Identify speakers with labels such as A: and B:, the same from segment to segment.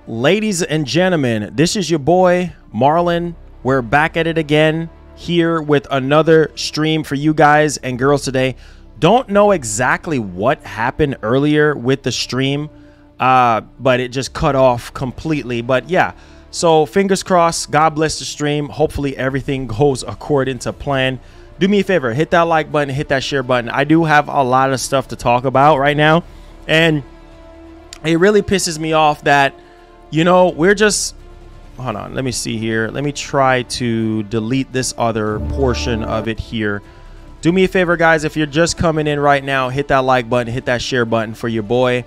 A: Ladies and gentlemen, this is your boy Marlon. We're back at it again here with another stream for you guys and girls today. Don't know exactly what happened earlier with the stream, but it just cut off completely. But yeah, so fingers crossed. God bless the stream. Hopefully everything goes according to plan. Do me a favor, hit that like button, hit that share button. I do have a lot of stuff to talk about right now, and it really pisses me off that, you know, we're just, hold on, let me see here. Let me try to delete this other portion of it here. Do me a favor, guys, if you're just coming in right now, hit that like button, hit that share button for your boy.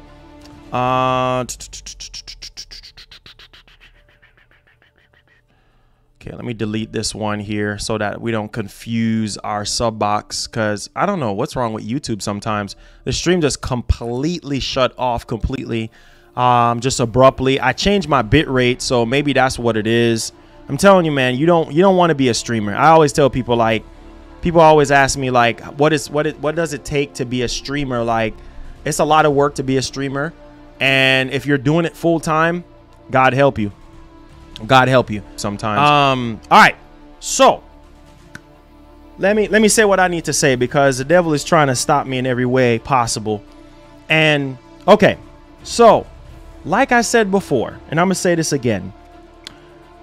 A: Okay, let me delete this one here so that we don't confuse our sub box, because I don't know what's wrong with YouTube sometimes. The stream just completely shut off completely. Just abruptly. I changed my bit rate, so maybe that's what it is. I'm telling you, man, you don't want to be a streamer. I always tell people, like, people always ask me, like, what does it take to be a streamer? Like, it's a lot of work to be a streamer, and if you're doing it full time, God help you. God help you sometimes. All right, so let me say what I need to say, because the devil is trying to stop me in every way possible. And okay, so like I said before, and I'm gonna say this again,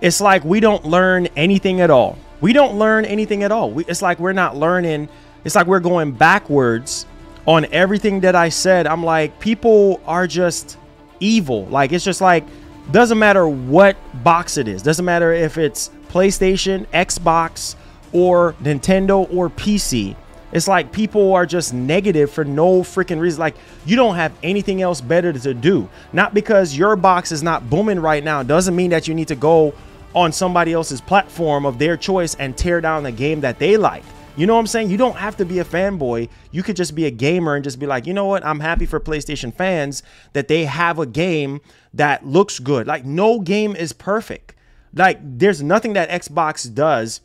A: it's like we don't learn anything at all. We don't learn anything at all. It's like we're not learning. It's like we're going backwards on everything that I said. I'm like, people are just evil. Like, it's just like, doesn't matter what box it is. Doesn't matter if it's PlayStation, Xbox, or Nintendo, or PC. It's like people are just negative for no freaking reason. Like, you don't have anything else better to do. Not because your box is not booming right now doesn't mean that you need to go on somebody else's platform of their choice and tear down the game that they like. You know what I'm saying? You don't have to be a fanboy. You could just be a gamer and just be like, you know what? I'm happy for PlayStation fans that they have a game that looks good. Like, no game is perfect. Like, there's nothing that Xbox does,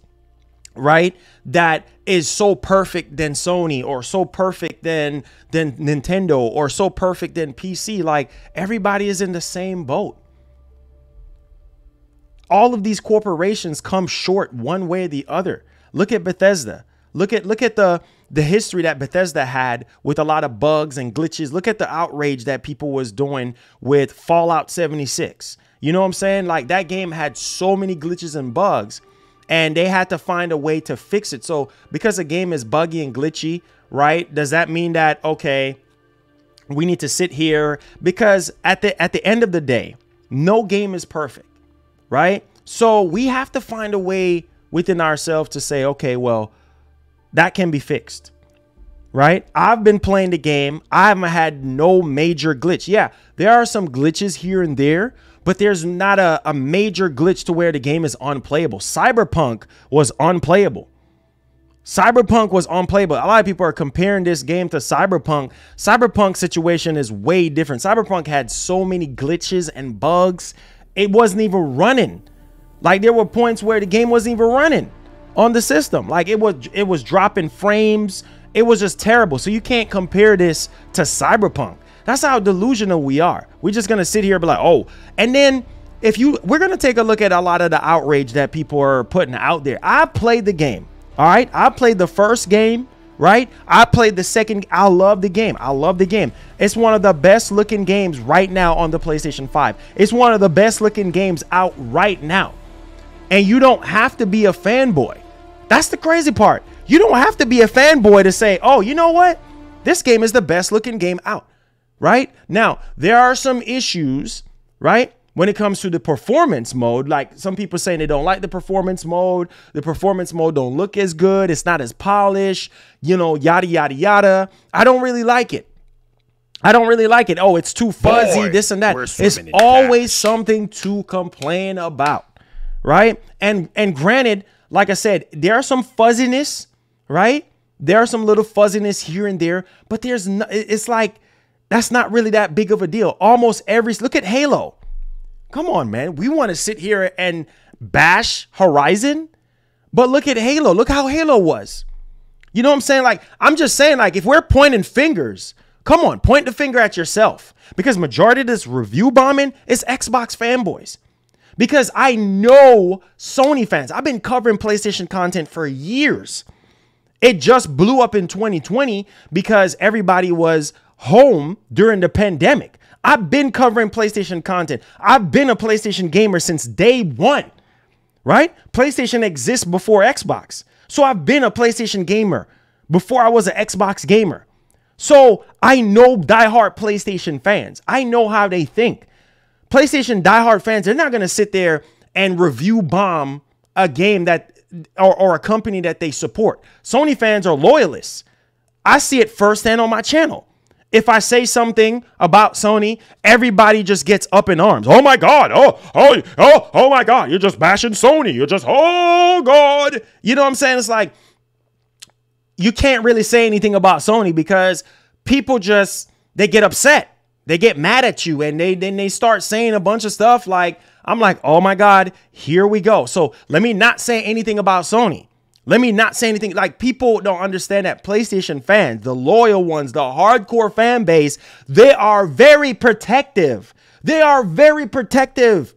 A: right, that is so perfect than Sony, or so perfect than Nintendo, or so perfect than PC. Like, everybody is in the same boat. All of these corporations come short one way or the other. Look at Bethesda. Look at the history that Bethesda had with a lot of bugs and glitches. Look at the outrage that people was doing with Fallout 76. You know what I'm saying? Like, that game had so many glitches and bugs, and they had to find a way to fix it. So because a game is buggy and glitchy, right, does that mean that, okay, we need to sit here? Because at the end of the day, no game is perfect, right? So we have to find a way within ourselves to say, okay, well, that can be fixed, right? I've been playing the game. I haven't had no major glitch. Yeah, there are some glitches here and there, but there's not a major glitch to where the game is unplayable. Cyberpunk was unplayable. Cyberpunk was unplayable. A lot of people are comparing this game to Cyberpunk. Cyberpunk's situation is way different. Cyberpunk had so many glitches and bugs. It wasn't even running. Like, there were points where the game wasn't even running on the system. Like, it was dropping frames. It was just terrible. So you can't compare this to Cyberpunk. That's how delusional we are. We're just gonna sit here and be like, oh. And then we're gonna take a look at a lot of the outrage that people are putting out there. I played the game. All right, I played the first game, right? I played the second. I love the game. I love the game. It's one of the best looking games right now on the PlayStation 5. It's one of the best looking games out right now. And you don't have to be a fanboy. That's the crazy part. You don't have to be a fanboy to say, oh, you know what? This game is the best looking game out, right? Now, there are some issues, right, when it comes to the performance mode. Like, some people saying they don't like the performance mode. The performance mode don't look as good. It's not as polished, you know, yada, yada, yada. I don't really like it. I don't really like it. Oh, it's too fuzzy, boy, this and that. It's always something to complain about, right? And granted, like I said, there are some fuzziness, right? There are some little fuzziness here and there, but there's no, it's like, that's not really that big of a deal. Almost every, look at Halo. Come on, man. We want to sit here and bash Horizon, but look at Halo. Look how Halo was. You know what I'm saying? Like, I'm just saying, like, if we're pointing fingers, Come on, point the finger at yourself, because majority of this review bombing is Xbox fanboys. Because I know Sony fans. I've been covering PlayStation content for years. It just blew up in 2020 because everybody was home during the pandemic. I've been covering PlayStation content. I've been a PlayStation gamer since day one, right? PlayStation exists before Xbox. So I've been a PlayStation gamer before I was an Xbox gamer. So I know diehard PlayStation fans. I know how they think. PlayStation diehard fans, they're not going to sit there and review bomb a game that or a company that they support. Sony fans are loyalists. I see it firsthand on my channel. If I say something about Sony, everybody just gets up in arms. Oh my God. Oh my God. You're just bashing Sony. You're just, oh God. You know what I'm saying? It's like, you can't really say anything about Sony because people just, they get upset. They get mad at you and then they start saying a bunch of stuff like, I'm like, oh my God, here we go. So let me not say anything about Sony. Let me not say anything. Like, people don't understand that PlayStation fans, the loyal ones, the hardcore fan base, they are very protective. They are very protective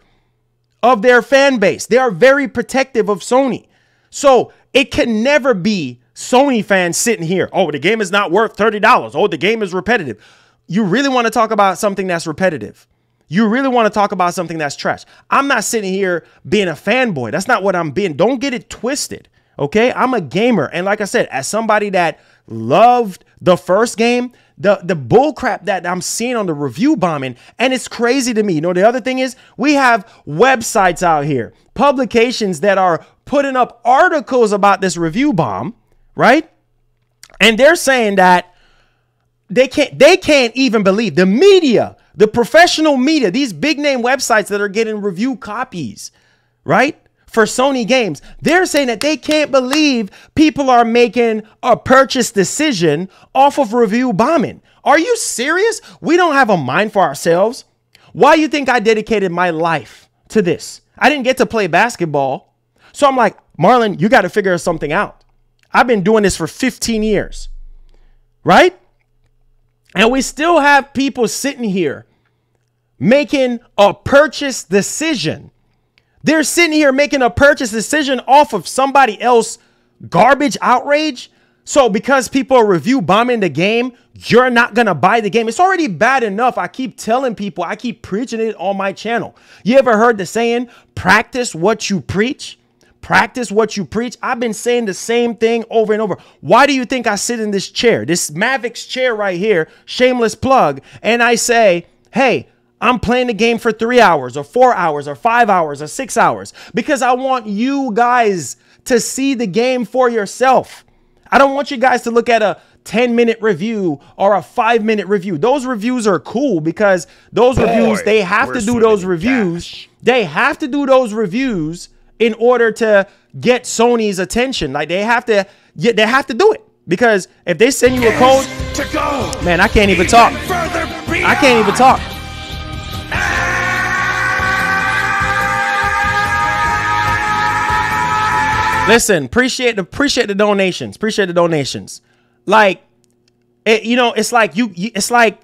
A: of their fan base. They are very protective of Sony. So it can never be Sony fans sitting here. Oh, the game is not worth $30. Oh, the game is repetitive. You really want to talk about something that's repetitive? You really want to talk about something that's trash? I'm not sitting here being a fanboy. That's not what I'm being. Don't get it twisted. Okay, I'm a gamer. And like I said, as somebody that loved the first game, the bull crap that I'm seeing on the review bombing, and it's crazy to me. You know, the other thing is we have websites out here, publications that are putting up articles about this review bomb, right? And they're saying that they can't even believe the media, the professional media, these big name websites that are getting review copies, right? For Sony games, they're saying that they can't believe people are making a purchase decision off of review bombing. Are you serious? We don't have a mind for ourselves. Why do you think I dedicated my life to this? I didn't get to play basketball. So I'm like, Marlon, you got to figure something out. I've been doing this for 15 years, right? And we still have people sitting here making a purchase decision. They're sitting here making a purchase decision off of somebody else garbage outrage. So because people are review bombing the game, you're not going to buy the game. It's already bad enough. I keep telling people, I keep preaching it on my channel. You ever heard the saying, practice what you preach? Practice what you preach. I've been saying the same thing over and over. Why do you think I sit in this chair, this Mavics chair right here, shameless plug, and I say, hey, I'm playing the game for 3 hours or 4 hours or 5 hours or 6 hours? Because I want you guys to see the game for yourself. I don't want you guys to look at a 10-minute review or a 5-minute review. Those reviews are cool because those reviews, they have to do those reviews. They have to do those reviews in order to get Sony's attention. Like, they have to do it, because if they send you a code, man, I can't even talk. I can't even talk. Listen, appreciate the donations. Appreciate the donations. Like, you know, it's like it's like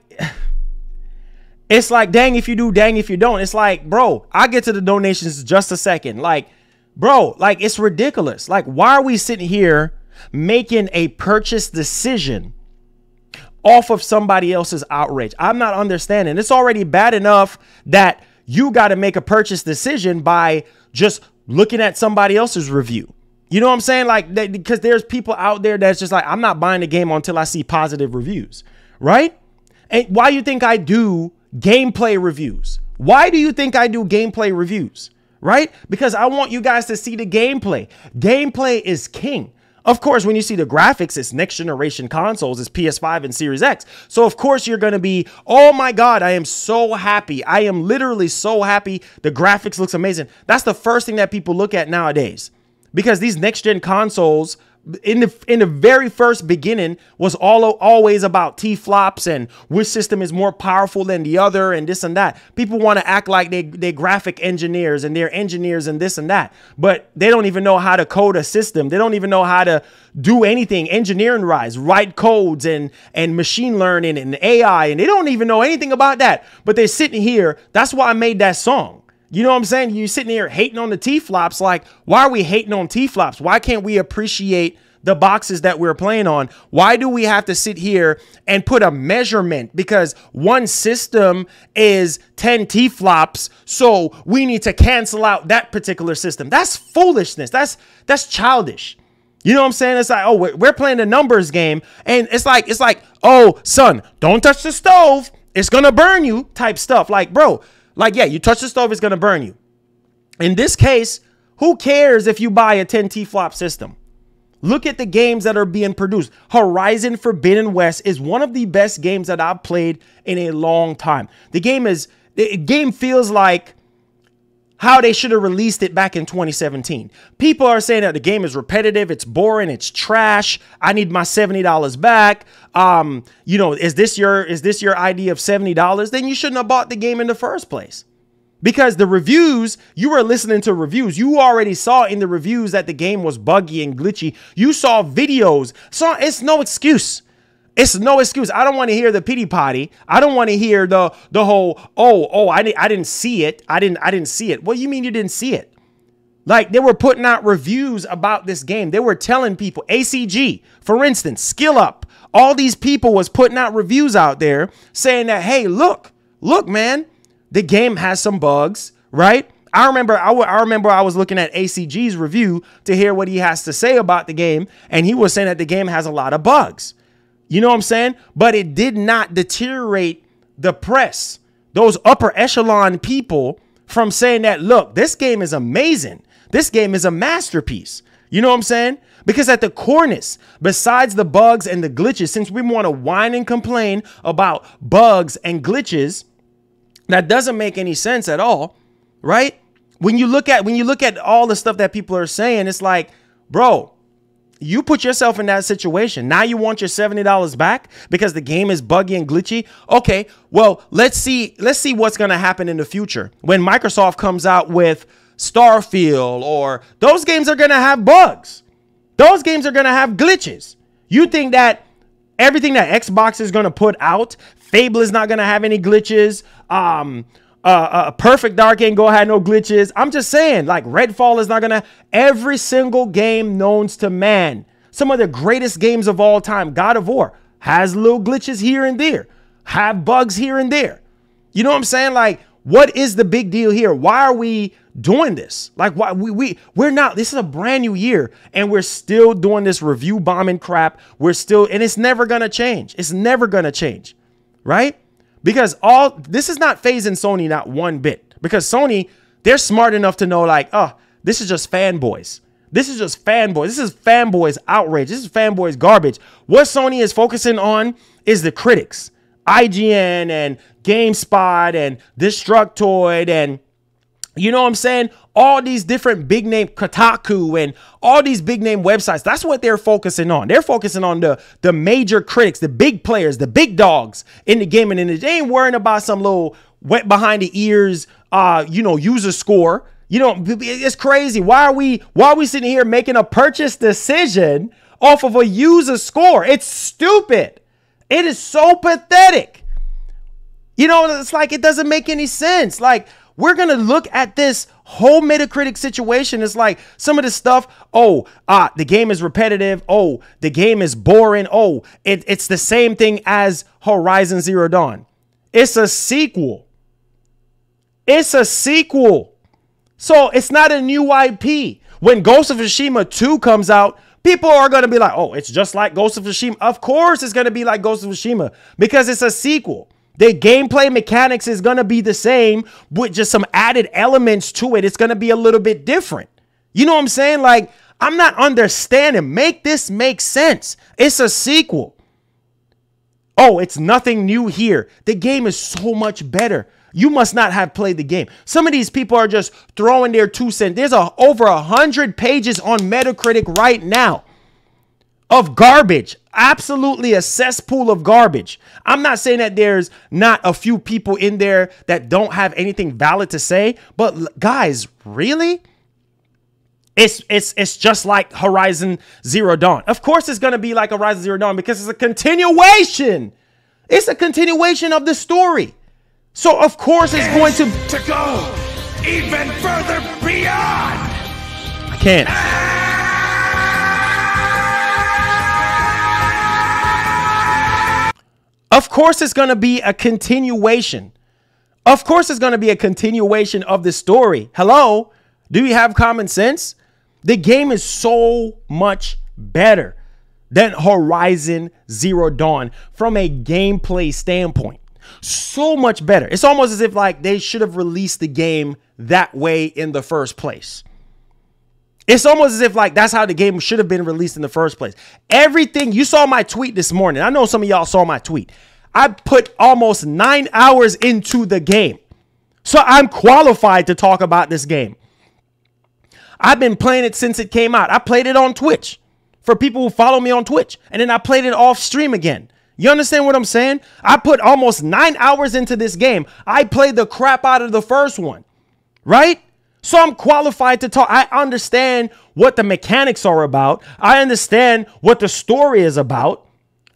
A: dang if you do, dang if you don't. It's like, bro, I'll get to the donations in just a second. Like, bro, like, it's ridiculous. Like, why are we sitting here making a purchase decision off of somebody else's outrage? I'm not understanding. It's already bad enough that you got to make a purchase decision by just looking at somebody else's review. You know what I'm saying? Like, because there's people out there that's just like, I'm not buying the game until I see positive reviews, right? And why do you think I do gameplay reviews? Why do you think I do gameplay reviews? Right? Because I want you guys to see the gameplay. Gameplay is king. Of course, when you see the graphics, it's next generation consoles, it's PS5 and Series X. So of course you're going to be, oh my God, I am so happy. I am literally so happy. The graphics looks amazing. That's the first thing that people look at nowadays, because these next gen consoles in the very first beginning was always about T-flops and which system is more powerful than the other and this and that. People want to act like they graphic engineers and they're engineers and this and that, but they don't even know how to code a system. They don't even know how to do anything engineering wise, write codes and machine learning and AI, and they don't even know anything about that. But they're sitting here. That's why I made that song. You know what I'm saying? You sitting here hating on the T-flops. Like, why are we hating on T-flops? Why can't we appreciate the boxes that we're playing on? Why do we have to sit here and put a measurement? Because one system is 10 T-flops, so we need to cancel out that particular system. That's foolishness. That's childish. You know what I'm saying? It's like, oh, we're playing a numbers game. And it's like, oh, son, don't touch the stove. It's going to burn you type stuff. Like, bro, like, yeah, you touch the stove, it's going to burn you. In this case, who cares if you buy a 10 T-flop system? Look at the games that are being produced. Horizon Forbidden West is one of the best games that I've played in a long time. The game feels like how they should have released it back in 2017. People are saying that the game is repetitive, it's boring, it's trash. I need my $70 back. You know, is this your idea of $70? Then you shouldn't have bought the game in the first place. Because the reviews, you were listening to reviews. You already saw in the reviews that the game was buggy and glitchy. You saw videos. So it's no excuse. It's no excuse. I don't want to hear the pity potty. I don't want to hear the whole, I didn't see it. I didn't see it. What do you mean you didn't see it? Like, they were putting out reviews about this game. They were telling people, ACG, for instance, Skill Up, all these people was putting out reviews out there saying that, hey, look, man, the game has some bugs, right? I remember I was looking at ACG's review to hear what he has to say about the game, and he was saying that the game has a lot of bugs. You know what I'm saying? But it did not deteriorate the press, those upper echelon people, from saying that, look, this game is amazing. This game is a masterpiece. You know what I'm saying? Because at the cornice, besides the bugs and the glitches, since we want to whine and complain about bugs and glitches, that doesn't make any sense at all, right? When you look at all the stuff that people are saying, it's like, bro, you put yourself in that situation. Now you want your $70 back because the game is buggy and glitchy. Okay, well, let's see what's going to happen in the future when Microsoft comes out with Starfield, or those games are going to have bugs. Those games are going to have glitches. You think that everything that Xbox is going to put out, Fable is not going to have any glitches. Perfect Dark ain't gonna have no glitches. I'm just saying, like, Redfall is not gonna. Every single game known to man, some of the greatest games of all time, God of War, has little glitches here and there, have bugs here and there. You know what I'm saying? Like, what is the big deal here? Why are we doing this? Like, why we're not. This is a brand new year, and we're still doing this review bombing crap. We're still, and it's never gonna change. It's never gonna change, right? Because this is not phasing Sony not one bit. Because Sony, they're smart enough to know, like, oh, this is just fanboys. This is just fanboys. This is fanboys outrage. This is fanboys garbage. What Sony is focusing on is the critics. IGN and GameSpot and Destructoid and, you know what I'm saying? All these different big name, Kotaku and all these big name websites. That's what they're focusing on. They're focusing on the major critics, the big players, the big dogs in the gaming industry. They ain't worrying about some little wet behind the ears, user score. You know, it's crazy. Why are we sitting here making a purchase decision off of a user score? It's stupid. It is so pathetic. You know, it's like, it doesn't make any sense. Like, we're going to look at this whole Metacritic situation. It's like some of the stuff. The game is repetitive. Oh, the game is boring. Oh, it's the same thing as Horizon Zero Dawn. It's a sequel. It's a sequel. So it's not a new IP. When Ghost of Tsushima 2 comes out, people are going to be like, oh, it's just like Ghost of Tsushima. Of course it's going to be like Ghost of Tsushima because it's a sequel. The gameplay mechanics is going to be the same with just some added elements to it. It's going to be a little bit different. You know what I'm saying? Like, I'm not understanding. Make this make sense. It's a sequel. Oh, it's nothing new here. The game is so much better. You must not have played the game. Some of these people are just throwing their 2 cents. There's over 100 pages on Metacritic right now. of garbage. Absolutely a cesspool of garbage. I'm not saying that there's not a few people in there that don't have anything valid to say, but guys, really? It's just like Horizon Zero Dawn. Of course it's going to be like Horizon Zero Dawn because it's a continuation. It's a continuation of the story. So of course it's going to
B: go even further beyond.
A: I can't. Of course it's going to be a continuation. Of course it's going to be a continuation of the story. Hello? Do you have common sense? The game is so much better than Horizon Zero Dawn from a gameplay standpoint. So much better. It's almost as if like they should have released the game that way in the first place. It's almost as if like that's how the game should have been released in the first place. Everything, you saw my tweet this morning. I know some of y'all saw my tweet. I put almost 9 hours into the game. So I'm qualified to talk about this game. I've been playing it since it came out. I played it on Twitch for people who follow me on Twitch. And then I played it off stream again. You understand what I'm saying? I put almost 9 hours into this game. I played the crap out of the first one, right? So I'm qualified to talk. I understand what the mechanics are about. I understand what the story is about.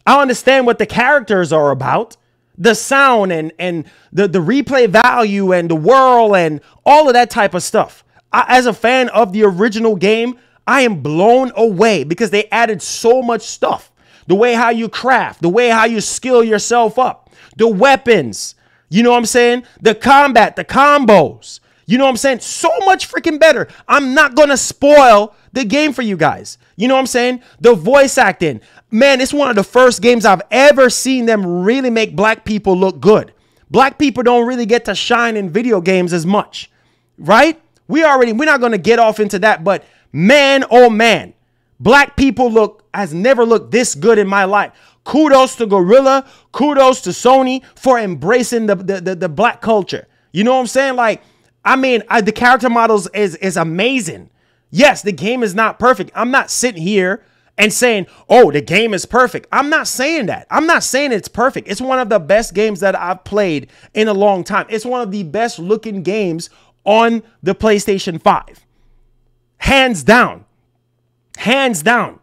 A: I understand what the characters are about. The sound and the replay value and the world and all of that type of stuff. As a fan of the original game, I am blown away because they added so much stuff. The way how you craft, the way how you skill yourself up, the weapons, you know what I'm saying? The combat, the combos, you know what I'm saying? So much freaking better. I'm not going to spoil the game for you guys. You know what I'm saying? The voice acting, man, it's one of the first games I've ever seen them really make black people look good. Black people don't really get to shine in video games as much, right? We're not going to get off into that, but man, oh man, black people has never looked this good in my life. Kudos to Gorilla. Kudos to Sony for embracing the black culture. You know what I'm saying? Like, I mean, the character models is amazing. Yes, the game is not perfect. I'm not sitting here and saying, oh, the game is perfect. I'm not saying that. I'm not saying it's perfect. It's one of the best games that I've played in a long time. It's one of the best looking games on the PlayStation 5. Hands down. Hands down.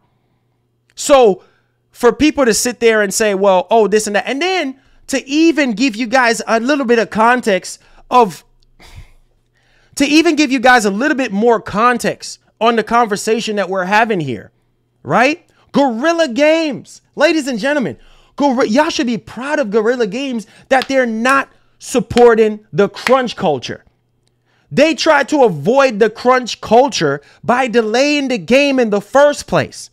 A: So for people to sit there and say, well, oh, this and that, and then to even give you guys a little bit of context to even give you guys a little bit more context on the conversation that we're having here, right? Guerrilla Games, ladies and gentlemen, y'all should be proud of Guerrilla Games that they're not supporting the crunch culture. They tried to avoid the crunch culture by delaying the game in the first place.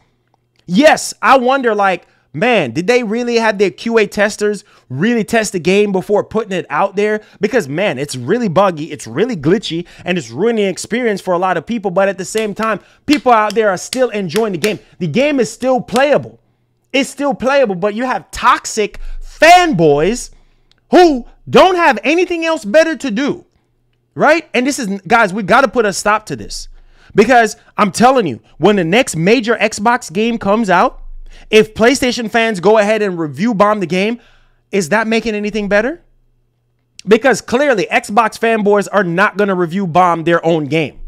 A: Yes, I wonder, like, man, did they really have their QA testers really test the game before putting it out there? Because, man, it's really buggy, it's really glitchy, and it's ruining the experience for a lot of people. But at the same time, people out there are still enjoying the game. The game is still playable. It's still playable, but you have toxic fanboys who don't have anything else better to do, right? And this is, guys, we got to put a stop to this. Because I'm telling you, when the next major Xbox game comes out, if PlayStation fans go ahead and review bomb the game, is that making anything better? Because clearly Xbox fanboys are not going to review bomb their own game.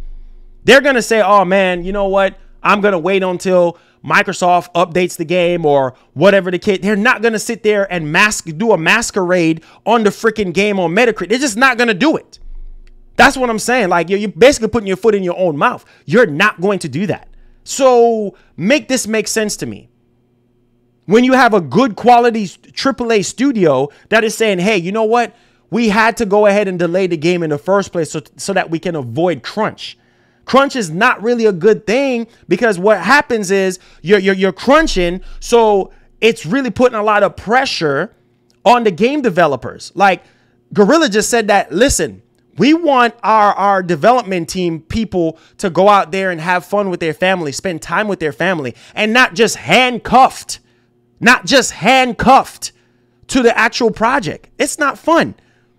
A: They're going to say, oh man, you know what? I'm going to wait until Microsoft updates the game or whatever the case. They're not going to sit there and do a masquerade on the freaking game on Metacritic. They're just not going to do it. That's what I'm saying. Like, you're basically putting your foot in your own mouth. You're not going to do that. So make this make sense to me. When you have a good quality AAA studio that is saying, hey, you know what? We had to go ahead and delay the game in the first place so that we can avoid crunch. Crunch is not really a good thing because what happens is you're crunching. So it's really putting a lot of pressure on the game developers. Like Guerrilla just said that, listen, we want our development team people to go out there and have fun with their family, spend time with their family, and not just handcuffed to the actual project. It's not fun.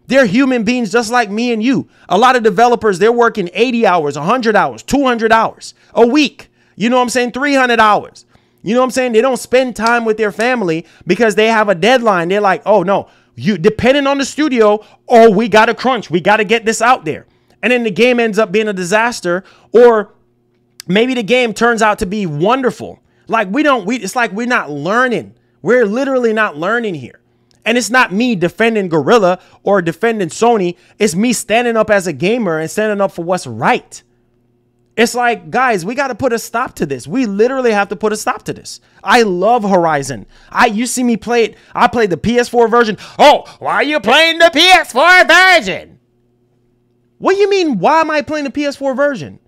A: They're human beings just like me and you. A lot of developers, they're working 80 hours, 100 hours, 200 hours a week. You know what I'm saying? 300 hours. You know what I'm saying? They don't spend time with their family because they have a deadline. They're like, oh no, you depending on the studio. Oh, we got to crunch. We got to get this out there. And then the game ends up being a disaster, or maybe the game turns out to be wonderful. Like it's like we're not learning. We're literally not learning here. And it's not me defending Gorilla or defending Sony. It's me standing up as a gamer and standing up for what's right. It's like, guys, we got to put a stop to this. We literally have to put a stop to this. I love Horizon. You see me play it. I played the PS4 version. Oh, why are you playing the PS4 version? What do you mean? Why am I playing the PS4 version?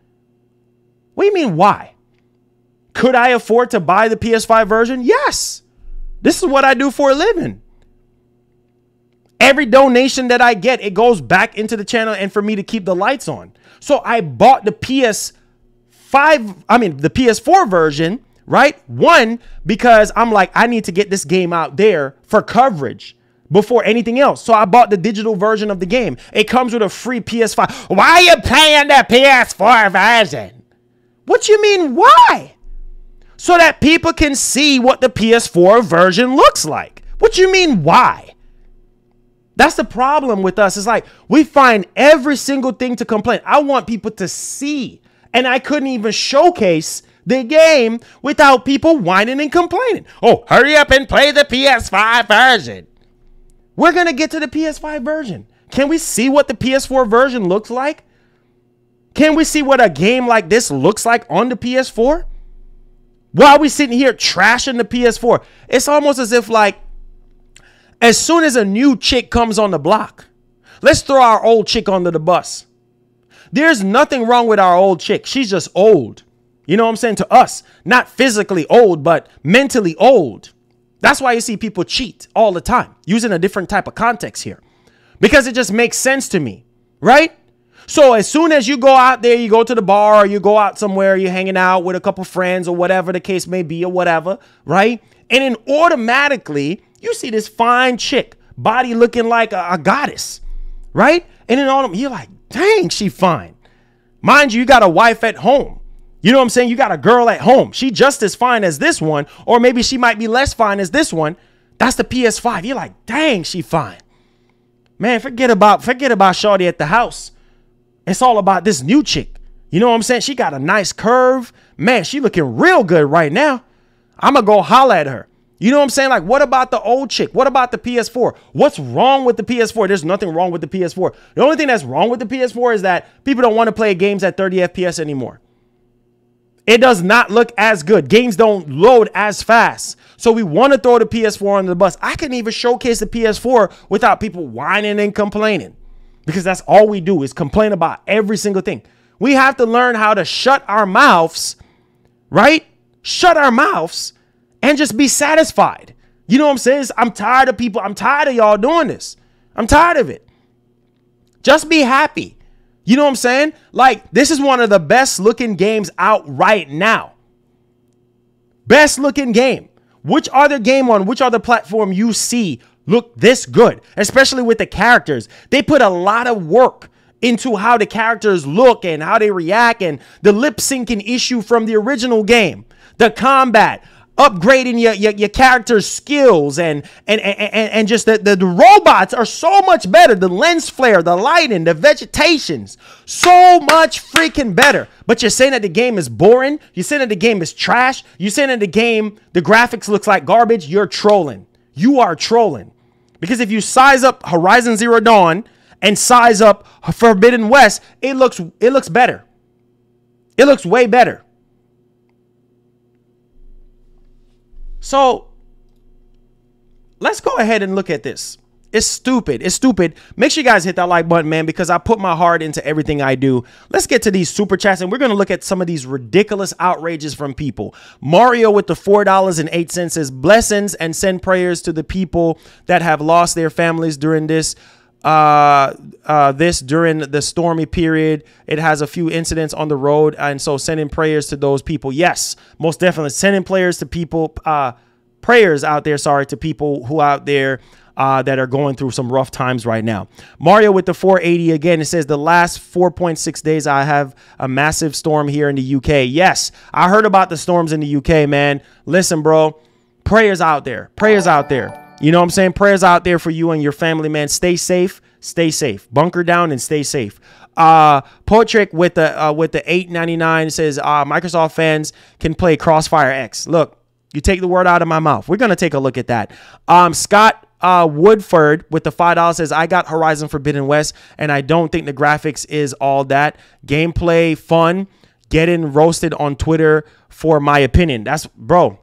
A: What do you mean? Why? Could I afford to buy the PS5 version? Yes. This is what I do for a living. Every donation that I get, it goes back into the channel and for me to keep the lights on. So I bought the PS4 version, right? One, because I'm like, I need to get this game out there for coverage before anything else. So I bought the digital version of the game. It comes with a free PS5. Why are you playing the PS4 version? What you mean, why? So that people can see what the PS4 version looks like. What you mean, why? That's the problem with us. It's like we find every single thing to complain. I want people to see. And I couldn't even showcase the game without people whining and complaining. Oh, hurry up and play the PS5 version. We're going to get to the PS5 version. Can we see what the PS4 version looks like? Can we see what a game like this looks like on the PS4? While we sitting here trashing the PS4, it's almost as if like, as soon as a new chick comes on the block, let's throw our old chick under the bus. There's nothing wrong with our old chick. She's just old. You know what I'm saying? To us, not physically old, but mentally old. That's why you see people cheat all the time, using a different type of context here, because it just makes sense to me, right? So as soon as you go out there, you go to the bar, or you go out somewhere, you're hanging out with a couple friends or whatever the case may be or whatever, right? And then automatically you see this fine chick, body looking like a goddess, right? And then you're like, dang, she fine. Mind you, you got a wife at home. You know what I'm saying? You got a girl at home. She just as fine as this one, or maybe she might be less fine as this one. That's the PS5. You're like, dang, she fine. Man, forget about shorty at the house. It's all about this new chick. You know what I'm saying? She got a nice curve. Man, she looking real good right now. I'm going to go holler at her. You know what I'm saying? Like, what about the old chick? What about the PS4? What's wrong with the PS4? There's nothing wrong with the PS4. The only thing that's wrong with the PS4 is that people don't want to play games at 30 FPS anymore. It does not look as good. Games don't load as fast. So we want to throw the PS4 under the bus. I couldn't even showcase the PS4 without people whining and complaining, because that's all we do is complain about every single thing. We have to learn how to shut our mouths, right? Shut our mouths and just be satisfied. You know what I'm saying? I'm tired of people. I'm tired of y'all doing this. I'm tired of it. Just be happy. You know what I'm saying? Like, this is one of the best looking games out right now. Best looking game. Which other game on which other platform you see look this good, especially with the characters? They put a lot of work into how the characters look and how they react, and the lip syncing issue from the original game, the combat, upgrading your character's skills, and just the robots are so much better. The lens flare, the lighting, the vegetations, so much freaking better. But you're saying that the game is boring? You're saying that the game is trash? You're saying that the graphics looks like garbage? You're trolling. You are trolling. Because if you size up Horizon Zero Dawn and size up Forbidden West, it looks better. It looks way better. So let's go ahead and look at this. It's stupid. It's stupid. Make sure you guys hit that like button, man, because I put my heart into everything I do. Let's get to these super chats, and we're going to look at some of these ridiculous outrages from people. Mario with the $4.08 says, blessings and send prayers to the people that have lost their families during this during the stormy period. It has a few incidents on the road, and so sending prayers to those people. Yes, most definitely sending prayers to people. Prayers out there, sorry, to people who out there that are going through some rough times right now. Mario with the 480 again. It says the last 4.6 days I have a massive storm here in the UK. Yes, I heard about the storms in the UK, man. Listen, bro, prayers out there. Prayers out there. You know what I'm saying? Prayers out there for you and your family, man. Stay safe. Stay safe. Bunker down and stay safe. Potrick with the $8.99 says Microsoft fans can play Crossfire X. Look, you take the word out of my mouth. We're gonna take a look at that. Scott Woodford with the $5 says I got Horizon Forbidden West and I don't think the graphics is all that. Gameplay fun. Getting roasted on Twitter for my opinion. That's bro.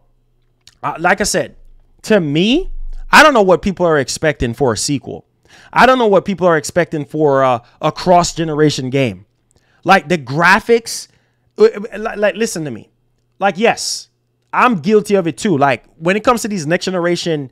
A: Like I said, to me, I don't know what people are expecting for a sequel. I don't know what people are expecting for a cross-generation game. Like the graphics, like listen to me. Like, yes, I'm guilty of it too. Like when it comes to these next generation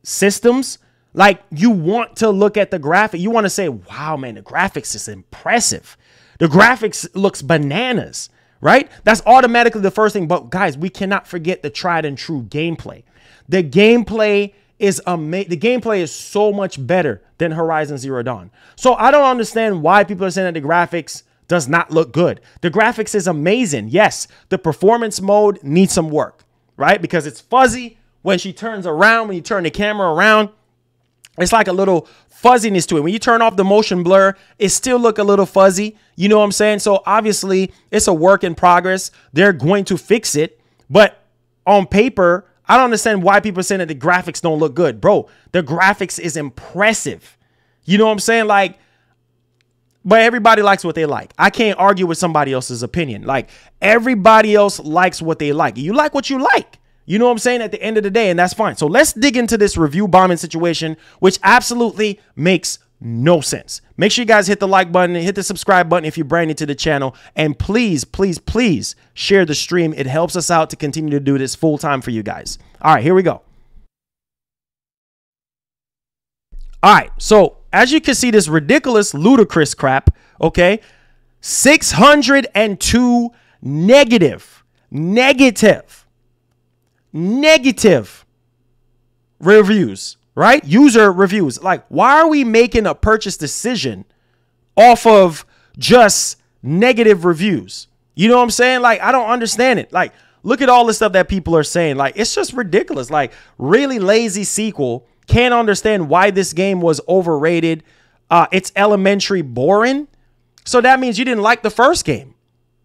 A: systems, like you want to look at the graphic. You want to say, wow, man, the graphics is impressive. The graphics looks bananas, right? That's automatically the first thing. But guys, we cannot forget the tried and true gameplay. The gameplay is amazing. The gameplay is so much better than Horizon Zero Dawn. So I don't understand why people are saying that the graphics does not look good. The graphics is amazing. Yes, the performance mode needs some work, right? Because it's fuzzy when she turns around, when you turn the camera around, it's like a little fuzziness to it. When you turn off the motion blur, it still look a little fuzzy. You know what I'm saying? So obviously it's a work in progress. They're going to fix it. But on paper, I don't understand why people are saying that the graphics don't look good. Bro, the graphics is impressive. You know what I'm saying? Like, but everybody likes what they like. I can't argue with somebody else's opinion. Like, everybody else likes what they like. You like what you like. You know what I'm saying? At the end of the day, and that's fine. So let's dig into this review bombing situation, which absolutely makes no sense. Make sure you guys hit the like button and hit the subscribe button if you're brand new to the channel. And please, please, please share the stream. It helps us out to continue to do this full time for you guys. All right, here we go. All right, so as you can see, this ridiculous, ludicrous crap, okay? 602 negative reviews, right? User reviews. Like, why are we making a purchase decision off of just negative reviews? You know what I'm saying? Like, I don't understand it. Like, look at all the stuff that people are saying. Like, it's just ridiculous. Like, really lazy sequel. Can't understand why this game was overrated. It's elementary boring. So that means you didn't like the first game.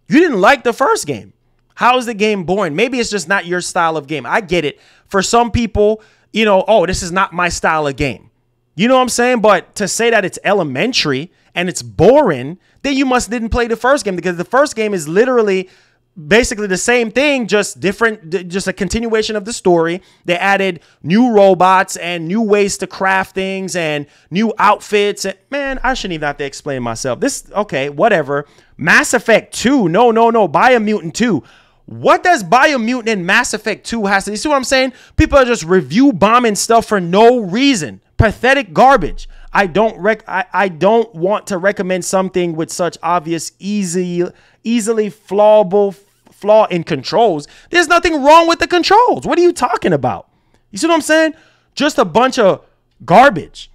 A: You didn't like the first game. How is the game boring? Maybe it's just not your style of game. I get it. For some people, you know, oh, this is not my style of game. You know what I'm saying? But to say that it's elementary and it's boring, then you didn't play the first game, because the first game is literally basically the same thing, just different, just a continuation of the story. They added new robots and new ways to craft things and new outfits. And man, I shouldn't even have to explain myself. Okay, whatever. Mass Effect 2. No. Biomutant 2. What does Biomutant and Mass Effect 2 has to? You see what I'm saying? People are just review bombing stuff for no reason. Pathetic garbage. I don't want to recommend something with such obvious, easily flawable flaw in controls. There's nothing wrong with the controls. What are you talking about? You see what I'm saying? Just a bunch of garbage.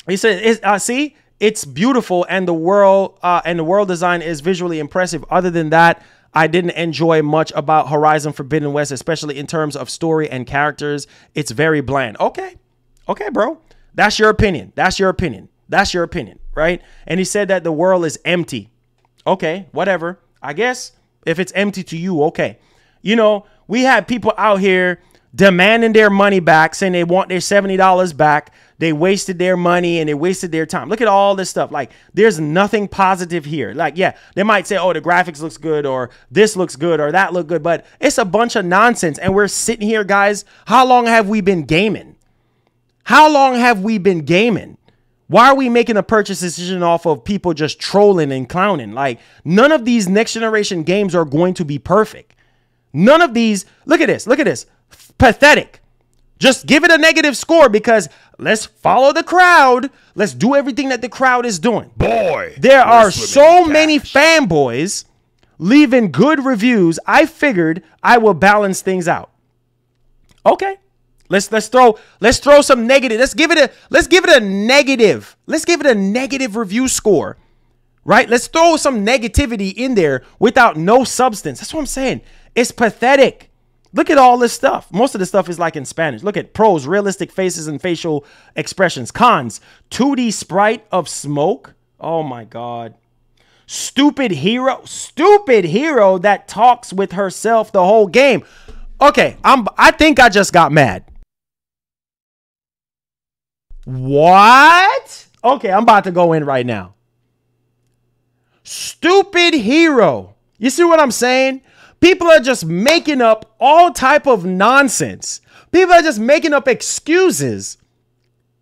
A: He said, see, it's beautiful and the world design is visually impressive. Other than that, I didn't enjoy much about Horizon Forbidden West, especially in terms of story and characters. It's very bland. Okay, bro. That's your opinion. That's your opinion. That's your opinion, right? And he said that the world is empty. Okay, whatever. I guess if it's empty to you, okay. You know, we had people out here demanding their money back, saying they want their $70 back. They wasted their money and they wasted their time. Look at all this stuff. Like, there's nothing positive here. Like, yeah, they might say, oh, the graphics looks good, or this looks good, or that look good, but it's a bunch of nonsense. And we're sitting here, guys. How long have we been gaming? How long have we been gaming? Why are we making a purchase decision off of people just trolling and clowning? Like, none of these next generation games are going to be perfect. None of these. Look at this. Look at this. Pathetic. Just give it a negative score because let's follow the crowd. Let's do everything that the crowd is doing.
B: Boy,
A: there are so many fanboys leaving good reviews. I figured I will balance things out. Okay. Let's throw some negative. Let's give it a negative. Let's give it a negative review score. Right? Let's throw some negativity in there without no substance. That's what I'm saying. It's pathetic. Look at all this stuff. Most of the stuff is like in Spanish. Look at pros, realistic faces and facial expressions. Cons, 2D sprite of smoke. Oh my God. Stupid hero that talks with herself the whole game. Okay, I think I just got mad. What? Okay, I'm about to go in right now. Stupid hero. You see what I'm saying? People are just making up all type of nonsense. People are just making up excuses,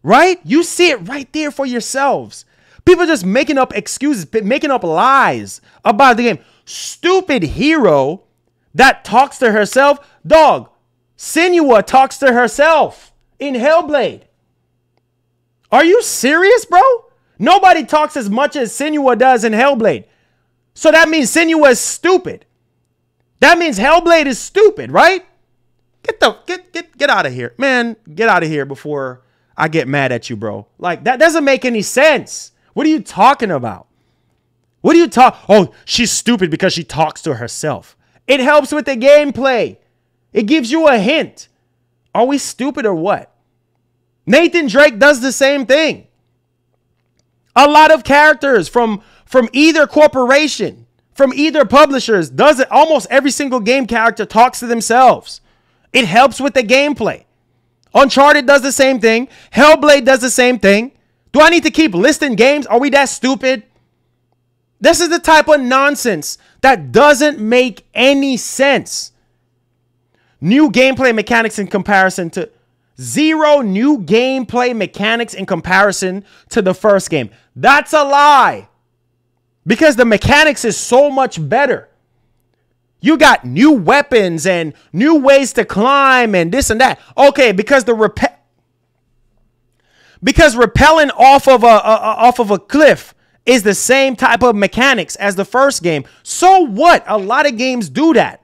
A: right? You see it right there for yourselves. People are just making up excuses, making up lies about the game. Stupid hero that talks to herself. Dog, Senua talks to herself in Hellblade. Are you serious, bro? Nobody talks as much as Senua does in Hellblade. So that means Senua is stupid. That means Hellblade is stupid, right? Get out of here. Man, get out of here before I get mad at you, bro. Like, that doesn't make any sense. What are you talking about? What are you Oh, she's stupid because she talks to herself. It helps with the gameplay. It gives you a hint. Are we stupid or what? Nathan Drake does the same thing. A lot of characters from either corporation, from either publishers, does it. Almost every single game character talks to themselves. It helps with the gameplay. Uncharted does the same thing. Hellblade does the same thing. Do I need to keep listing games? Are we that stupid? This is the type of nonsense that doesn't make any sense. New gameplay mechanics in comparison to... Zero new gameplay mechanics in comparison to the first game. That's a lie. Because the mechanics is so much better. You got new weapons and new ways to climb and this and that. Okay, because rappelling off of a cliff is the same type of mechanics as the first game. So what? A lot of games do that.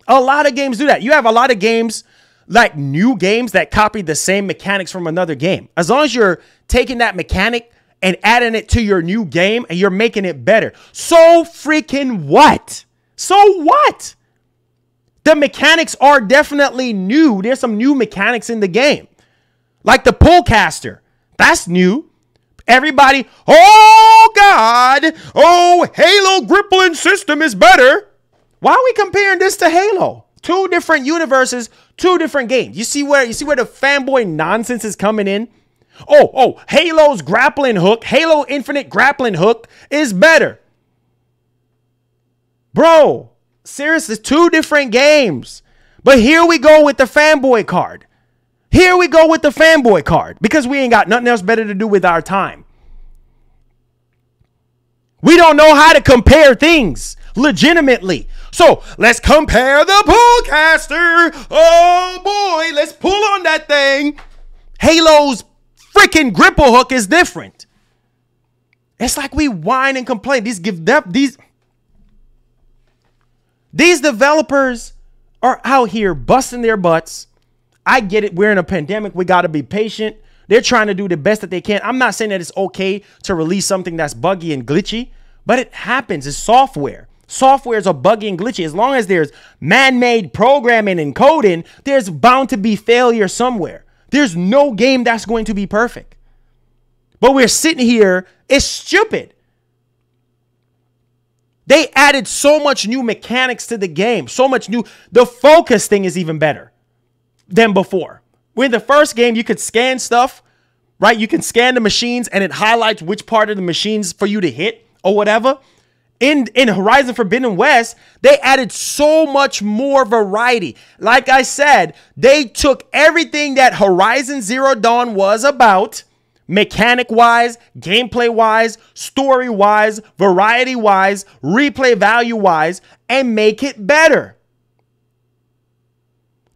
A: A lot of games do that. You have a lot of games, like new games, that copy the same mechanics from another game. As long as you're taking that mechanic and adding it to your new game and you're making it better. So freaking what? So what? The mechanics are definitely new. There's some new mechanics in the game. Like the pull caster. That's new. Everybody, oh God, oh, Halo grappling system is better. Why are we comparing this to Halo? Two different universes, two different games. You see where the fanboy nonsense is coming in? Oh, Halo's grappling hook, Halo Infinite grappling hook is better. Bro, seriously, two different games. But here we go with the fanboy card. Here we go with the fanboy card because we ain't got nothing else better to do with our time. We don't know how to compare things legitimately. So let's compare the pullcaster. Oh boy, let's pull on that thing. Halo's freaking grapple hook is different. It's like we whine and complain. These developers are out here busting their butts. I get it. We're in a pandemic. We got to be patient. They're trying to do the best that they can. I'm not saying that it's okay to release something that's buggy and glitchy, but it happens. It's software. Softwares are buggy and glitchy. As long as there's man-made programming and coding, there's bound to be failure somewhere. There's no game that's going to be perfect. But we're sitting here. It's stupid. They added so much new mechanics to the game. So much new. The focus thing is even better than before. When the first game, you could scan stuff, right? You can scan the machines and it highlights which part of the machines for you to hit or whatever. In Horizon Forbidden West, they added so much more variety. Like I said, they took everything that Horizon Zero Dawn was about, mechanic-wise, gameplay-wise, story-wise, variety-wise, replay value-wise, and make it better.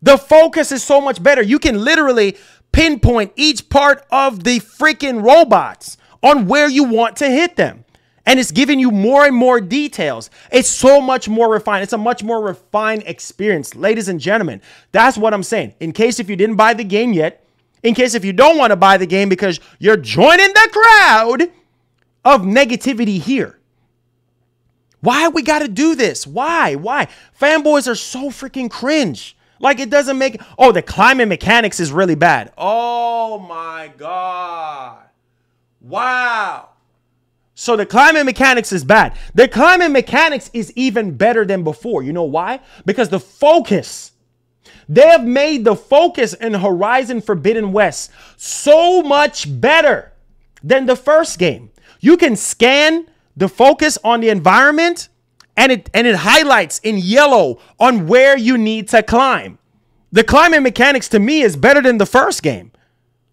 A: The focus is so much better. You can literally pinpoint each part of the freaking robots on where you want to hit them. And it's giving you more and more details. It's so much more refined. It's a much more refined experience. Ladies and gentlemen, that's what I'm saying. In case if you didn't buy the game yet, in case if you don't want to buy the game because you're joining the crowd of negativity here. Why we got to do this? Why? Fanboys are so freaking cringe. Like, it doesn't make... Oh, the climbing mechanics is really bad. Oh, my God. Wow. So the climbing mechanics is bad. The climbing mechanics is even better than before. You know why? Because the focus... They have made the focus in Horizon Forbidden West so much better than the first game. You can scan the focus on the environment and it highlights in yellow on where you need to climb. The climbing mechanics to me is better than the first game.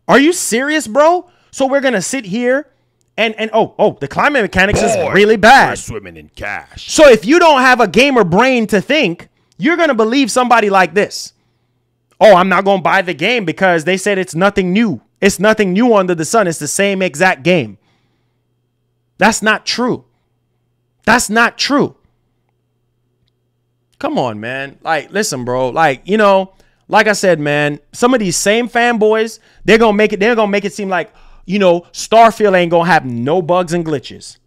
A: Are you serious, bro? So we're going to sit here and the climbing mechanics is really bad.
B: We're swimming in cash.
A: So if you don't have a gamer brain to think, you're going to believe somebody like this. Oh, I'm not going to buy the game because they said it's nothing new. It's nothing new under the sun. It's the same exact game. That's not true. That's not true. Come on, man. Like, listen, bro. Like, you know, like I said, man, some of these same fanboys, they're going to make it seem like, you know, Starfield ain't going to have no bugs and glitches.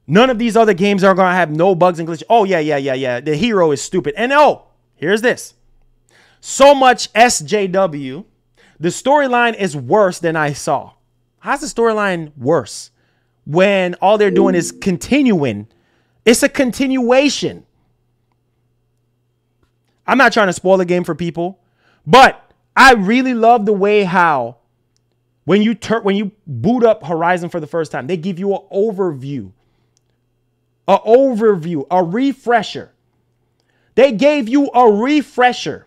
A: None of these other games are going to have no bugs and glitches. Oh, yeah. The hero is stupid. And here's this. So much SJW. The storyline is worse than I saw. How's the storyline worse? When all they're doing is continuing. It's a continuation. I'm not trying to spoil the game for people, but I really love the way how when you boot up Horizon for the first time, they give you an overview. A refresher. They gave you a refresher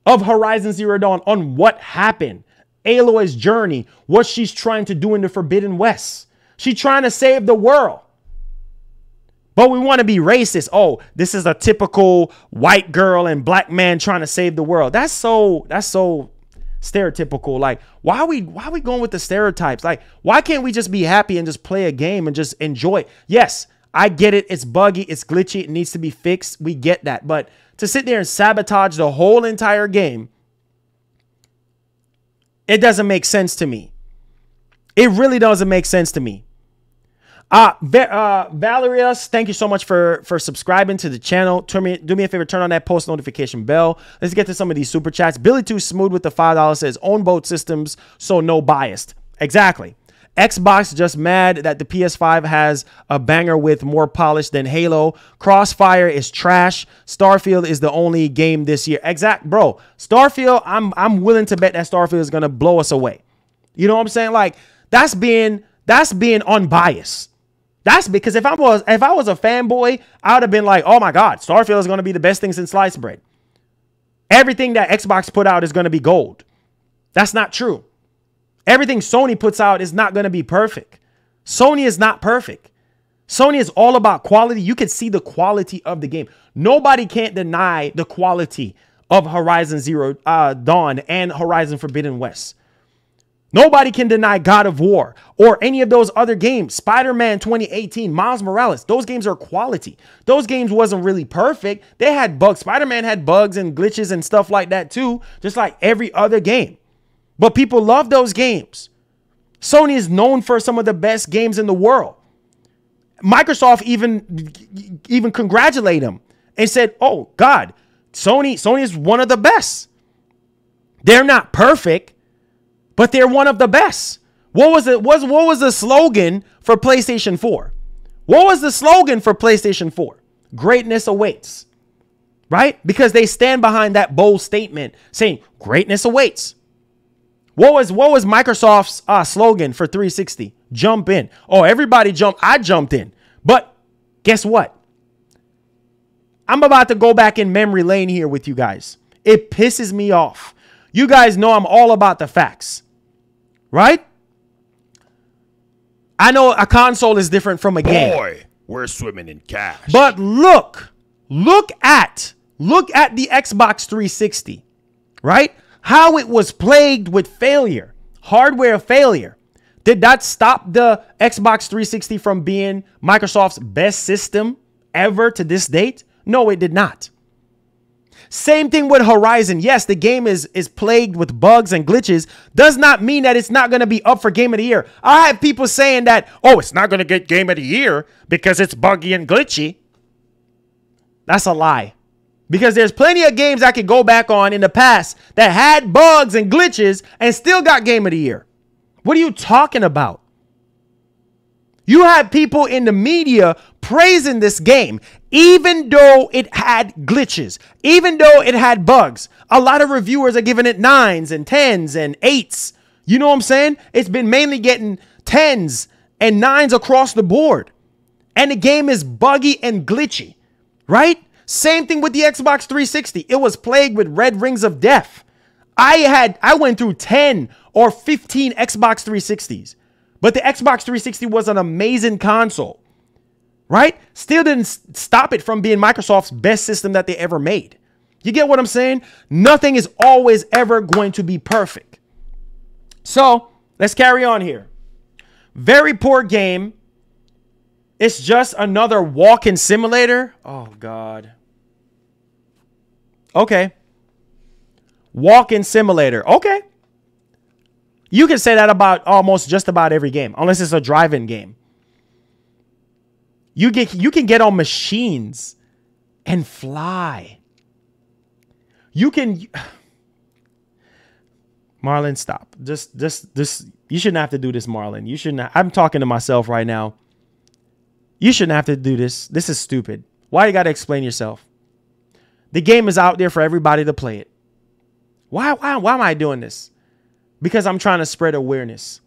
A: of Horizon Zero Dawn on what happened. Aloy's journey, what she's trying to do in the Forbidden West. She's trying to save the world. But we want to be racist. Oh, this is a typical white girl and black man trying to save the world. That's so stereotypical. Like, why are we going with the stereotypes? Like, why can't we just be happy and just play a game and just enjoy it? Yes, I get it. It's buggy. It's glitchy. It needs to be fixed. We get that. But to sit there and sabotage the whole entire game, it doesn't make sense to me. It really doesn't make sense to me. Valerius, thank you so much for subscribing to the channel. Do me a favor, turn on that post notification bell. Let's get to some of these super chats. Billy Too Smooth with the $5 says, own both systems, so no biased. Exactly. Xbox just mad that the PS5 has a banger with more polish than Halo. Crossfire is trash. Starfield is the only game this year. Bro. Starfield, I'm willing to bet that Starfield is gonna blow us away. You know what I'm saying? Like, that's being unbiased. That's because if I was a fanboy, I would have been like, oh my God, Starfield is gonna be the best thing since sliced bread. Everything that Xbox put out is gonna be gold. That's not true. Everything Sony puts out is not going to be perfect. Sony is not perfect. Sony is all about quality. You can see the quality of the game. Nobody can't deny the quality of Horizon Zero Dawn and Horizon Forbidden West. Nobody can deny God of War or any of those other games. Spider-Man 2018, Miles Morales. Those games are quality. Those games wasn't really perfect. They had bugs. Spider-Man had bugs and glitches and stuff like that too, just like every other game. But people love those games. Sony is known for some of the best games in the world. Microsoft even congratulated them and said, oh God, Sony is one of the best. They're not perfect, but they're one of the best. What was the slogan for PlayStation 4? What was the slogan for PlayStation 4? Greatness awaits. Right? Because they stand behind that bold statement saying greatness awaits. What was Microsoft's slogan for 360? Jump in. Oh, everybody jumped. I jumped in. But guess what? I'm about to go back in memory lane here with you guys. It pisses me off. You guys know I'm all about the facts. Right? I know a console is different from a game.
B: Boy, we're swimming in cash.
A: But look at the Xbox 360. Right? How it was plagued with failure, hardware failure. Did that stop the Xbox 360 from being Microsoft's best system ever to this date? No, it did not. Same thing with Horizon. Yes, the game is plagued with bugs and glitches. Does not mean that it's not going to be up for Game of the Year. I have people saying that, oh, it's not going to get Game of the Year because it's buggy and glitchy. That's a lie. Because there's plenty of games I could go back on in the past that had bugs and glitches and still got Game of the Year. What are you talking about? You have people in the media praising this game, even though it had glitches, even though it had bugs. A lot of reviewers are giving it 9s and 10s and 8s. You know what I'm saying? It's been mainly getting 10s and 9s across the board. And the game is buggy and glitchy, right? Same thing with the Xbox 360. It was plagued with red rings of death. I went through 10 or 15 Xbox 360s. But the Xbox 360 was an amazing console, right? Still didn't stop it from being Microsoft's best system that they ever made. You get what I'm saying? Nothing is always ever going to be perfect. So let's carry on here. Very poor game. It's just another walking simulator. Oh, God. Okay. Walking simulator. Okay. You can say that about almost just about every game, unless it's a driving game. You can get on machines and fly. You can. Marlon, stop. Just you shouldn't have to do this, Marlon. You shouldn't. I'm talking to myself right now. You shouldn't have to do this. This is stupid. Why you got to explain yourself? The game is out there for everybody to play it. Why am I doing this? Because I'm trying to spread awareness.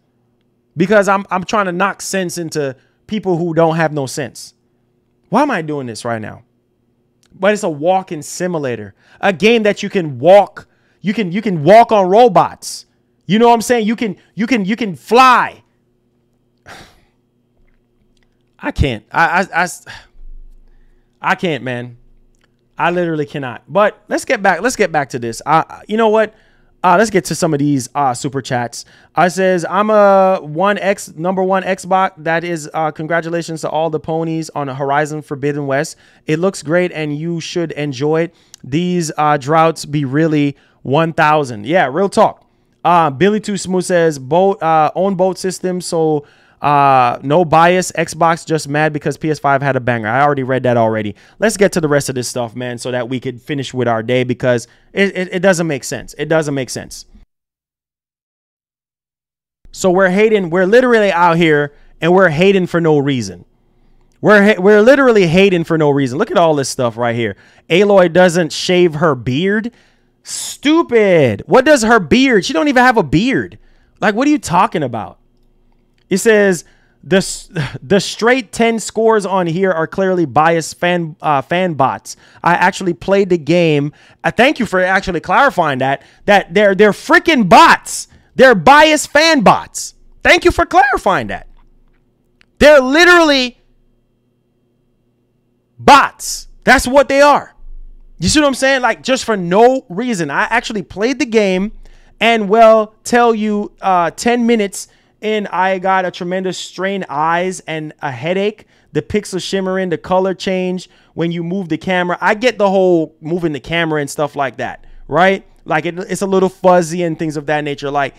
A: Because I'm trying to knock sense into people who don't have no sense. Why am I doing this right now? But it's a walking simulator. A game that you can walk. You can walk on robots. You know what I'm saying? You can fly. I can't. I can't, man. I literally cannot. But let's get back to this. You know what? Let's get to some of these super chats. It says, I'm a number one Xbox. That is congratulations to all the ponies on Horizon Forbidden West. It looks great and you should enjoy it. These droughts be really 1,000. Yeah, real talk. Billy Too Smooth says, own both systems, so no bias. Xbox just mad because PS5 had a banger. I already read that already. Let's get to the rest of this stuff, man, so that we could finish with our day, because it doesn't make sense. It doesn't make sense. So we're literally out here and we're hating for no reason. We're literally hating for no reason. Look at all this stuff right here. Aloy doesn't shave her beard. Stupid. What does her beard? She don't even have a beard. Like, what are you talking about? It says the straight 10 scores on here are clearly biased fan bots. I actually played the game. Thank you for actually clarifying that they're freaking bots. They're biased fan bots. Thank you for clarifying that. They're literally bots. That's what they are. You see what I'm saying? Like, just for no reason. I actually played the game and will tell you 10 minutes and I got a tremendous strained eyes and a headache. The pixel shimmering, the color change when you move the camera. I get the whole moving the camera and stuff like that, right? Like it's a little fuzzy and things of that nature. Like,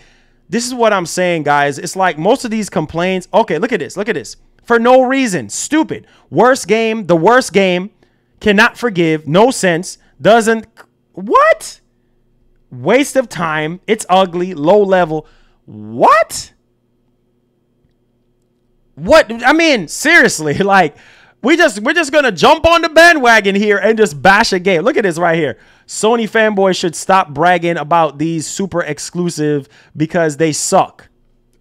A: this is what I'm saying, guys. It's like most of these complaints. Okay, look at this. Look at this. For no reason. Stupid. Worst game. The worst game. Cannot forgive. No sense. Doesn't. What? Waste of time. It's ugly. Low level. What? What? I mean, seriously, like, we're just gonna jump on the bandwagon here and just bash a game. Look at this right here. Sony fanboys should stop bragging about these super exclusive because they suck.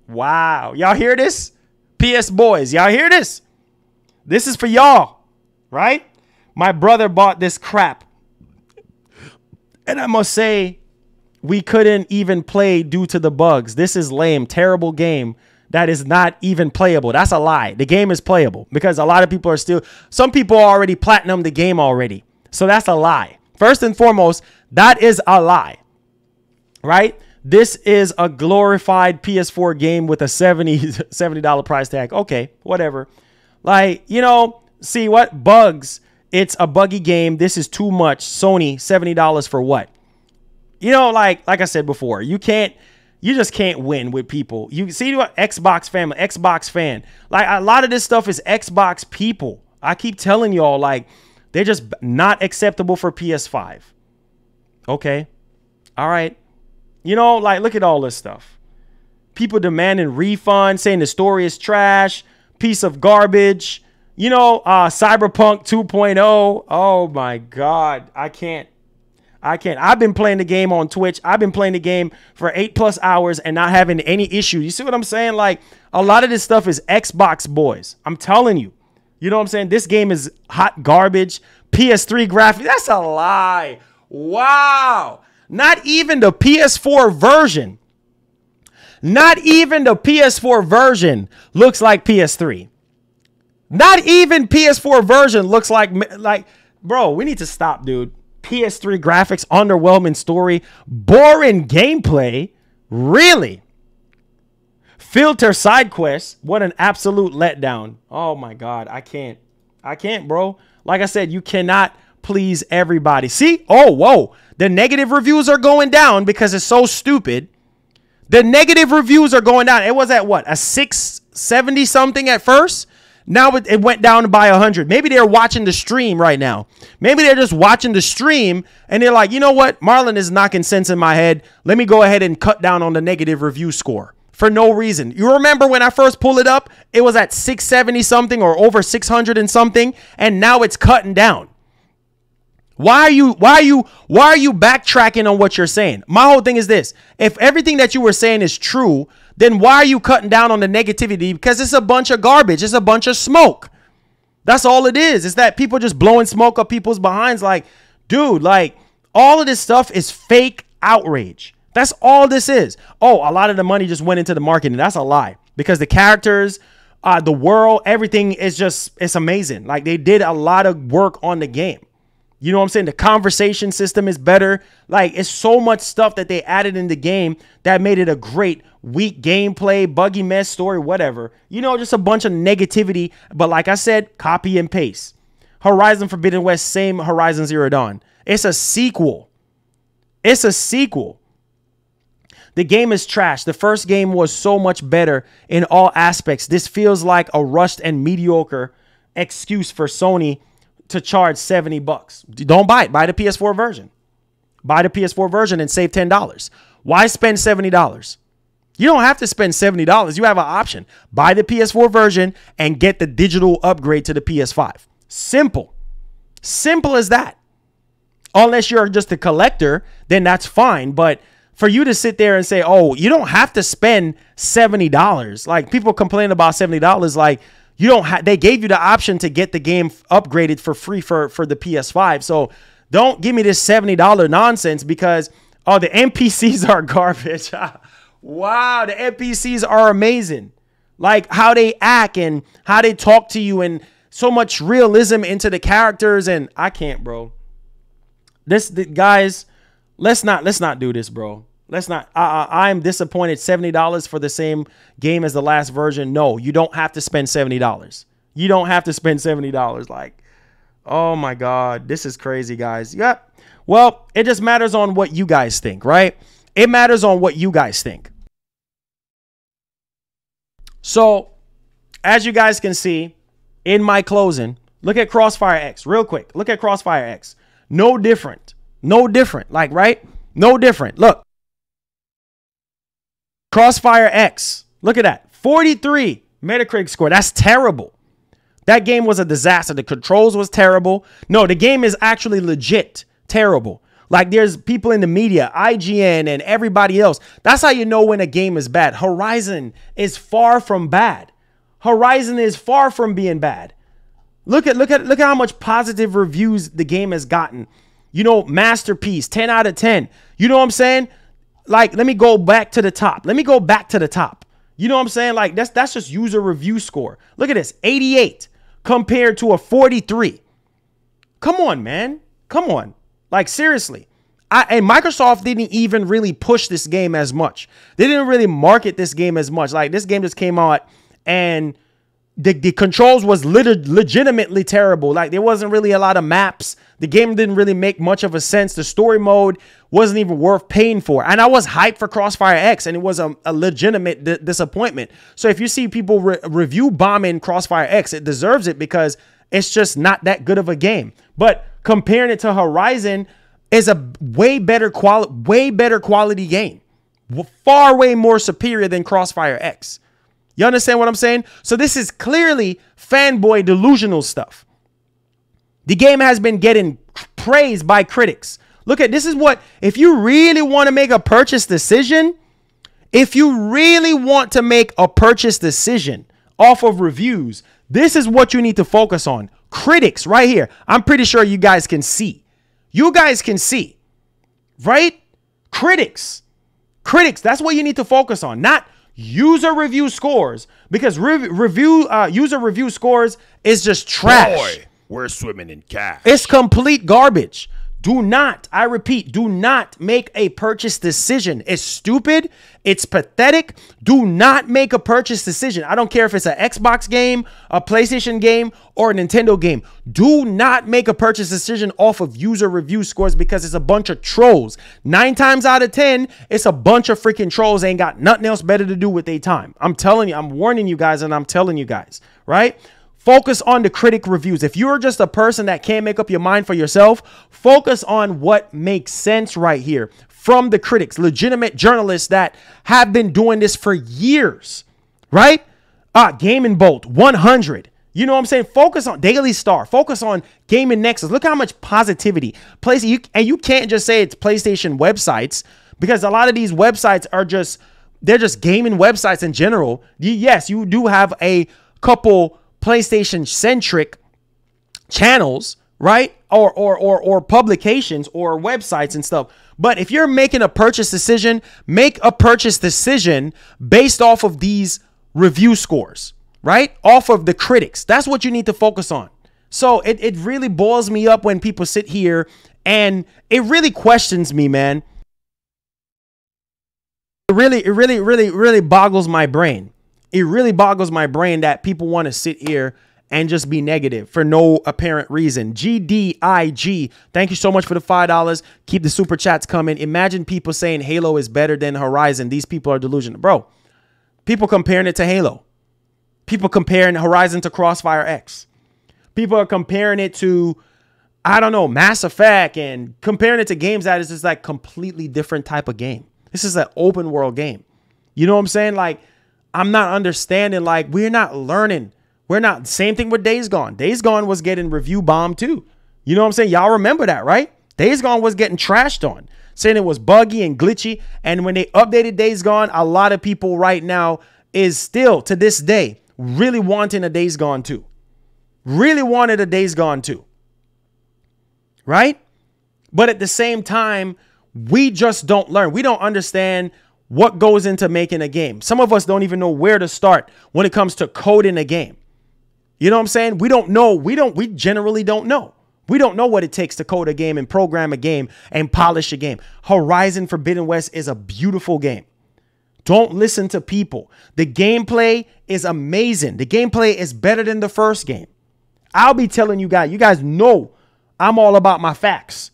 A: Wow. Y'all hear this? PS boys, y'all hear this? This is for y'all, right? My brother bought this crap. And I must say, we couldn't even play due to the bugs. This is lame. Terrible game. That is not even playable. That's a lie. The game is playable because a lot of people are some people already platinum the game already. So that's a lie. First and foremost, that is a lie, right? This is a glorified PS4 game with a $70 price tag. Okay, whatever. Like, you know, see what? Bugs. It's a buggy game. This is too much. Sony, $70 for what? You know, like I said before, you just can't win with people. You see what Xbox fan. Like a lot of this stuff is Xbox people. I keep telling y'all, like, they're just not acceptable for PS5. Okay. All right. You know, like, look at all this stuff. People demanding refunds, saying the story is trash, piece of garbage. You know, Cyberpunk 2.0. Oh my God. I can't. I've been playing the game on Twitch. I've been playing the game for 8+ hours and not having any issue. You see what I'm saying? Like, a lot of this stuff is Xbox boys. I'm telling you. You know what I'm saying? This game is hot garbage. PS3 graphics. That's a lie. Wow. Not even the PS4 version. Not even the PS4 version looks like PS3. Not even PS4 version looks like, bro, we need to stop, dude. PS3 graphics, underwhelming story, boring gameplay. Really? Filter side quests. What an absolute letdown. Oh my God. I can't, bro. Like I said, you cannot please everybody. See? Oh, whoa. The negative reviews are going down because it's so stupid. The negative reviews are going down. It was at what? A 670 something at first. Now it went down by 100. Maybe they're watching the stream right now. Maybe they're just watching the stream and they're like, you know what? Marlon is knocking sense in my head. Let me go ahead and cut down on the negative review score for no reason. You remember when I first pulled it up, it was at 670 something or over 600 and something. And now it's cutting down. Why are you backtracking on what you're saying? My whole thing is this. If everything that you were saying is true, then why are you cutting down on the negativity? Because it's a bunch of garbage. It's a bunch of smoke. That's all it is. It's that people just blowing smoke up people's behinds. Like, dude, like, all of this stuff is fake outrage. That's all this is. Oh, a lot of the money just went into the marketing. That's a lie. Because the characters, the world, everything is just, it's amazing. Like, they did a lot of work on the game. You know what I'm saying? The conversation system is better. Like, it's so much stuff that they added in the game that made it a great, weak gameplay, buggy mess story, whatever. You know, just a bunch of negativity. But like I said, copy and paste. Horizon Forbidden West, same Horizon Zero Dawn. It's a sequel. It's a sequel. The game is trash. The first game was so much better in all aspects. This feels like a rushed and mediocre excuse for Sony to charge $70. Don't buy it. Buy the PS4 version. Buy the PS4 version and save $10. Why spend $70? You don't have to spend $70. You have an option. Buy the PS4 version and get the digital upgrade to the PS5. Simple. Simple as that. Unless you're just a collector, then that's fine. But for you to sit there and say, oh, you don't have to spend $70. Like, people complain about $70. Like, you don't have, they gave you the option to get the game upgraded for free for the PS5. So don't give me this $70 nonsense because, oh, the NPCs are garbage. Wow, the NPCs are amazing. Like, how they act and how they talk to you and so much realism into the characters. And I can't, bro. Guys, let's not do this, bro. Let's not. I'm disappointed. $70 for the same game as the last version. No, you don't have to spend $70. You don't have to spend $70. Like, oh my God, this is crazy, guys. Yeah. Well, it just matters on what you guys think, right? It matters on what you guys think. So, as you guys can see in my closing, look at Crossfire X real quick. Look at Crossfire X. No different. No different. Like, right? No different. Look. Crossfire X. Look at that. 43 Metacritic score. That's terrible. That game was a disaster. The controls was terrible. No, the game is actually legit terrible. Like, there's people in the media, IGN and everybody else. That's how you know when a game is bad. Horizon is far from bad. Horizon is far from being bad. Look at how much positive reviews the game has gotten. You know, masterpiece, 10 out of 10. You know what I'm saying? Like, let me go back to the top. Let me go back to the top. You know what I'm saying? Like, that's just user review score. Look at this, 88 compared to a 43. Come on, man. Come on. Like, seriously. And Microsoft didn't even really push this game as much. They didn't really market this game as much. Like, this game just came out and the controls was legitimately terrible. Like, there wasn't really a lot of maps. The game didn't really make much of a sense. The story mode wasn't even worth paying for. And I was hyped for Crossfire X, and it was a legitimate disappointment. So if you see people review bombing Crossfire X, it deserves it because it's just not that good of a game. But comparing it to Horizon is a way better quality game. Far way more superior than Crossfire X. You understand what I'm saying? So this is clearly fanboy delusional stuff. The game has been getting praised by critics. Look at this is what, if you really want to make a purchase decision, off of reviews, this is what you need to focus on. Critics right here. I'm pretty sure you guys can see. You guys can see, right? Critics. That's what you need to focus on, not user review scores, because user review scores is just trash.
B: Boy, we're swimming in cash.
A: It's complete garbage. Do not, I repeat, do not make a purchase decision. It's stupid. It's pathetic. Do not make a purchase decision. I don't care if it's an Xbox game, a PlayStation game, or a Nintendo game. Do not make a purchase decision off of user review scores because it's a bunch of trolls. 9 times out of 10, it's a bunch of freaking trolls. Ain't got nothing else better to do with their time. I'm telling you, I'm warning you guys, and I'm telling you guys, right? Focus on the critic reviews. If you're just a person that can't make up your mind for yourself, focus on what makes sense right here from the critics, legitimate journalists that have been doing this for years, right? Gaming Bolt 100. You know what I'm saying? Focus on Daily Star. Focus on Gaming Nexus. Look how much positivity. And you can't just say it's PlayStation websites, because a lot of these websites are they're just gaming websites in general. Yes, you do have a couple PlayStation centric channels, right? Or publications or websites and stuff. But if you're making a purchase decision, make a purchase decision based off of these review scores, right? Off of the critics. That's what you need to focus on. So it really boils me up when people sit here, and it really questions me, man. It really boggles my brain. It really boggles my brain that people want to sit here and just be negative for no apparent reason. GDIG, thank you so much for the $5. Keep the super chats coming. Imagine people saying Halo is better than Horizon. These people are delusional. Bro, people comparing it to Halo. People comparing Horizon to Crossfire X. People are comparing it to, I don't know, Mass Effect, and comparing it to games that is just like completely different type of game. This is an open world game. You know what I'm saying? Like, I'm not understanding, like, we're not learning. We're not, same thing with Days Gone. Days Gone was getting review bombed too. You know what I'm saying? Y'all remember that, right? Days Gone was getting trashed on, saying it was buggy and glitchy. And when they updated Days Gone, a lot of people right now is still, to this day, really wanting a Days Gone 2. Really wanted a Days Gone 2. Right? But at the same time, we just don't learn. We don't understand what goes into making a game. Some of us don't even know where to start when it comes to coding a game. You know what I'm saying? We don't know. We generally don't know. We don't know what it takes to code a game and program a game and polish a game. Horizon Forbidden West is a beautiful game. Don't listen to people. The gameplay is amazing. The gameplay is better than the first game. I'll be telling you guys know I'm all about my facts.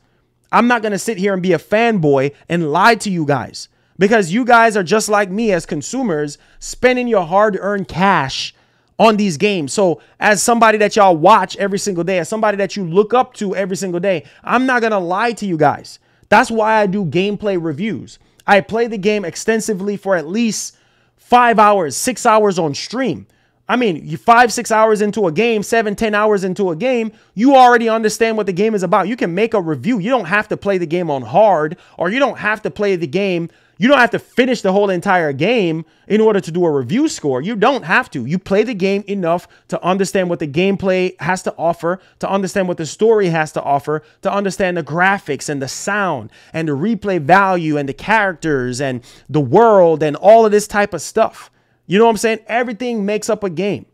A: I'm not going to sit here and be a fanboy and lie to you guys, because you guys are just like me as consumers, spending your hard-earned cash on these games. So as somebody that y'all watch every single day, as somebody that you look up to every single day, I'm not going to lie to you guys. That's why I do gameplay reviews. I play the game extensively for at least 5 hours, 6 hours on stream. I mean, you 5, 6 hours into a game, 7, 10 hours into a game, you already understand what the game is about. You can make a review. You don't have to play the game on hard, or you don't have to play the game. You don't have to finish the whole entire game in order to do a review score. You don't have to. You play the game enough to understand what the gameplay has to offer, to understand what the story has to offer, to understand the graphics and the sound and the replay value and the characters and the world and all of this type of stuff. You know what I'm saying? Everything makes up a game.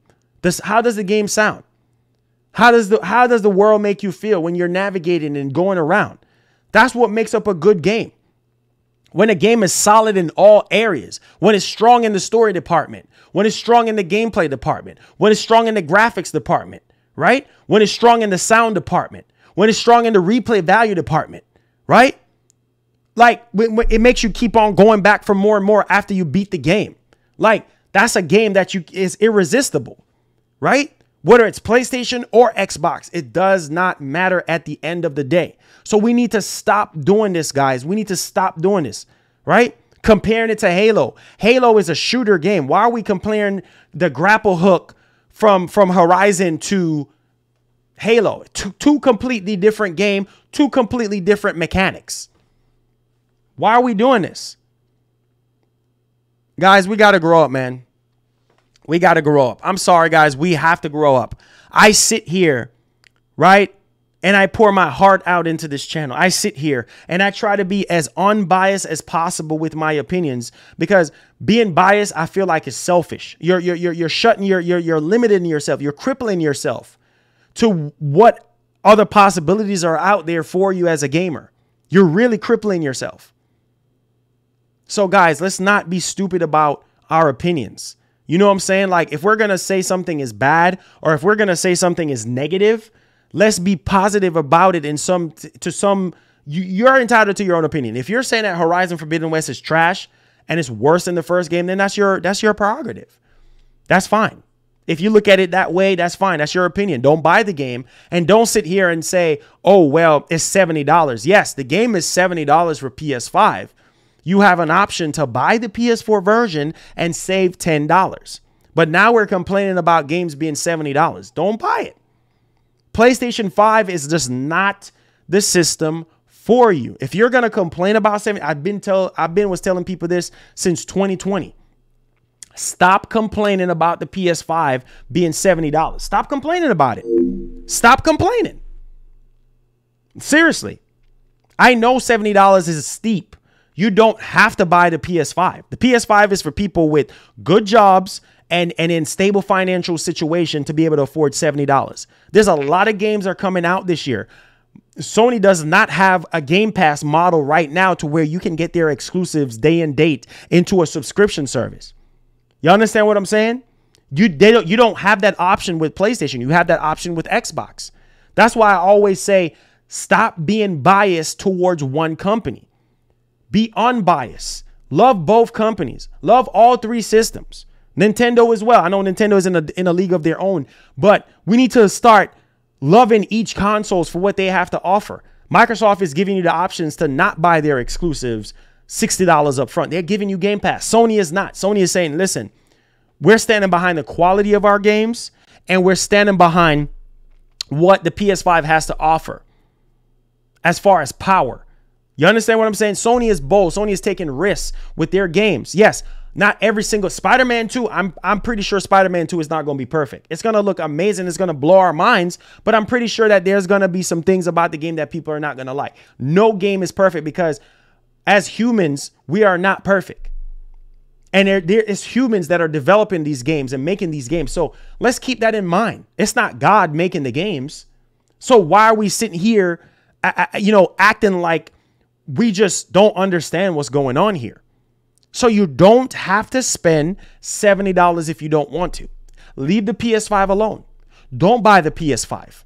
A: How does the game sound? How does the world make you feel when you're navigating and going around? That's what makes up a good game. When a game is solid in all areas, when it's strong in the story department, when it's strong in the gameplay department, when it's strong in the graphics department, right? When it's strong in the sound department, when it's strong in the replay value department, right? Like it makes you keep on going back for more and more after you beat the game. Like that's a game that is irresistible, right? Whether it's PlayStation or Xbox, it does not matter at the end of the day. So we need to stop doing this, guys. We need to stop doing this, right? Comparing it to Halo. Halo is a shooter game. Why are we comparing the grapple hook from Horizon to Halo? Two completely different game, two completely different mechanics. Why are we doing this? Guys, we got to grow up, man. We got to grow up. I'm sorry, guys. We have to grow up. I sit here, right? And I pour my heart out into this channel. I sit here and I try to be as unbiased as possible with my opinions, because being biased, I feel like, is selfish. You're shutting, you're limiting yourself. You're crippling yourself to what other possibilities are out there for you as a gamer. You're really crippling yourself. So guys, let's not be stupid about our opinions. You know what I'm saying? Like if we're going to say something is bad, or if we're going to say something is negative, let's be positive about it. You're entitled to your own opinion. If you're saying that Horizon Forbidden West is trash and it's worse than the first game, then that's your prerogative. That's fine. If you look at it that way, that's fine. That's your opinion. Don't buy the game and don't sit here and say, oh, well, it's $70. Yes, the game is $70 for PS5. You have an option to buy the PS4 version and save $10. But now we're complaining about games being $70. Don't buy it. PlayStation 5 is just not the system for you. If you're going to complain about $70, I've been telling people this since 2020. Stop complaining about the PS5 being $70. Stop complaining about it. Stop complaining. Seriously. I know $70 is steep. You don't have to buy the PS5. The PS5 is for people with good jobs and in stable financial situation to be able to afford $70. There's a lot of games that are coming out this year. Sony does not have a Game Pass model right now to where you can get their exclusives day and date into a subscription service. You understand what I'm saying? You don't have that option with PlayStation. You have that option with Xbox. That's why I always say stop being biased towards one company. Be unbiased. Love both companies. Love all three systems. Nintendo as well. I know Nintendo is in a league of their own, but we need to start loving each consoles for what they have to offer. Microsoft is giving you the options to not buy their exclusives $60 up front. They're giving you Game Pass. Sony is not. Sony is saying, listen, we're standing behind the quality of our games, and we're standing behind what the PS5 has to offer as far as power. You understand what I'm saying? Sony is bold. Sony is taking risks with their games. Yes, not every single Spider-Man 2. I'm pretty sure Spider-Man 2 is not going to be perfect. It's going to look amazing. It's going to blow our minds, but I'm pretty sure that there's going to be some things about the game that people are not going to like. No game is perfect because as humans, we are not perfect. And there is humans that are developing these games and making these games. So let's keep that in mind. It's not God making the games. So why are we sitting here, acting like we just don't understand what's going on here? So you don't have to spend $70 if you don't want to. Leave the PS5 alone. Don't buy the PS5.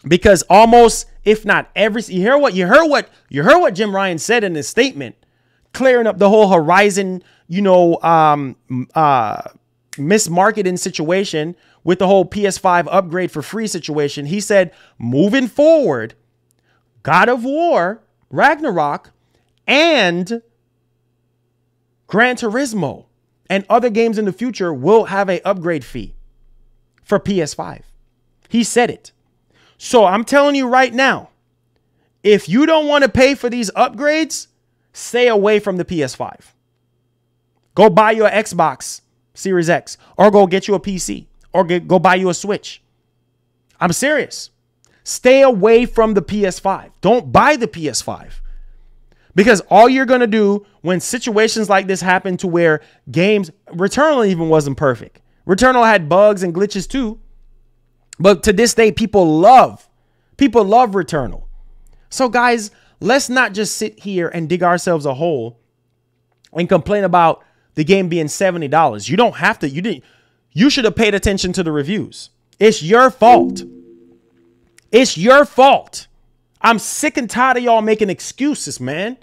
A: Because almost, if not every, you heard what Jim Ryan said in his statement, clearing up the whole Horizon, mismarketing situation with the whole PS5 upgrade for free situation. He said, moving forward, God of War, Ragnarok, and Gran Turismo and other games in the future will have an upgrade fee for PS5. He said it. So I'm telling you right now, if you don't want to pay for these upgrades, stay away from the PS5. Go buy your Xbox Series X, or go get you a PC, or go buy you a Switch. I'm serious. Stay away from the PS5. Don't buy the PS5. Because all you're going to do when situations like this happen to where games, Returnal even wasn't perfect. Returnal had bugs and glitches too. But to this day, people love Returnal. So guys, let's not just sit here and dig ourselves a hole and complain about the game being $70. You don't have to. You should have paid attention to the reviews. It's your fault. It's your fault. I'm sick and tired of y'all making excuses, man.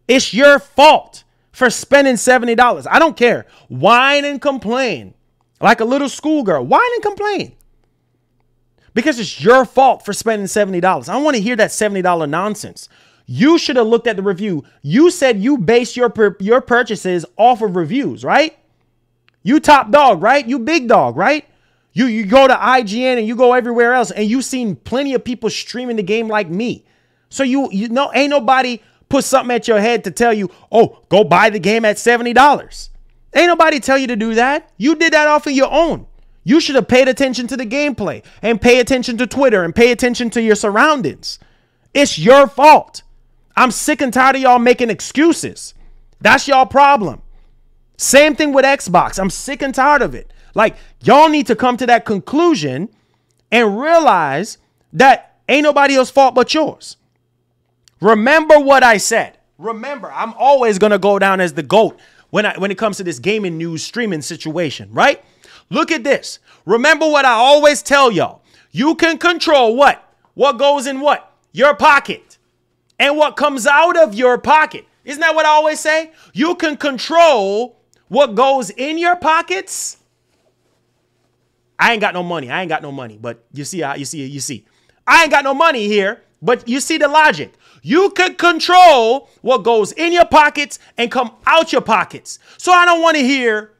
A: It's your fault for spending $70. I don't care. Whine and complain like a little schoolgirl. Whine and complain. Because it's your fault for spending $70. I don't want to hear that $70 nonsense. You should have looked at the review. You said you base your purchases off of reviews, right? You top dog, right? You big dog, right? You go to IGN and you go everywhere else and you've seen plenty of people streaming the game like me. So you know, ain't nobody put something at your head to tell you, oh, go buy the game at $70. Ain't nobody tell you to do that. You did that off of your own. You should have paid attention to the gameplay and pay attention to Twitter and pay attention to your surroundings. It's your fault. I'm sick and tired of y'all making excuses. That's y'all problem. Same thing with Xbox. I'm sick and tired of it. Like, y'all need to come to that conclusion and realize that ain't nobody else's fault but yours. Remember what I said. Remember, I'm always going to go down as the GOAT when it comes to this gaming news streaming situation, right? Look at this. Remember what I always tell y'all. You can control what? What goes in what? Your pocket. And what comes out of your pocket. Isn't that what I always say? You can control what goes in your pockets. I ain't got no money. I ain't got no money. But you see. I ain't got no money here. But you see the logic. You could control what goes in your pockets and come out your pockets. So I don't want to hear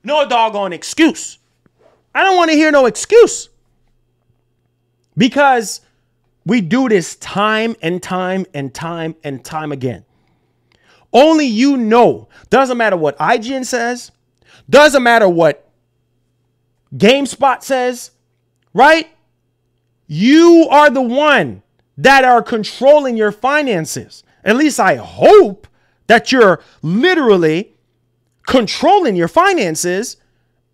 A: no doggone excuse. I don't want to hear no excuse. Because we do this time and time and time and time again. Only you know. Doesn't matter what IGN says. Doesn't matter what GameSpot says. Right? You are the one that are controlling your finances. At least I hope that you're literally controlling your finances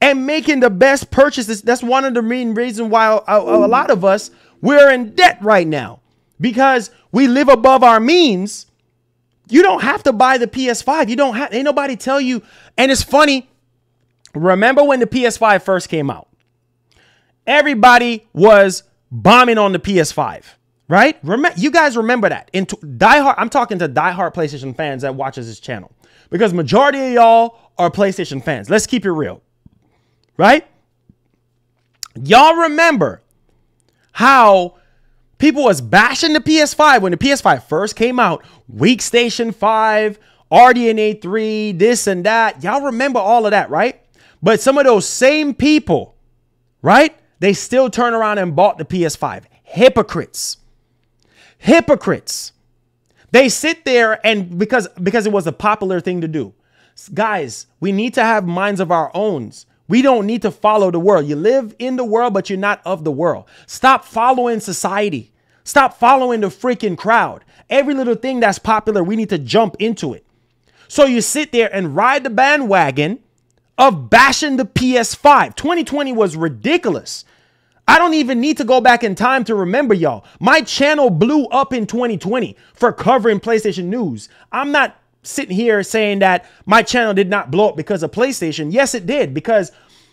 A: and making the best purchases. That's one of the main reasons why a lot of us, we're in debt right now because we live above our means. You don't have to buy the PS5. You don't have, ain't nobody tell you. And it's funny. Remember when the PS5 first came out? Everybody was bombing on the PS5, right? You guys remember that. I'm talking to diehard PlayStation fans that watches this channel because majority of y'all are PlayStation fans. Let's keep it real, right? Y'all remember how people was bashing the PS5 when the PS5 first came out. Weak Station 5, RDNA 3, this and that. Y'all remember all of that, right? But some of those same people, right? They still turn around and bought the PS5. Hypocrites. Hypocrites. They sit there and because it was a popular thing to do. Guys, we need to have minds of our own. We don't need to follow the world. You live in the world, but you're not of the world. Stop following society. Stop following the freaking crowd. Every little thing that's popular, we need to jump into it. So you sit there and ride the bandwagon of bashing the PS5. 2020 was ridiculous. I don't even need to go back in time to remember y'all. My channel blew up in 2020 for covering PlayStation news. I'm not sitting here saying that my channel did not blow up because of PlayStation. Yes, it did, because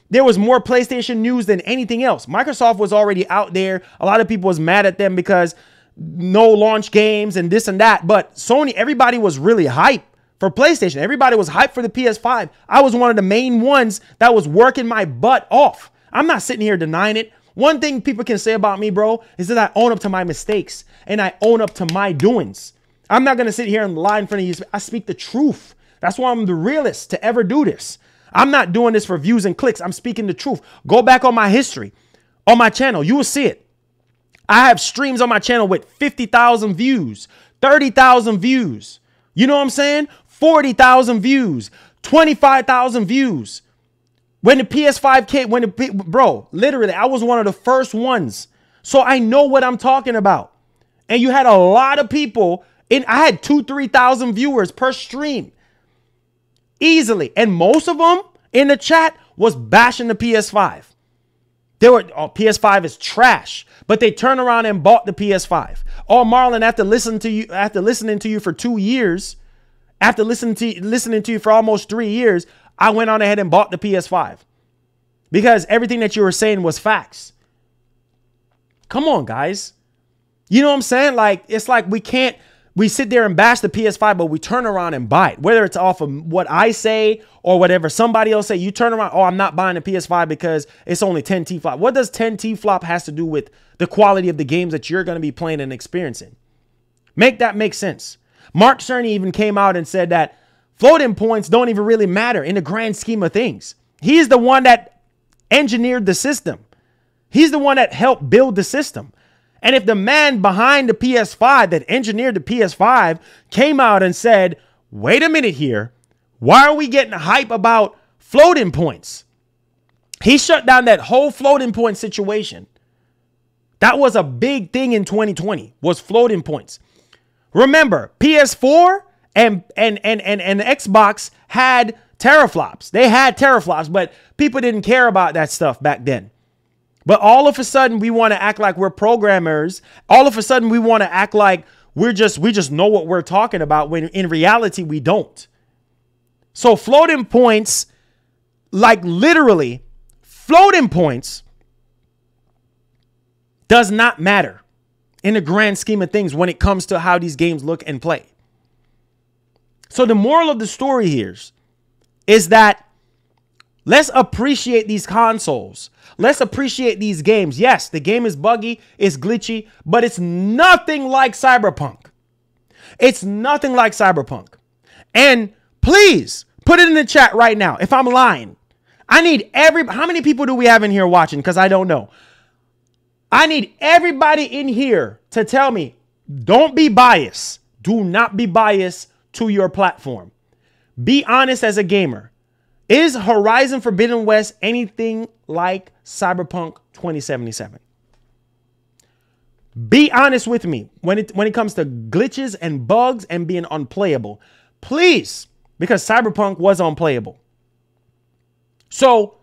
A: there was more PlayStation news than anything else. Microsoft was already out there. A lot of people was mad at them because no launch games and this and that. But Sony, everybody was really hyped for PlayStation. Everybody was hyped for the PS5. I was one of the main ones that was working my butt off. I'm not sitting here denying it. One thing people can say about me, bro, is that I own up to my mistakes and I own up to my doings. I'm not going to sit here and lie in front of you. I speak the truth. That's why I'm the realest to ever do this. I'm not doing this for views and clicks. I'm speaking the truth. Go back on my history on my channel. You will see it. I have streams on my channel with 50,000 views, 30,000 views. You know what I'm saying? 40,000 views, 25,000 views. When the PS5 came, bro, literally, I was one of the first ones. So I know what I'm talking about. And you had a lot of people. I had 2,000-3,000 viewers per stream. Easily. And most of them in the chat was bashing the PS5. They were, oh, PS5 is trash, but they turned around and bought the PS5. Oh, Marlon, after listening to you for 2 years, after listening to you for almost 3 years, I went on ahead and bought the PS5 because everything that you were saying was facts. Come on, guys. You know what I'm saying? Like, it's like we sit there and bash the PS5, but we turn around and buy it, whether it's off of what I say or whatever somebody else say. You turn around, oh, I'm not buying a PS5 because it's only 10 T-flop. What does 10 T-flop has to do with the quality of the games that you're going to be playing and experiencing? Make that make sense. Mark Cerny even came out and said that floating points don't even really matter in the grand scheme of things. He's the one that engineered the system. He's the one that helped build the system. And if the man behind the PS5 that engineered the PS5 came out and said, wait a minute here, why are we getting hype about floating points? He shut down that whole floating point situation. That was a big thing in 2020, was floating points. Remember, PS4 and Xbox had teraflops. They had teraflops, but people didn't care about that stuff back then. But all of a sudden, we want to act like we're programmers. All of a sudden, we want to act like we just know what we're talking about, when in reality, we don't. So floating points, like literally, floating points does not matter in the grand scheme of things when it comes to how these games look and play. So the moral of the story here is that let's appreciate these consoles. Let's appreciate these games. Yes, the game is buggy, it's glitchy, but it's nothing like Cyberpunk. It's nothing like Cyberpunk. And please put it in the chat right now if I'm lying. I need how many people do we have in here watching? Because I don't know. I need everybody in here to tell me, don't be biased. Do not be biased to your platform. Be honest as a gamer. Is Horizon Forbidden West anything like Cyberpunk 2077? Be honest with me when it comes to glitches and bugs and being unplayable. Please, because Cyberpunk was unplayable. So,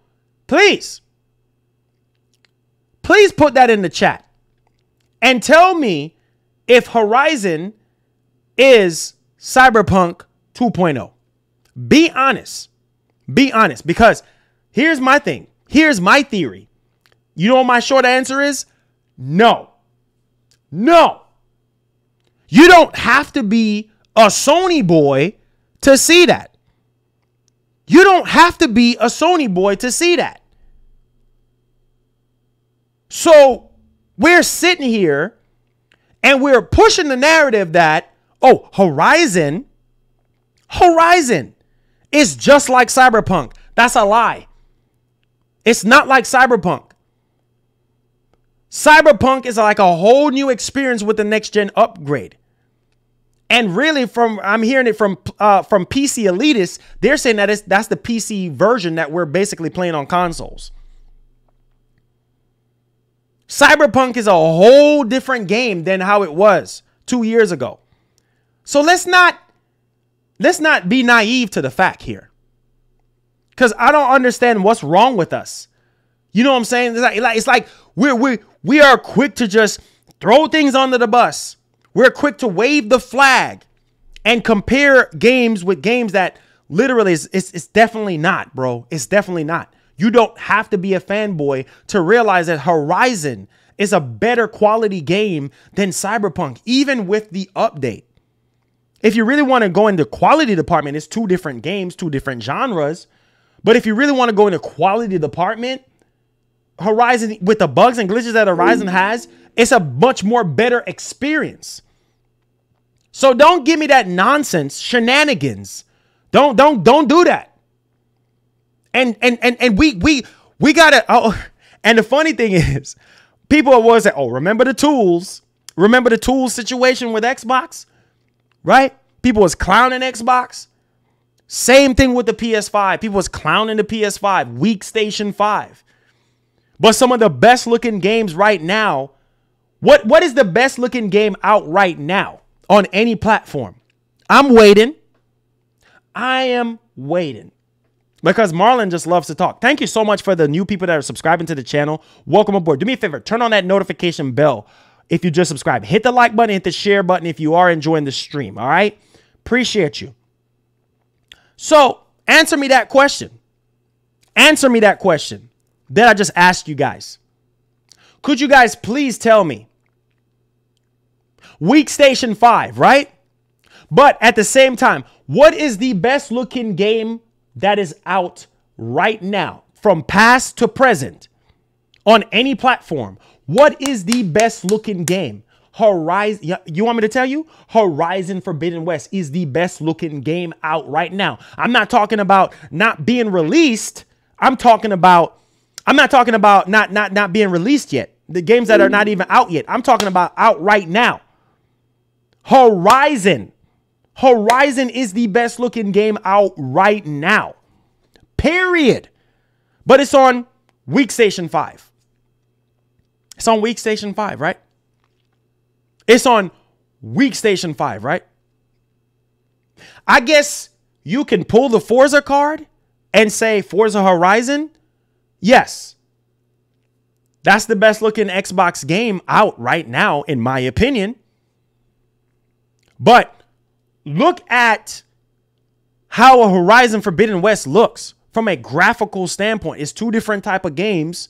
A: please put that in the chat and tell me if Horizon is Cyberpunk 2.0. Be honest. Be honest, because here's my thing. Here's my theory. You know what my short answer is? No. No. You don't have to be a Sony boy to see that. You don't have to be a Sony boy to see that. So we're sitting here and we're pushing the narrative that, oh, Horizon is just like Cyberpunk. That's a lie. It's not like Cyberpunk. Cyberpunk is like a whole new experience with the next gen upgrade. And really, I'm hearing it from PC elitists, they're saying that that's the PC version that we're basically playing on consoles. Cyberpunk is a whole different game than how it was 2 years ago. So let's not be naive to the fact here. Because I don't understand what's wrong with us. You know what I'm saying? It's like we are quick to just throw things under the bus. We're quick to wave the flag and compare games with games that literally it's definitely not, bro. It's definitely not. You don't have to be a fanboy to realize that Horizon is a better quality game than Cyberpunk, even with the update. If you really want to go into quality department, it's two different games, two different genres. But if you really want to go into quality department, Horizon, with the bugs and glitches that Horizon has, it's a much more better experience. So don't give me that nonsense, shenanigans. Don't do that. And we gotta. Oh, and the funny thing is, people always say, "Oh, remember the tools? Remember the tools situation with Xbox?" Right? People was clowning Xbox. Same thing with the PS5. People was clowning the PS5, weak Station 5. But some of the best looking games right now, what is the best looking game out right now on any platform? I'm waiting. I am waiting. because Marlon just loves to talk. Thank you so much for the new people that are subscribing to the channel. Welcome aboard. Do me a favor. Turn on that notification bell if you just subscribe. Hit the like button. Hit the share button if you are enjoying the stream. All right? Appreciate you. So answer me that question. Answer me that question that I just asked you guys. Could you guys please tell me? Weak Station 5, right? But at the same time, what is the best looking game that is out right now from past to present on any platform? What is the best looking game? Horizon. You want me to tell you? Horizon Forbidden West is the best looking game out right now. I'm not talking about not being released. I'm not talking about not being released yet. The games that are not even out yet. I'm talking about out right now. Horizon is the best looking game out right now. Period. But it's on Weak Station 5. It's on Weak Station 5, right? It's on Weak Station 5, right? I guess you can pull the Forza card and say Forza Horizon. Yes. That's the best looking Xbox game out right now, in my opinion. But look at how a Horizon Forbidden West looks from a graphical standpoint. It's two different type of games.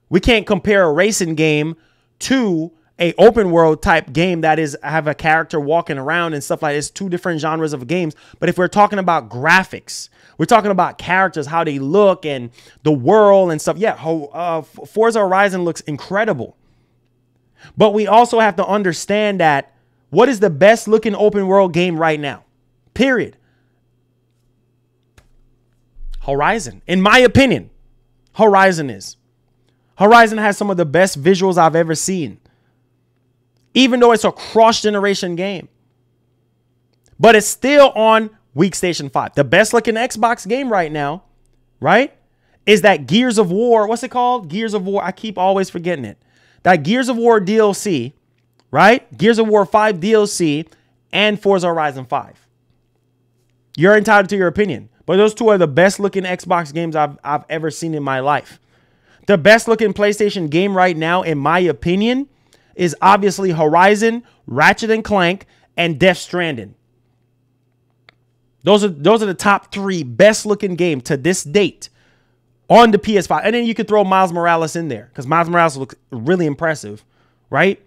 A: We can't compare a racing game to a open world type game that is have a character walking around and stuff like that. It's two different genres of games. But if we're talking about graphics, we're talking about characters, how they look and the world and stuff. Yeah, Forza Horizon looks incredible. But we also have to understand that what is the best looking open world game right now? Period. Horizon. In my opinion, Horizon is. Horizon has some of the best visuals I've ever seen. Even though it's a cross-generation game. But it's still on Weak Station 5. The best looking Xbox game right now, right, is that Gears of War. What's it called? Gears of War. I keep always forgetting it. That Gears of War DLC, right? Gears of War 5 DLC and Forza Horizon 5. You're entitled to your opinion. But those two are the best looking Xbox games I've ever seen in my life. The best looking PlayStation game right now, in my opinion, is obviously Horizon, Ratchet and Clank, and Death Stranding. Those are the top three best looking games to this date on the PS5. And then you could throw Miles Morales in there because Miles Morales looks really impressive, right?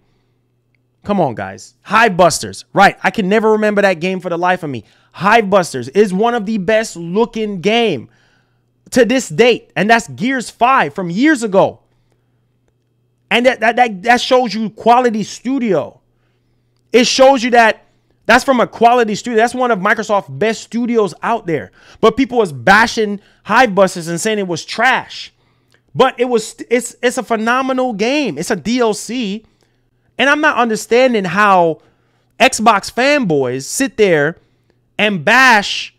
A: Come on, guys. Hivebusters, right? I can never remember that game for the life of me. Hivebusters is one of the best looking game to this date. And that's Gears 5 from years ago. And that shows you quality studio. It shows you that that's from a quality studio. That's one of Microsoft's best studios out there. But people was bashing Hivebusters and saying it was trash. But it's a phenomenal game. It's a DLC. And I'm not understanding how Xbox fanboys sit there and bash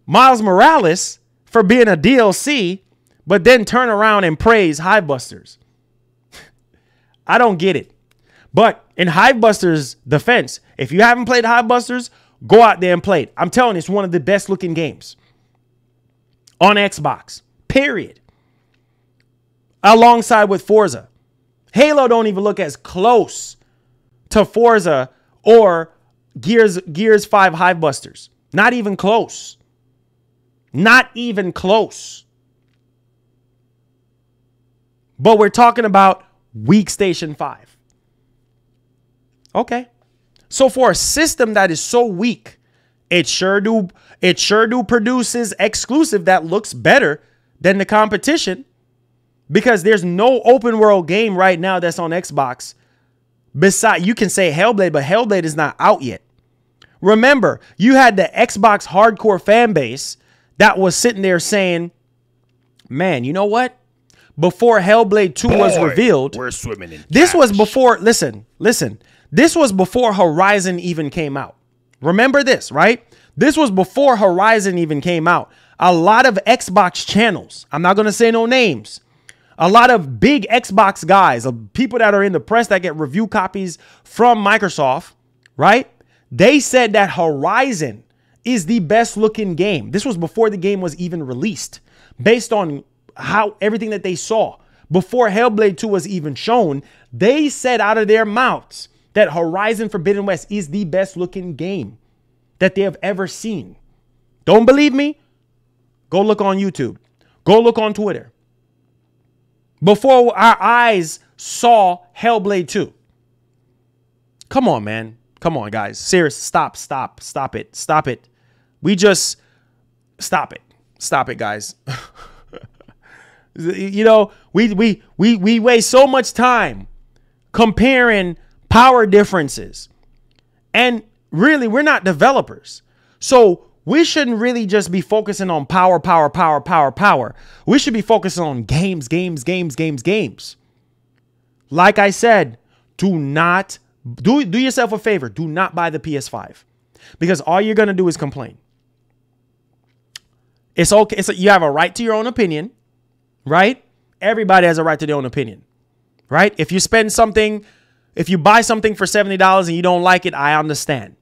A: Miles Morales for being a DLC, but then turn around and praise Hivebusters. I don't get it. But in Hivebusters' defense, if you haven't played Hivebusters, go out there and play it. I'm telling you, it's one of the best looking games on Xbox, period. Alongside with Forza. Halo don't even look as close to Forza or Gears 5 Hivebusters. Not even close. Not even close. But we're talking about Weak Station 5. Okay. So for a system that is so weak, it sure do produces exclusive that looks better than the competition. Because there's no open world game right now that's on Xbox. Besides, you can say Hellblade, but Hellblade is not out yet. Remember, you had the Xbox hardcore fan base that was sitting there saying, man, you know what? Before Hellblade 2 was revealed,
B: we're swimming in
A: this
B: cash.
A: was before, listen, this was before Horizon even came out. Remember this, right? This was before Horizon even came out. A lot of Xbox channels, I'm not going to say no names, a lot of big Xbox guys, people that are in the press that get review copies from Microsoft, right? They said that Horizon is the best looking game. This was before the game was even released, based on how everything that they saw. Before Hellblade 2 was even shown, they said out of their mouths that Horizon Forbidden West is the best looking game that they have ever seen. Don't believe me? Go look on YouTube. Go look on Twitter. Before our eyes saw Hellblade 2. Come on, man. Come on, guys. Serious. Stop it. We just stop it. Stop it, guys. You know, we waste so much time comparing power differences. And really, we're not developers. So we shouldn't really just be focusing on power. We should be focusing on games. Like I said, do yourself a favor. Do not buy the PS5, because all you're going to do is complain. It's okay. You have a right to your own opinion, right? Everybody has a right to their own opinion, right? If you buy something for $70 and you don't like it, I understand.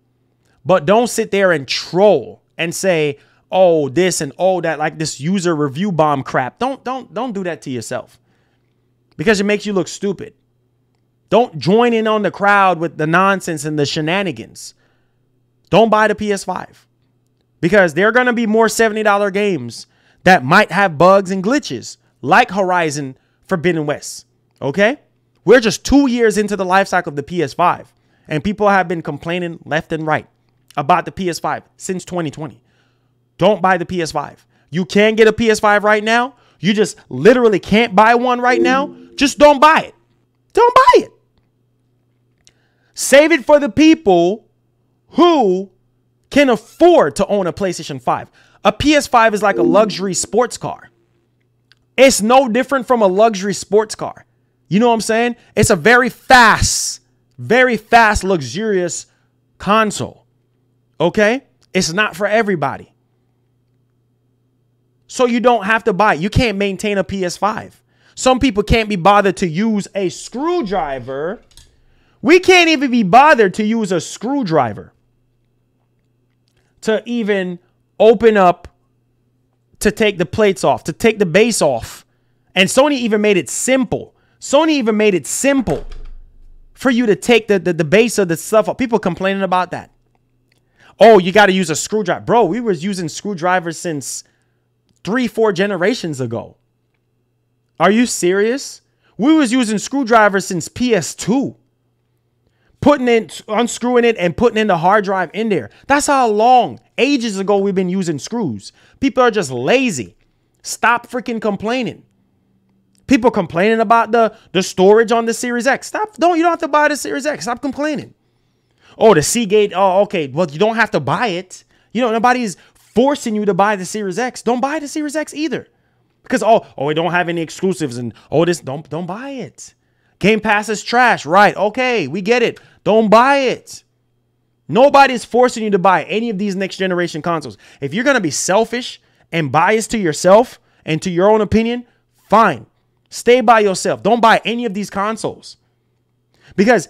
A: But don't sit there and troll and say, oh, this and oh, that, like this user review bomb crap. Don't do that to yourself, because it makes you look stupid. Don't join in on the crowd with the nonsense and the shenanigans. Don't buy the PS5, because there are going to be more $70 games that might have bugs and glitches like Horizon Forbidden West. Okay? We're just 2 years into the life cycle of the PS5, and people have been complaining left and right about the PS5 since 2020. Don't buy the PS5. You can get a PS5 right now. You just literally can't buy one right now. Just don't buy it. Don't buy it. Save it for the people who can afford to own a PlayStation 5. A PS5 is like a luxury sports car. It's no different from a luxury sports car. You know what I'm saying? It's a very fast, luxurious console. Okay? It's not for everybody. So you don't have to buy it. You can't maintain a PS5. Some people can't be bothered to use a screwdriver. We can't even be bothered to use a screwdriver to even open up, to take the plates off, to take the base off. And Sony even made it simple. Sony even made it simple for you to take the base of the stuff off. People complaining about that. Oh, you got to use a screwdriver. Bro, we was using screwdrivers since 3-4 generations ago. Are you serious? We was using screwdrivers since PS2. Unscrewing it and putting in the hard drive in there. That's how long, ages ago, we've been using screws. People are just lazy. Stop freaking complaining. People complaining about the storage on the Series X. You don't have to buy the Series X. Stop complaining. Oh, the Seagate. Oh, okay. Well, you don't have to buy it. You know, nobody's forcing you to buy the Series X. Don't buy the Series X either. Because, we don't have any exclusives and, don't buy it. Game Pass is trash. Right. Okay. We get it. Don't buy it. Nobody's forcing you to buy any of these next generation consoles. If you're going to be selfish and biased to yourself and to your own opinion, fine. Stay by yourself. Don't buy any of these consoles. Because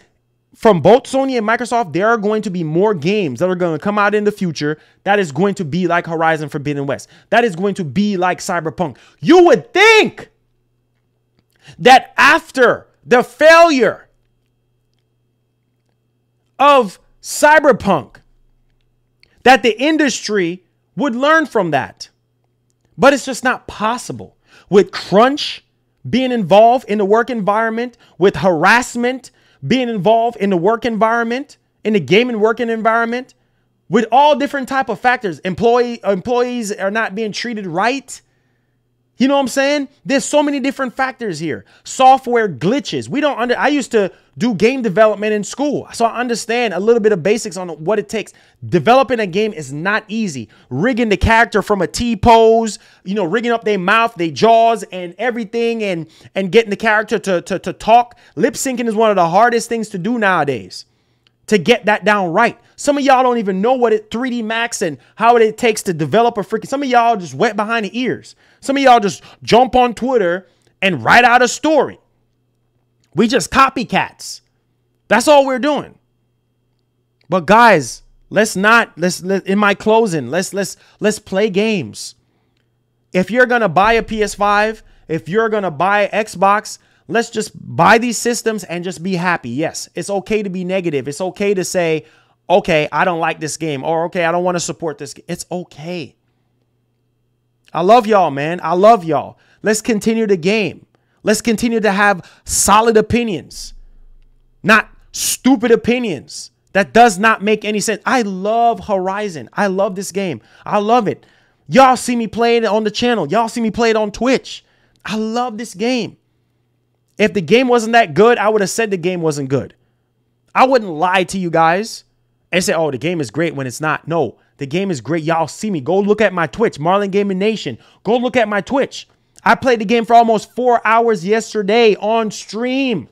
A: from both Sony and Microsoft, there are going to be more games that are going to come out in the future that is going to be like Horizon Forbidden West. That is going to be like Cyberpunk. You would think that after the failure of Cyberpunk, that the industry would learn from that. But it's just not possible. With crunch being involved in the work environment, with harassment being involved in the work environment, in the gaming working environment, with all different type of factors, employees are not being treated right. You know what I'm saying? There's so many different factors here. Software glitches. I used to do game development in school, so I understand a little bit of basics on what it takes. Developing a game is not easy. Rigging the character from a T-pose, rigging up their mouth, their jaws and everything, and getting the character to talk. Lip syncing is one of the hardest things to do nowadays, to get that down right. Some of y'all don't even know what 3D Max and how it takes to develop a freaking. Some of y'all just wet behind the ears. Some of y'all just jump on Twitter and write out a story. We just copycats. That's all we're doing. But guys, Let's in my closing, let's play games. If you're going to buy a PS5, if you're going to buy Xbox, let's just buy these systems and just be happy. Yes, it's okay to be negative. It's okay to say, okay, I don't like this game, or okay, I don't want to support this game. It's okay. I love y'all, man. I love y'all. Let's continue the game. Let's continue to have solid opinions, not stupid opinions that does not make any sense. I love Horizon. I love this game. I love it. Y'all see me play it on the channel. Y'all see me play it on Twitch. I love this game. If the game wasn't that good, I would have said the game wasn't good. I wouldn't lie to you guys and say, oh, the game is great when it's not. No, the game is great. Y'all see me. Go look at my Twitch, Marlon Gaming Nation. Go look at my Twitch. I played the game for almost 4 hours yesterday on stream.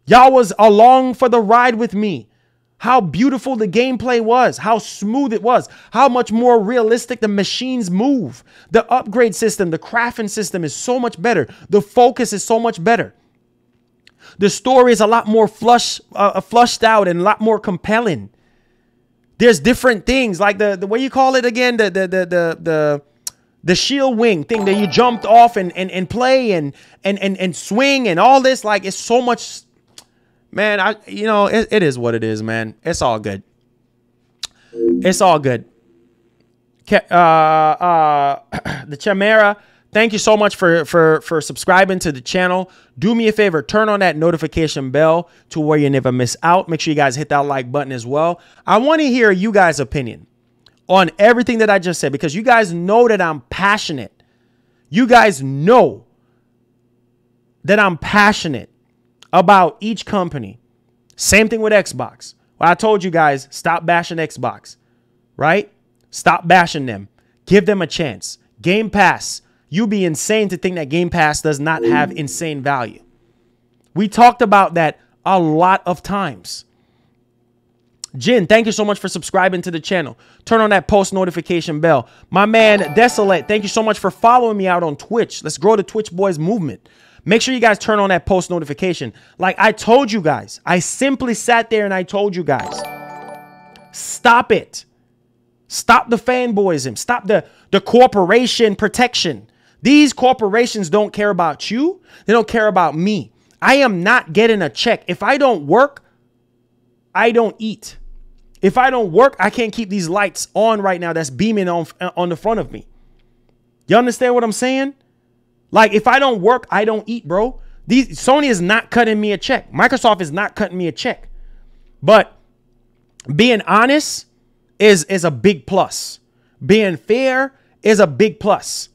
A: Y'all was along for the ride with me. How beautiful the gameplay was, how smooth it was, how much more realistic the machines move. The upgrade system, the crafting system is so much better. The focus is so much better. The story is a lot more flushed out and a lot more compelling. There's different things like the what you call it again, the shield wing thing that you jumped off and play and swing and all this. Like, it's so much. Man, it is what it is, man. It's all good. It's all good. The Chimera, thank you so much for subscribing to the channel. Do me a favor, turn on that notification bell to where you never miss out. Make sure you guys hit that like button as well. I want to hear you guys' opinion on everything that I just said, because you guys know that I'm passionate. You guys know that I'm passionate about each company. Same thing with Xbox. Well, I told you guys, stop bashing Xbox, right? Stop bashing them. Give them a chance. Game Pass. You'd be insane to think that Game Pass does not have insane value. We talked about that a lot of times. Jin, thank you so much for subscribing to the channel. Turn on that post notification bell. My man, Desolate, thank you so much for following me out on Twitch. Let's grow the Twitch Boys movement. Make sure you guys turn on that post notification. Like I told you guys, I simply sat there and I told you guys, stop it. Stop the fanboyism. Stop the corporation protection. These corporations don't care about you. They don't care about me. I am not getting a check. If I don't work, I don't eat. If I don't work, I can't keep these lights on right now that's beaming on the front of me. You understand what I'm saying? Like, if I don't work, I don't eat, bro. Sony is not cutting me a check. Microsoft is not cutting me a check. But being honest is a big plus. Being fair is a big plus.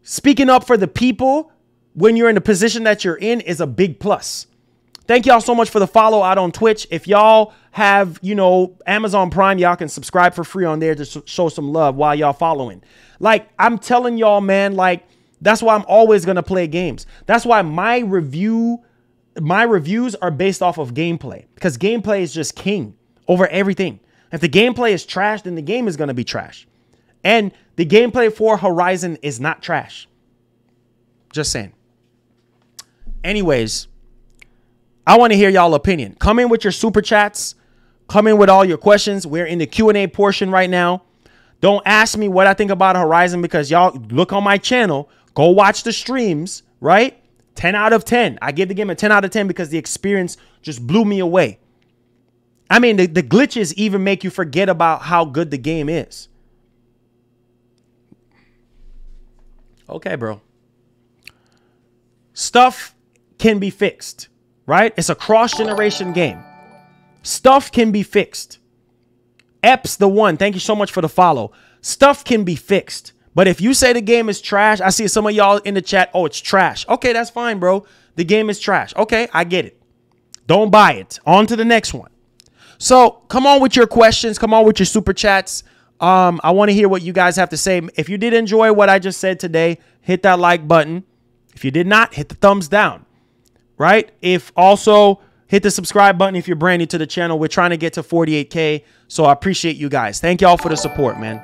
A: Speaking up for the people when you're in the position that you're in is a big plus. Thank y'all so much for the follow out on Twitch. If y'all have, Amazon Prime, y'all can subscribe for free on there to show some love while y'all following. Like, I'm telling y'all, man, like, that's why I'm always going to play games. That's why my reviews are based off of gameplay, because gameplay is just king over everything. If the gameplay is trash, then the game is going to be trash. And the gameplay for Horizon is not trash. Just saying. Anyways, I want to hear y'all opinion. Come in with your super chats. Come in with all your questions. We're in the Q&A portion right now. Don't ask me what I think about Horizon, because y'all look on my channel. Go watch the streams, right? 10 out of 10. I give the game a 10 out of 10 because the experience just blew me away. I mean, the glitches even make you forget about how good the game is. Okay, bro. Stuff can be fixed, right? It's a cross-generation game. Stuff can be fixed. Eps the one, thank you so much for the follow. Stuff can be fixed. But if you say the game is trash, I see some of y'all in the chat, oh, it's trash. Okay, that's fine, bro. The game is trash. Okay, I get it. Don't buy it. On to the next one. So come on with your questions. Come on with your super chats. I want to hear what you guys have to say. If you did enjoy what I just said today, hit that like button. If you did not, hit the thumbs down, right? If also hit the subscribe button if you're brand new to the channel. We're trying to get to 48K, so I appreciate you guys. Thank y'all for the support, man.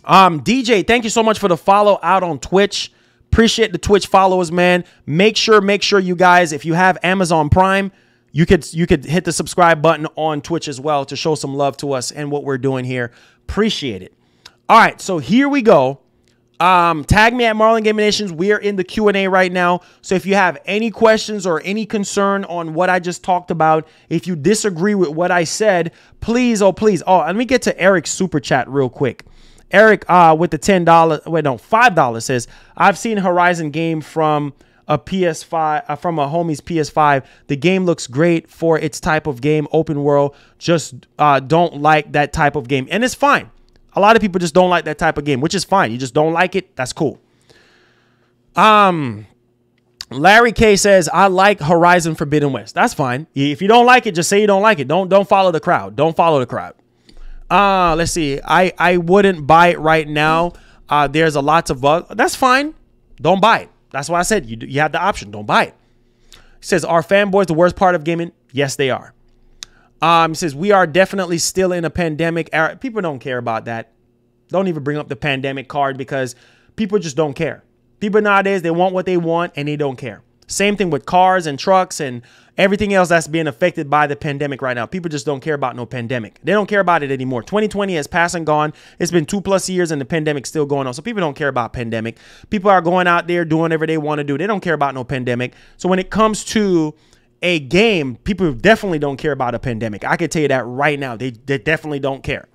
A: DJ, thank you so much for the follow out on Twitch. Appreciate the Twitch followers, man. Make sure you guys, if you have Amazon Prime, You could hit the subscribe button on Twitch as well to show some love to us and what we're doing here. Appreciate it. All right, so here we go. Tag me at Marlon Gaming Nations. We are in the Q&A right now. So if you have any questions or any concern on what I just talked about, if you disagree with what I said, please, oh, please. Oh, let me get to Eric's super chat real quick. Eric, with the $5 says, I've seen Horizon game from a PS5, from a homie's PS5. The game looks great for its type of game, open world. Just don't like that type of game. And it's fine. A lot of people just don't like that type of game, which is fine. You just don't like it. That's cool. Larry K says, I like Horizon Forbidden West. That's fine. If you don't like it, just say you don't like it. Don't follow the crowd. Don't follow the crowd. Let's see. I wouldn't buy it right now. There's a lots of bugs. That's fine. Don't buy it. That's why I said you have the option. Don't buy it. He says, are fanboys the worst part of gaming? Yes, they are. He says, we are definitely still in a pandemic era. People don't care about that. Don't even bring up the pandemic card because people just don't care. People nowadays, they want what they want and they don't care. Same thing with cars and trucks and everything else that's being affected by the pandemic right now. People just don't care about no pandemic. They don't care about it anymore. 2020 has passed and gone. It's been 2+ years and the pandemic's still going on. So people don't care about pandemic. People are going out there doing whatever they want to do. They don't care about no pandemic. So when it comes to a game, people definitely don't care about a pandemic. I can tell you that right now. They definitely don't care.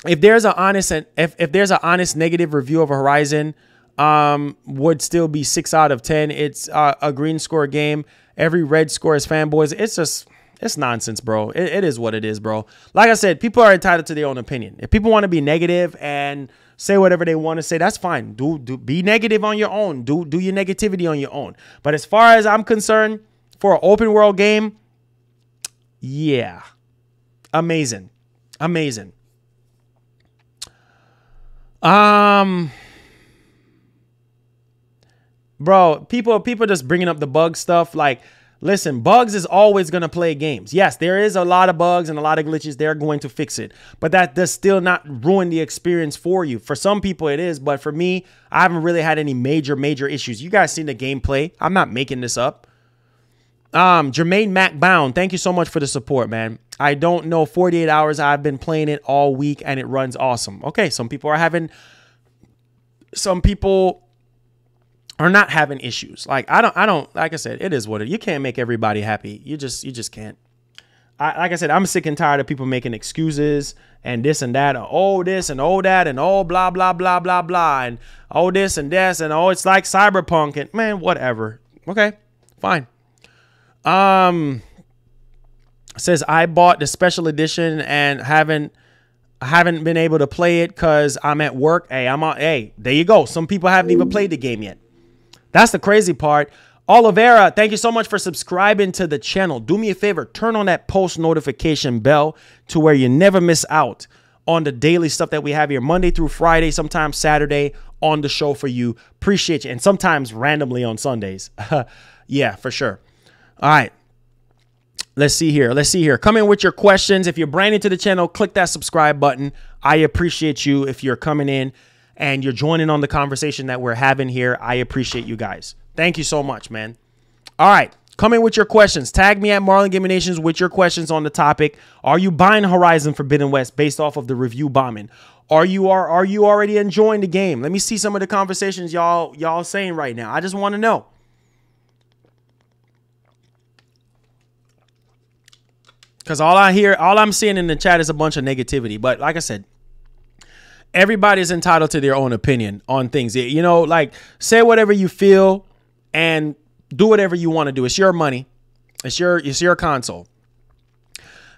A: If there's an honest and if there's an honest negative review of Horizon, would still be 6 out of 10. It's a green score game. Every red score is fanboys. It's nonsense, bro. It is what it is, bro. Like I said, people are entitled to their own opinion. If people want to be negative and say whatever they want to say, that's fine. Be negative on your own. Do your negativity on your own. But as far as I'm concerned, for an open world game, yeah, amazing, amazing. Bro, people just bringing up the bug stuff. Like, listen, bugs is always going to play games. Yes, there is a lot of bugs and a lot of glitches. They're going to fix it. But that does still not ruin the experience for you. For some people it is. But for me, I haven't really had any major issues. You guys seen the gameplay. I'm not making this up. Jermaine MacBound, thank you so much for the support, man. I don't know, 48 hours. I've been playing it all week and it runs awesome. Okay, some people are not having issues. Like I don't like I said, it is what it is. You can't make everybody happy. You just can't. Like I said, I'm sick and tired of people making excuses and this and that, or oh this and oh that and oh blah blah blah blah blah and oh this and this and oh it's like Cyberpunk and man, whatever. Okay, fine. Says I bought the special edition and haven't been able to play it because I'm at work. Hey, there you go. Some people haven't even played the game yet. That's the crazy part. Oliveira, thank you so much for subscribing to the channel. Do me a favor, turn on that post notification bell to where you never miss out on the daily stuff that we have here Monday through Friday, sometimes Saturday on the show for you. Appreciate you. And sometimes randomly on Sundays. Yeah, for sure. All right. Let's see here. Come in with your questions. If you're brand new to the channel, click that subscribe button. I appreciate you if you're coming in and you're joining on the conversation that we're having here. I appreciate you guys. Thank you so much, man. All right. Come in with your questions. Tag me at Marlon Gaming Nations with your questions on the topic. Are you buying Horizon Forbidden West based off of the review bombing? Are you already enjoying the game? Let me see some of the conversations y'all saying right now. I just want to know. Because all I'm seeing in the chat is a bunch of negativity. But like I said, everybody's entitled to their own opinion on things. You know, like say whatever you feel and do whatever you want to do. It's your money. It's your console.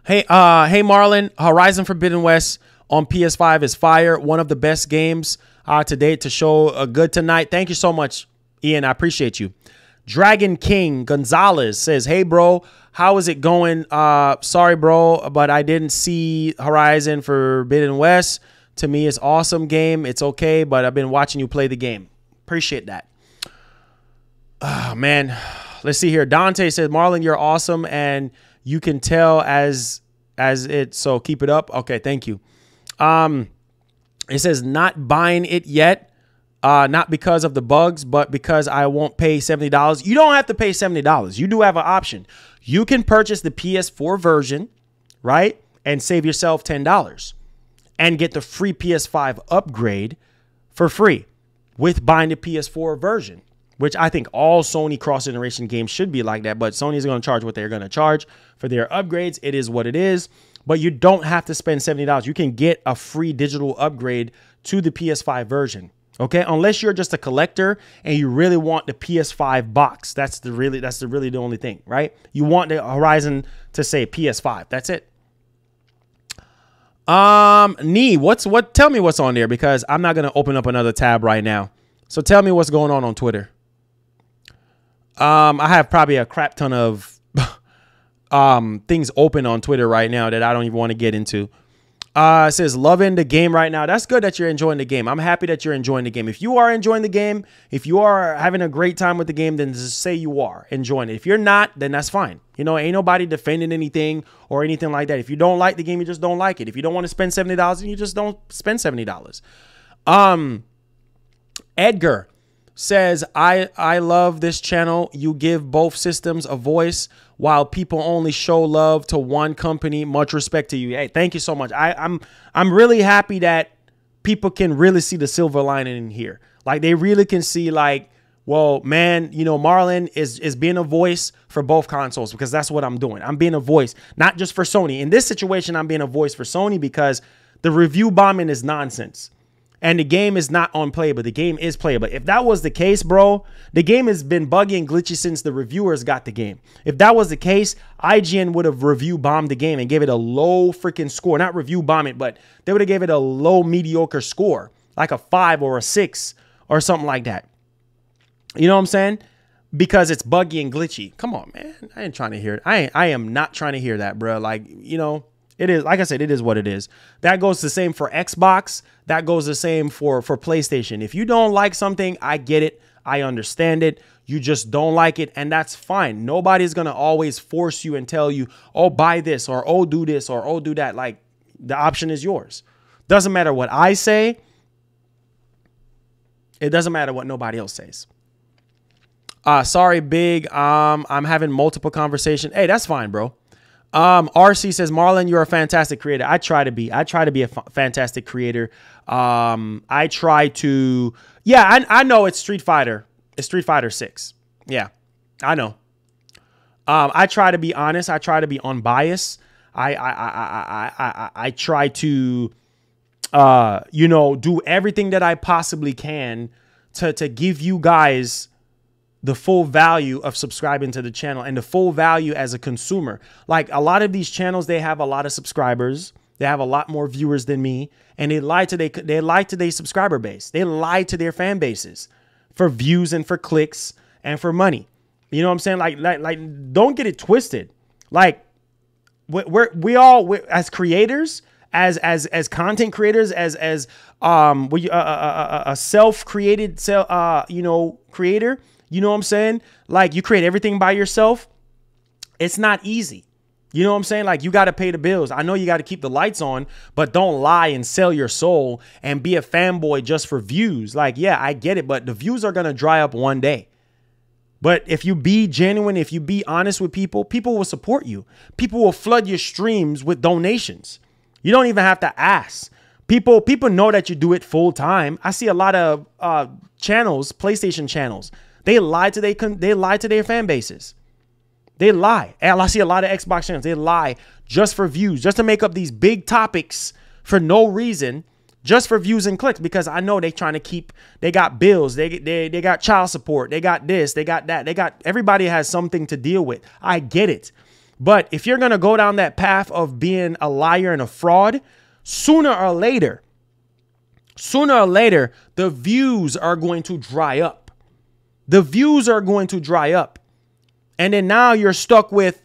A: Hey Marlon, Horizon Forbidden West on PS5 is fire. One of the best games to date to show a good tonight. Thank you so much, Ian. I appreciate you. Dragon King Gonzalez says, hey, bro, how is it going? Sorry, bro, but I didn't see Horizon Forbidden West. To me, it's awesome game. It's okay, but I've been watching you play the game. Appreciate that. Oh, man. Let's see here. Dante says, Marlon, you're awesome, and you can tell as it, so keep it up. Okay, thank you. It says, not buying it yet. not because of the bugs, but because I won't pay $70. You don't have to pay $70. You do have an option. You can purchase the PS4 version, right? And save yourself $10 and get the free PS5 upgrade for free with buying the PS4 version, which I think all Sony cross-generation games should be like that. But Sony's going to charge what they're going to charge for their upgrades. It is what it is. But you don't have to spend $70. You can get a free digital upgrade to the PS5 version. Okay, unless you're just a collector and you really want the PS5 box. That's really the only thing, right? You want the Horizon to say PS5. That's it. Tell me what's on there, because I'm not going to open up another tab right now. So tell me what's going on Twitter. I have probably a crap ton of things open on Twitter right now that I don't even want to get into. It says loving the game right now. That's good that you're enjoying the game. I'm happy that you're enjoying the game. If you are enjoying the game, if you are having a great time with the game, then just say you are enjoying it. If you're not, then that's fine. You know, ain't nobody defending anything or anything like that. If you don't like the game, you just don't like it. If you don't want to spend $70, then you just don't spend $70. Edgar says, I love this channel. You give both systems a voice while people only show love to one company. Much respect to you. Hey, thank you so much. I'm really happy that people can really see the silver lining in here. Like, they really can see, like, well, man, you know, Marlon is being a voice for both consoles, because that's what I'm doing. I'm being a voice, not just for Sony. In this situation, I'm being a voice for Sony because the review bombing is nonsense. And the game is not unplayable. The game is playable. If that was the case, bro, the game has been buggy and glitchy since the reviewers got the game. If that was the case, IGN would have review bombed the game and gave it a low freaking score. Not review bomb it, but they would have gave it a low mediocre score, like a 5 or a 6 or something like that. You know what I'm saying? Because it's buggy and glitchy. Come on, man. I ain't trying to hear it. I am not trying to hear that, bro. Like, you know, it is, like I said, it is what it is. That goes the same for Xbox. That goes the same for PlayStation. If you don't like something, I get it. I understand it. You just don't like it, and that's fine. Nobody's going to always force you and tell you, oh, buy this, or oh, do this, or oh, do that. Like, the option is yours. Doesn't matter what I say. It doesn't matter what nobody else says. Sorry, Big. I'm having multiple conversations. Hey, that's fine, bro. RC says, Marlon, you're a fantastic creator. I try to be a fantastic creator. I try to, yeah, I know it's Street Fighter. It's Street Fighter 6. Yeah, I know. I try to be honest. I try to be unbiased. I try to, you know, do everything that I possibly can to give you guys the full value of subscribing to the channel and the full value as a consumer. Like, a lot of these channels, they have a lot of subscribers. They have a lot more viewers than me, and they lie to their subscriber base. They lie to their fan bases for views and for clicks and for money. You know what I'm saying? Like don't get it twisted. Like, we all as creators, as content creators, as a self-created you know, creator. You know what I'm saying? Like, you create everything by yourself. It's not easy. You know what I'm saying? Like, you got to pay the bills. I know you got to keep the lights on, but don't lie and sell your soul and be a fanboy just for views. Like, yeah, I get it, but the views are going to dry up one day. But if you be genuine, if you be honest with people, people will support you. People will flood your streams with donations. You don't even have to ask. People know that you do it full time. I see a lot of channels, PlayStation channels. They lie to their fan bases. They lie. And I see a lot of Xbox channels. They lie just for views, just to make up these big topics for no reason, just for views and clicks, because I know they trying to keep, they got bills. They got child support. They got this, they got that. Everybody has something to deal with. I get it. But if you're going to go down that path of being a liar and a fraud, sooner or later, the views are going to dry up. The views are going to dry up. And then now you're stuck with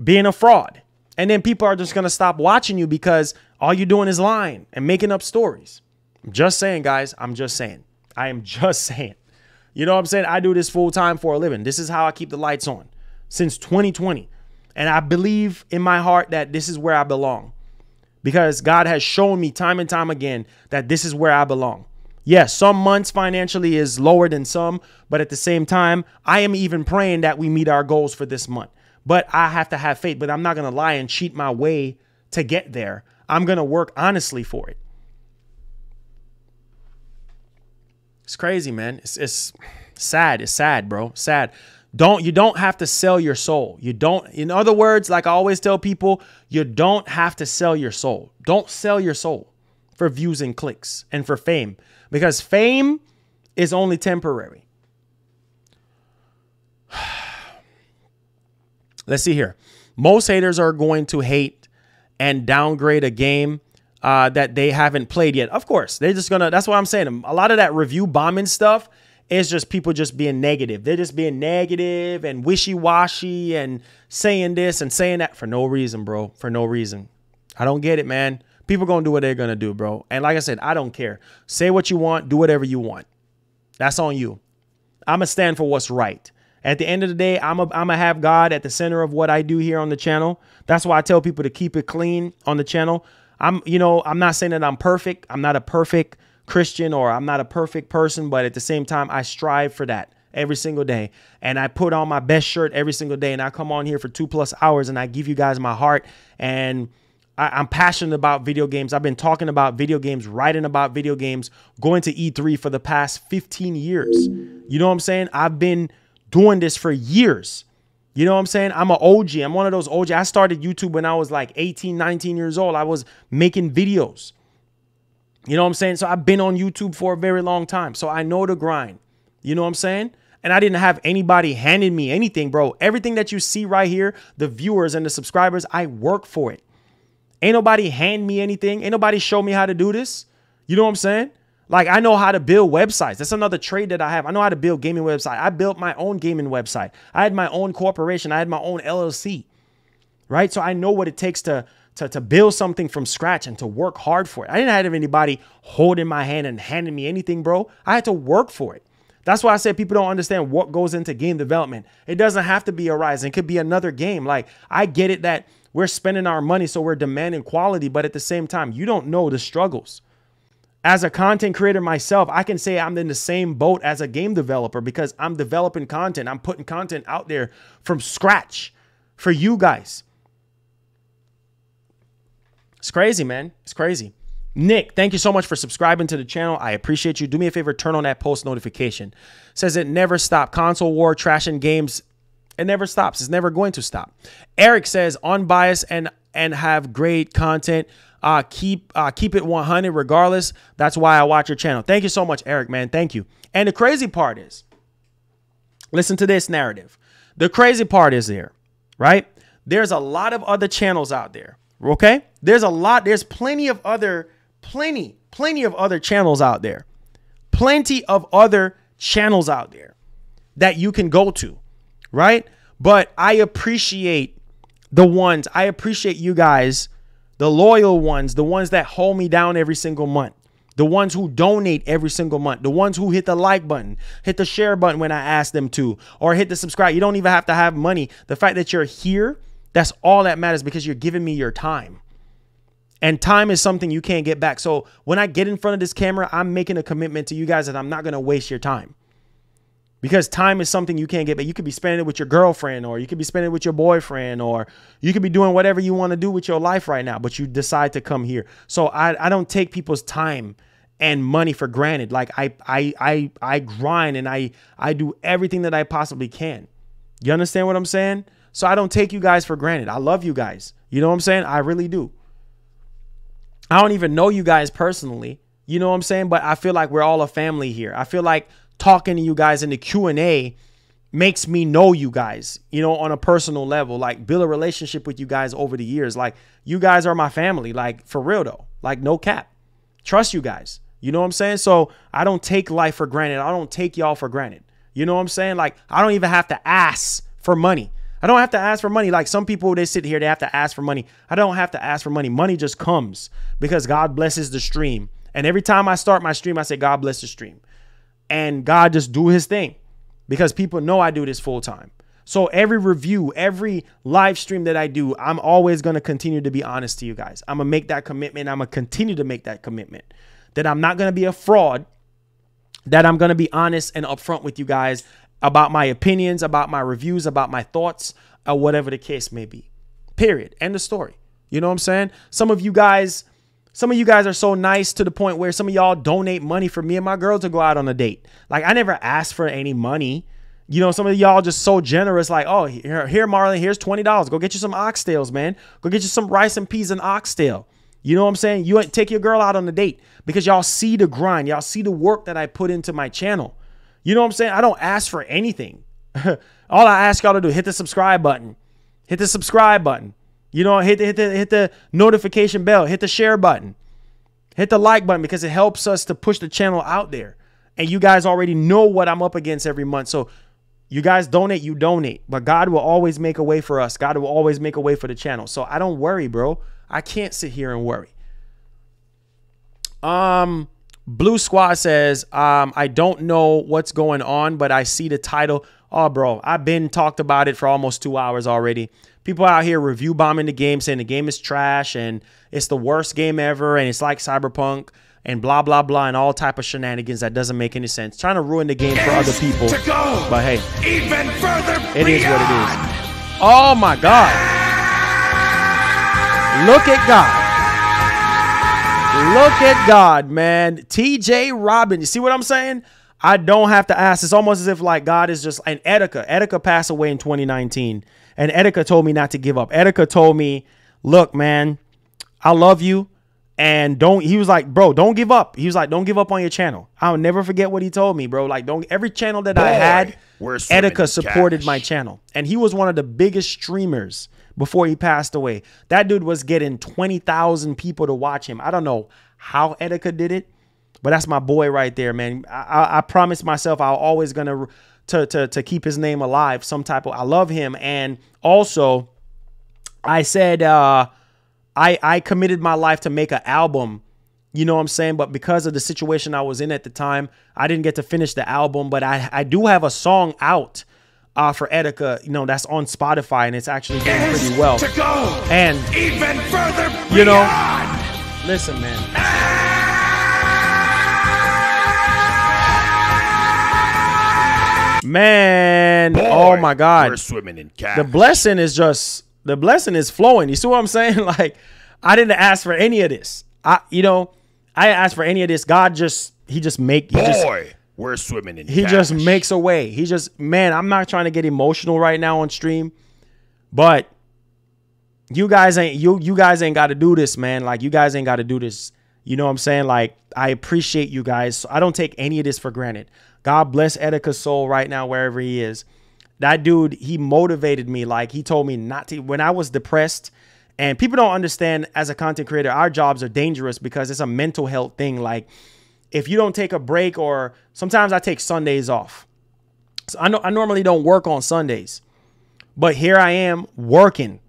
A: being a fraud. And then people are just going to stop watching you because all you're doing is lying and making up stories. I'm just saying, guys. I'm just saying. I am just saying. You know what I'm saying? I do this full time for a living. This is how I keep the lights on since 2020. And I believe in my heart that this is where I belong, because God has shown me time and time again that this is where I belong. Yes, some months financially is lower than some, but at the same time, I am even praying that we meet our goals for this month. But I have to have faith, but I'm not going to lie and cheat my way to get there. I'm going to work honestly for it. It's crazy, man. It's sad. It's sad, bro. Sad. You don't have to sell your soul. You don't, in other words, like I always tell people, you don't have to sell your soul. Don't sell your soul for views and clicks and for fame, because fame is only temporary. Let's see here. Most haters are going to hate and downgrade a game that they haven't played yet. Of course, they're just gonna, that's what I'm saying. A lot of that review bombing stuff is just people just being negative. They're just being negative and wishy-washy and saying this and saying that for no reason, bro. For no reason. I don't get it, man. People gonna do what they're gonna do, bro. And like I said, I don't care. Say what you want. Do whatever you want. That's on you. I'm gonna stand for what's right. At the end of the day, I'm gonna have God at the center of what I do here on the channel. That's why I tell people to keep it clean on the channel. I'm not saying that I'm perfect. I'm not a perfect Christian, or I'm not a perfect person, but at the same time, I strive for that every single day. And I put on my best shirt every single day, and I come on here for 2+ hours and I give you guys my heart. And I'm passionate about video games. I've been talking about video games, writing about video games, going to E3 for the past 15 years. You know what I'm saying? I've been doing this for years. You know what I'm saying? I'm an OG. I'm one of those OG. I started YouTube when I was like 18, 19 years old. I was making videos. You know what I'm saying? So I've been on YouTube for a very long time. So I know the grind. You know what I'm saying? And I didn't have anybody handing me anything, bro. Everything that you see right here, the viewers and the subscribers, I work for it. Ain't nobody hand me anything. Ain't nobody show me how to do this. You know what I'm saying? Like, I know how to build websites. That's another trade that I have. I know how to build gaming website. I built my own gaming website. I had my own corporation. I had my own LLC, right? So I know what it takes to build something from scratch and to work hard for it. I didn't have anybody holding my hand and handing me anything, bro. I had to work for it. That's why I said people don't understand what goes into game development. It doesn't have to be a Rise. It could be another game. Like, I get it that we're spending our money, so we're demanding quality, but at the same time, you don't know the struggles. As a content creator myself, I can say I'm in the same boat as a game developer because I'm developing content. I'm putting content out there from scratch for you guys. It's crazy, man. It's crazy. Nick, thank you so much for subscribing to the channel. I appreciate you. Do me a favor, turn on that post notification. Says it never stops. Console war, trashing games. It never stops. It's never going to stop. Eric says unbiased and have great content. Keep it 100 regardless. That's why I watch your channel. Thank you so much, Eric, man. Thank you. And the crazy part is, listen to this narrative. The crazy part is there, right? There's a lot of other channels out there. Okay. There's plenty of other channels out there. Plenty of other channels out there that you can go to. Right. But I appreciate I appreciate you guys, the loyal ones, the ones that hold me down every single month, the ones who donate every single month, the ones who hit the like button, hit the share button when I ask them to, or hit the subscribe. You don't even have to have money. The fact that you're here, that's all that matters, because you're giving me your time. And time is something you can't get back. So when I get in front of this camera, I'm making a commitment to you guys that I'm not going to waste your time. Because time is something you can't get back. You could be spending it with your girlfriend, or you could be spending it with your boyfriend, or you could be doing whatever you want to do with your life right now, but you decide to come here. So I don't take people's time and money for granted. Like I grind and I do everything that I possibly can. You understand what I'm saying? So I don't take you guys for granted. I love you guys. You know what I'm saying? I really do. I don't even know you guys personally. You know what I'm saying? But I feel like we're all a family here. I feel like talking to you guys in the Q&A makes me know you guys, you know, on a personal level, like build a relationship with you guys over the years. Like, you guys are my family, like, for real though, like, no cap. Trust you guys. You know what I'm saying? So I don't take life for granted. I don't take y'all for granted. You know what I'm saying? Like, I don't even have to ask for money. I don't have to ask for money. Like some people, they sit here, they have to ask for money. I don't have to ask for money. Money just comes because God blesses the stream. And every time I start my stream, I say, God bless the stream. And God just do his thing, because people know I do this full time. So every review, every live stream that I do, I'm always going to continue to be honest to you guys. I'm going to make that commitment. I'm going to continue to make that commitment that I'm not going to be a fraud. that I'm going to be honest and upfront with you guys about my opinions, about my reviews, about my thoughts, or whatever the case may be. Period. End of story. You know what I'm saying? Some of you guys are so nice to the point where some of y'all donate money for me and my girl to go out on a date. Like, I never asked for any money. You know, some of y'all just so generous, like, oh, here, Marlon, here's $20. Go get you some oxtails, man. Go get you some rice and peas and oxtail. You know what I'm saying? You take your girl out on a date because y'all see the grind. Y'all see the work that I put into my channel. You know what I'm saying? I don't ask for anything. All I ask y'all to do, hit the subscribe button. Hit the subscribe button. You know, hit the notification bell. Hit the share button. Hit the like button because it helps us to push the channel out there. And you guys already know what I'm up against every month. So you guys donate, you donate. But God will always make a way for us. God will always make a way for the channel. So I don't worry, bro. I can't sit here and worry. Blue Squad says, I don't know what's going on, but I see the title. Oh, bro, I've been talked about it for almost 2 hours already. People out here review bombing the game, saying the game is trash and it's the worst game ever and it's like Cyberpunk and blah, blah, blah, and all type of shenanigans that doesn't make any sense. Trying to ruin the game for other people. But hey,
B: even further
A: it is what it is. Oh, my God. Look at God. Look at God, man. TJ Robin. You see what I'm saying? I don't have to ask. It's almost as if like God is just, and Etika passed away in 2019. And Etika told me not to give up. Etika told me, look, man, I love you. And he was like, bro, don't give up. He was like, don't give up on your channel. I'll never forget what he told me, bro. Like, every channel that I had, Etika supported my channel. And he was one of the biggest streamers before he passed away. That dude was getting 20,000 people to watch him. I don't know how Etika did it, but that's my boy right there, man. I promised myself I'll always gonna to keep his name alive. I love him. And also I said, I committed my life to make an album, you know what I'm saying? But because of the situation I was in at the time, I didn't get to finish the album, but I do have a song out for Etika, you know, that's on Spotify, and it's actually doing pretty well. And
B: even further beyond.
A: You know, listen, man. Man, boy, oh my God.
B: We're swimming in cash.
A: The blessing is flowing. You see what I'm saying? Like, I didn't ask for any of this. I didn't ask for any of this. God
B: we're swimming in
A: He
B: cash.
A: just makes a way. Man, I'm not trying to get emotional right now on stream, but you guys ain't got to do this, man. Like, you guys ain't got to do this. You know what I'm saying? Like, I appreciate you guys. So I don't take any of this for granted. God bless Etika's soul right now, wherever he is. That dude, he motivated me. Like, he told me not to, when I was depressed. And people don't understand, as a content creator, our jobs are dangerous because it's a mental health thing. Like, if you don't take a break, or sometimes I take Sundays off. So I normally don't work on Sundays, but here I am working.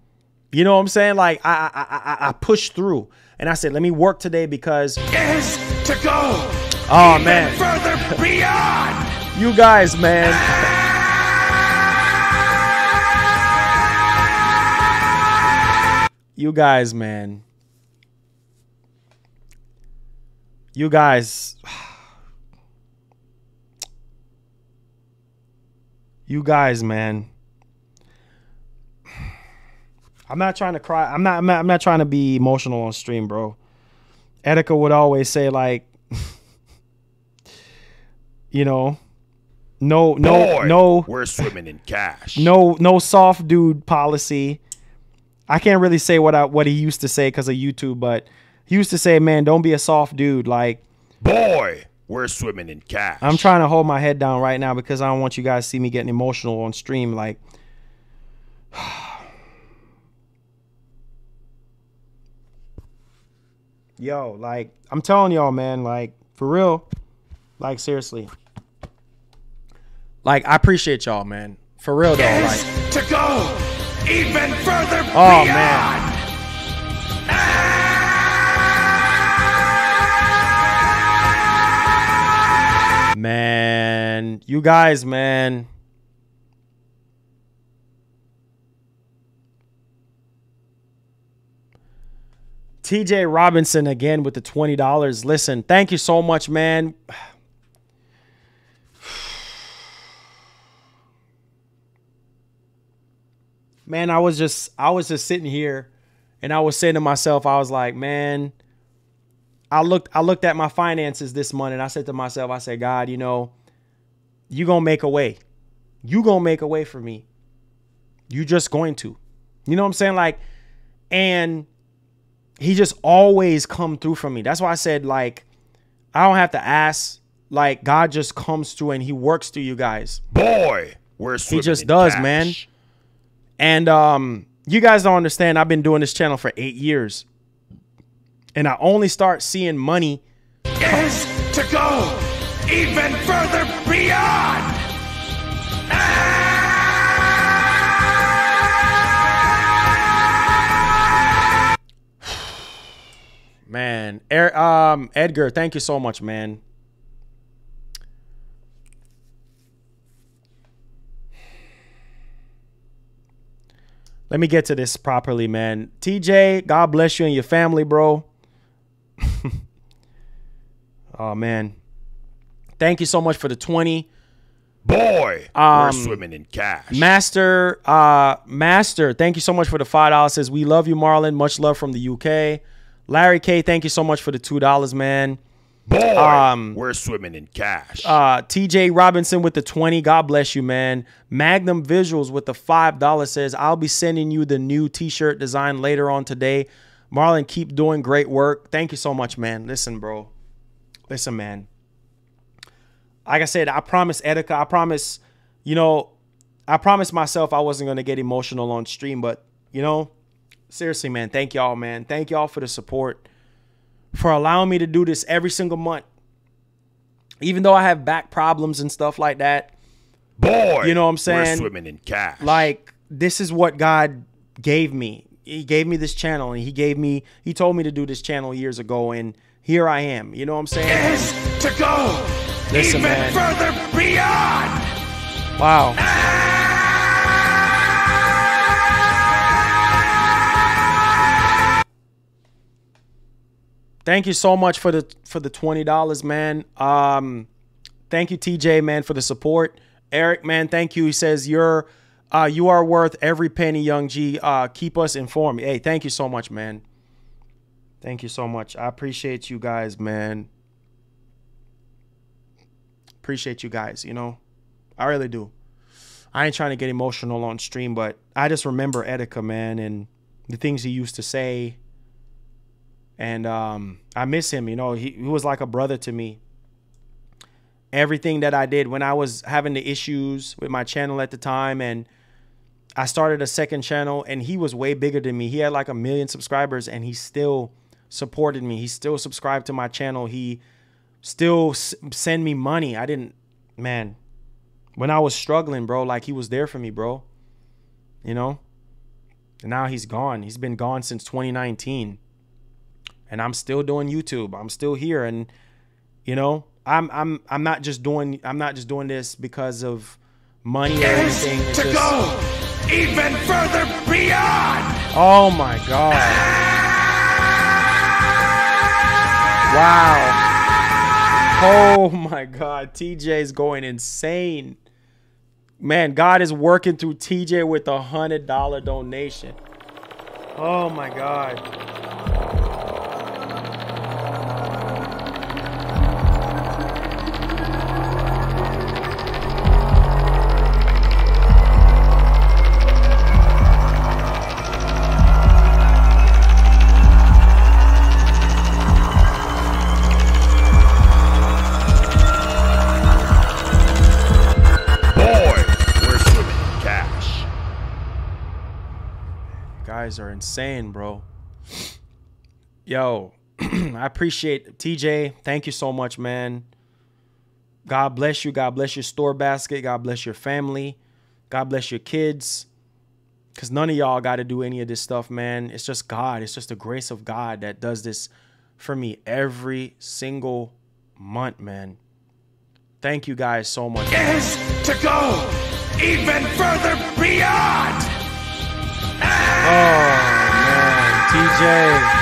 A: You know what I'm saying? Like, I push through, and I said, let me work today because
B: is to go.
A: Oh,
B: even
A: man.
B: Further beyond.
A: You guys, man. You guys, man. You guys. You guys, man. I'm not trying to cry. I'm not trying to be emotional on stream, bro. Etika would always say, like, you know, no,
B: we're swimming in cash.
A: No soft dude policy. I can't really say what he used to say because of YouTube, but he used to say, man, don't be a soft dude. Like,
B: boy, we're swimming in cash.
A: I'm trying to hold my head down right now because I don't want you guys to see me getting emotional on stream. Like, yo, like, I'm telling y'all, man, like, for real, like, seriously. Like, I appreciate y'all, man. For real, though. Like,
B: to go even further
A: oh,
B: beyond.
A: Man, you guys, man. TJ Robinson again with the $20. Listen, thank you so much, man. Man, I was just sitting here and I was saying to myself, I was like, man, I looked at my finances this month and I said to myself, I said, God, you know, you gonna make a way. You gonna make a way for me. You just going to. You know what I'm saying? Like, and he just always come through for me. That's why I said, like, I don't have to ask. Like, God just comes through and he works through you guys.
B: Boy, we're swimming
A: He just
B: in
A: does,
B: cash.
A: man. And you guys don't understand. I've been doing this channel for 8 years. And I only start seeing money
B: Is to go even further beyond.
A: Man, Edgar, thank you so much, man. Let me get to this properly, man. TJ, God bless you and your family, bro. Oh, man. Thank you so much for the 20.
B: Boy, we're swimming in cash.
A: Master, thank you so much for the $5. Says, we love you, Marlon. Much love from the UK. Larry K, thank you so much for the $2, man.
B: Boy, we're swimming in cash.
A: TJ Robinson with the 20. God bless you, man. Magnum Visuals with the $5 says, I'll be sending you the new t-shirt design later on today. Marlon, keep doing great work. Thank you so much, man. Listen, bro. Listen, man. Like I said, I promised Etika, I promised, you know, I promised myself I wasn't going to get emotional on stream, but, you know, seriously, man, thank y'all, man. Thank y'all for the support, for allowing me to do this every single month. Even though I have back problems and stuff like that.
B: Boy,
A: you know what I'm saying?
B: We're swimming in cash.
A: Like, this is what God gave me. He gave me this channel, and he told me to do this channel years ago, and here I am. You know what I'm saying?
B: Is to go
A: Listen,
B: even
A: man.
B: further beyond.
A: Wow. Thank you so much for the $20, man. Thank you, TJ, man, for the support. Eric, man, thank you. He says you are worth every penny, Young G. Keep us informed. Hey, thank you so much, man. Thank you so much. I appreciate you guys, man. Appreciate you guys, you know. I really do. I ain't trying to get emotional on stream, but I just remember Etika, man, and the things he used to say. And I miss him, you know. He was like a brother to me. Everything that I did when I was having the issues with my channel at the time, and I started a second channel, and he was way bigger than me. He had like 1 million subscribers, and he still supported me. He still subscribed to my channel. He still send me money. I didn't, man, when I was struggling, bro, like he was there for me, bro. You know? And now he's gone. He's been gone since 2019. And I'm still doing YouTube. I'm still here, and you know, I'm not just doing this because of money or anything. It's
B: to
A: just,
B: go even further beyond.
A: oh my God. Wow. Oh my God. TJ's going insane. Man, God is working through TJ with a $100 donation. Oh my God. Are insane, bro. Yo, I appreciate TJ. Thank you so much, man. God bless you. God bless your store basket. God bless your family. God bless your kids. Because none of y'all got to do any of this stuff, man. It's just God. It's just the grace of God that does this for me every single month, man. Thank you guys so much.
B: Is to go even further beyond.
A: Oh, man. TJ.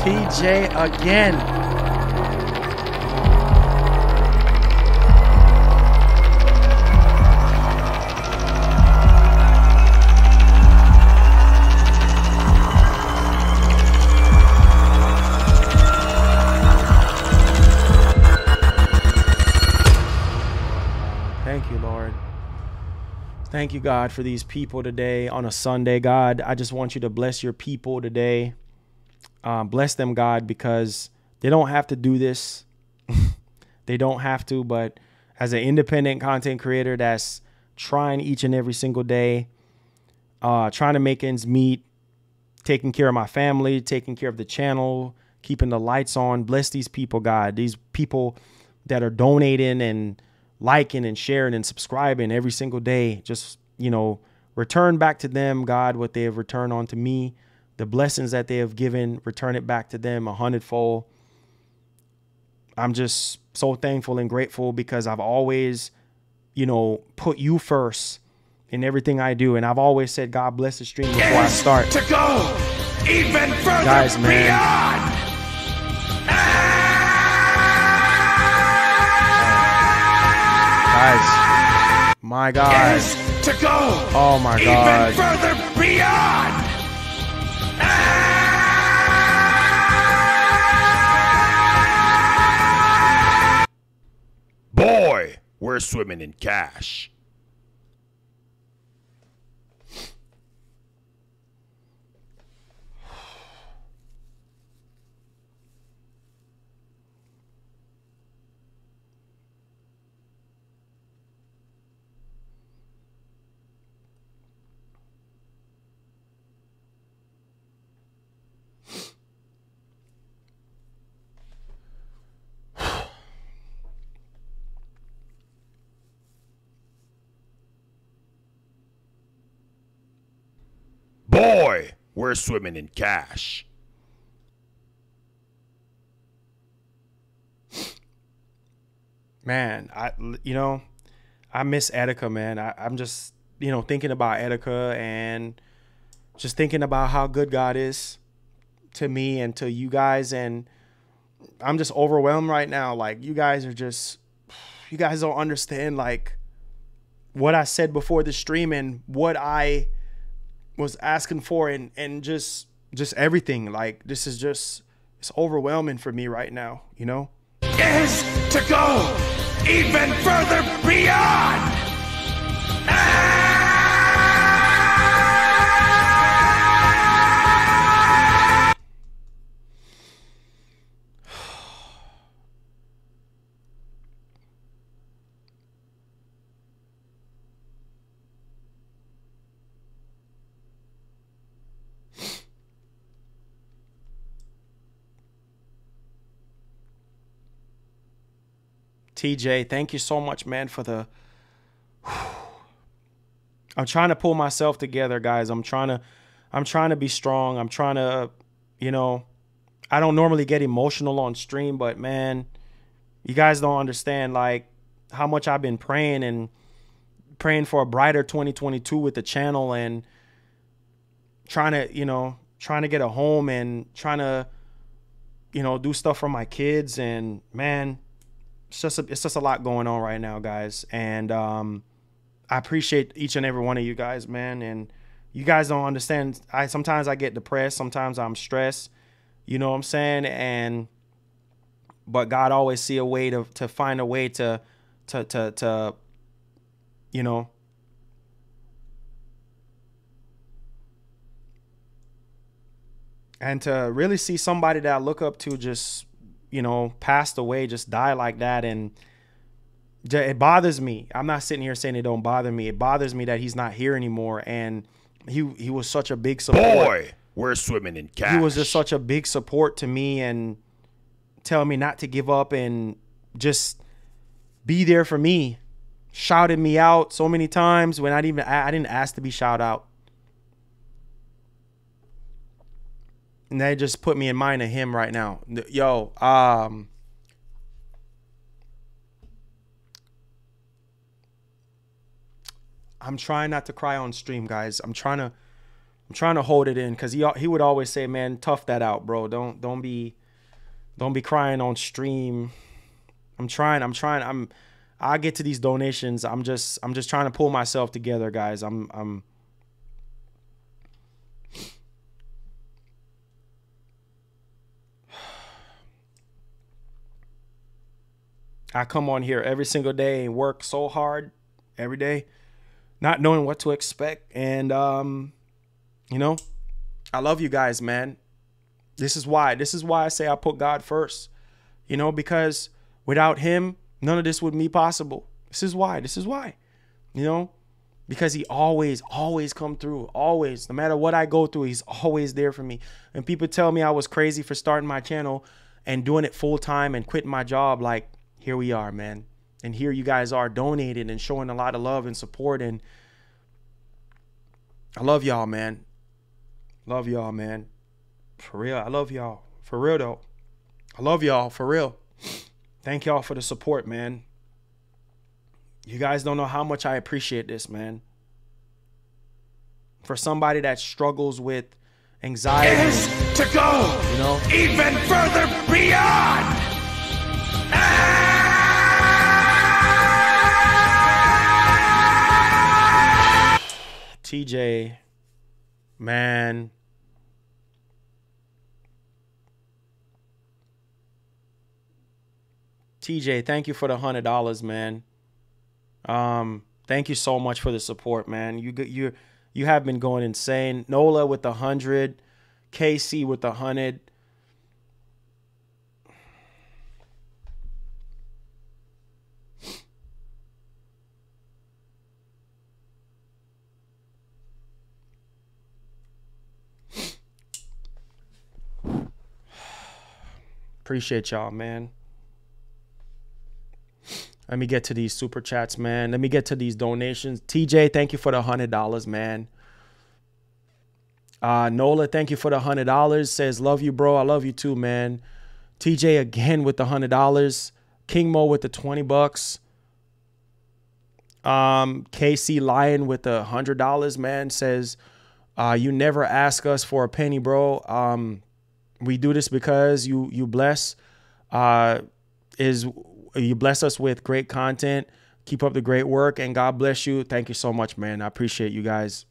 A: TJ again. Thank you, Lord. Thank you, God, for these people today on a Sunday. God, I just want you to bless your people today. Bless them, God, because they don't have to do this. They don't have to, but as an independent content creator that's trying each and every single day, trying to make ends meet, taking care of my family, taking care of the channel, keeping the lights on. Bless these people, God. These people that are donating and liking and sharing and subscribing every single day. Just, you know, return back to them, God, what they have returned onto me. The blessings that they have given, return it back to them 100-fold. I'm just so thankful and grateful because I've always, you know, put you first in everything I do. And I've always said, God bless the stream before I start.
B: To go even further,
A: guys, man.
B: Beyond.
A: Guys, my God.
B: Is to go
A: Oh my God.
B: even further beyond. Boy, we're swimming in cash. Boy, we're swimming in cash.
A: Man, I miss Etika, man. I'm just, thinking about Etika and just thinking about how good God is to me and to you guys. And I'm just overwhelmed right now. Like, you guys don't understand, like, what I said before the stream and what I was asking for and just everything. Like, this is just, it's overwhelming for me right now,
B: Is to go even further beyond.
A: TJ, thank you so much, man, for the... I'm trying to pull myself together, guys. I'm trying to be strong. I'm trying to, I don't normally get emotional on stream, but man, you guys don't understand, like, how much I've been praying and praying for a brighter 2022 with the channel and trying to get a home and trying to, do stuff for my kids. And man, it's just a lot going on right now, guys. And I appreciate each and every one of you guys, man. And you guys don't understand. Sometimes I get depressed. Sometimes I'm stressed. You know what I'm saying? But God always see a way to find a way to and to really see somebody that I look up to just, passed away, just die like that. And it bothers me. I'm not sitting here saying it don't bother me. It bothers me that he's not here anymore. And he was such a big support.
B: Boy, we're swimming in cash.
A: He was just such a big support to me and telling me not to give up and just be there for me. Shouted me out so many times when I didn't ask to be shouted out. And that just put me in mind of him right now. Yo, I'm trying not to cry on stream, guys. I'm trying I'm trying to hold it in because he would always say, man, tough that out, bro. Don't be crying on stream. I get to these donations. I'm just trying to pull myself together, guys. I come on here every single day and work so hard every day, not knowing what to expect. And, you know, I love you guys, man. This is why I say I put God first, you know, because without him, none of this would be possible. This is why, you know, because he always come through, always, no matter what I go through, he's always there for me. And people tell me I was crazy for starting my channel and doing it full time and quitting my job. Like, here we are, man. And here you guys are donating and showing a lot of love and support. And I love y'all, man. Love y'all, man. For real. I love y'all. For real, though. I love y'all. For real. Thank y'all for the support, man. You guys don't know how much I appreciate this, man. For somebody that struggles with anxiety.
B: Is to go,
A: you know,
B: even further beyond.
A: TJ, man. TJ, thank you for the $100, man. Thank you so much for the support, man. You have been going insane. Nola with the 100, KC with the 100. Appreciate y'all, man. Let me get to these super chats, man. Let me get to these donations. TJ, thank you for the $100, man. Nola, thank you for the $100. Says, love you, bro. I love you too, man. TJ again with the $100. King Mo with the $20. KC Lion with the $100, man. Says, you never ask us for a penny, bro. We do this because you bless you bless us with great content. Keep up the great work, and God bless you. Thank you so much, man. I appreciate you guys.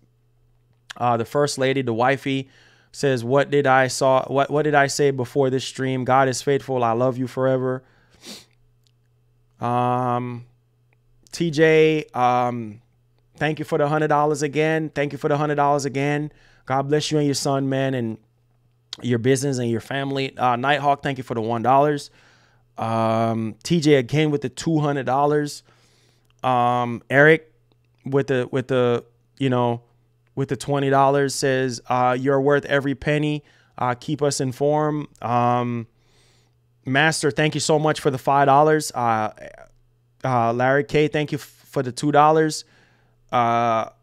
A: The first lady, the wifey, says, what did I say before this stream? God is faithful. I love you forever. TJ, thank you for the $100 again. Thank you for the $100 again. God bless you and your son, man, and your business and your family. Nighthawk, thank you for the $1. TJ again with the $200. Eric with the $20 says, you're worth every penny. Keep us informed. Master, thank you so much for the $5. Larry K, thank you for the $2.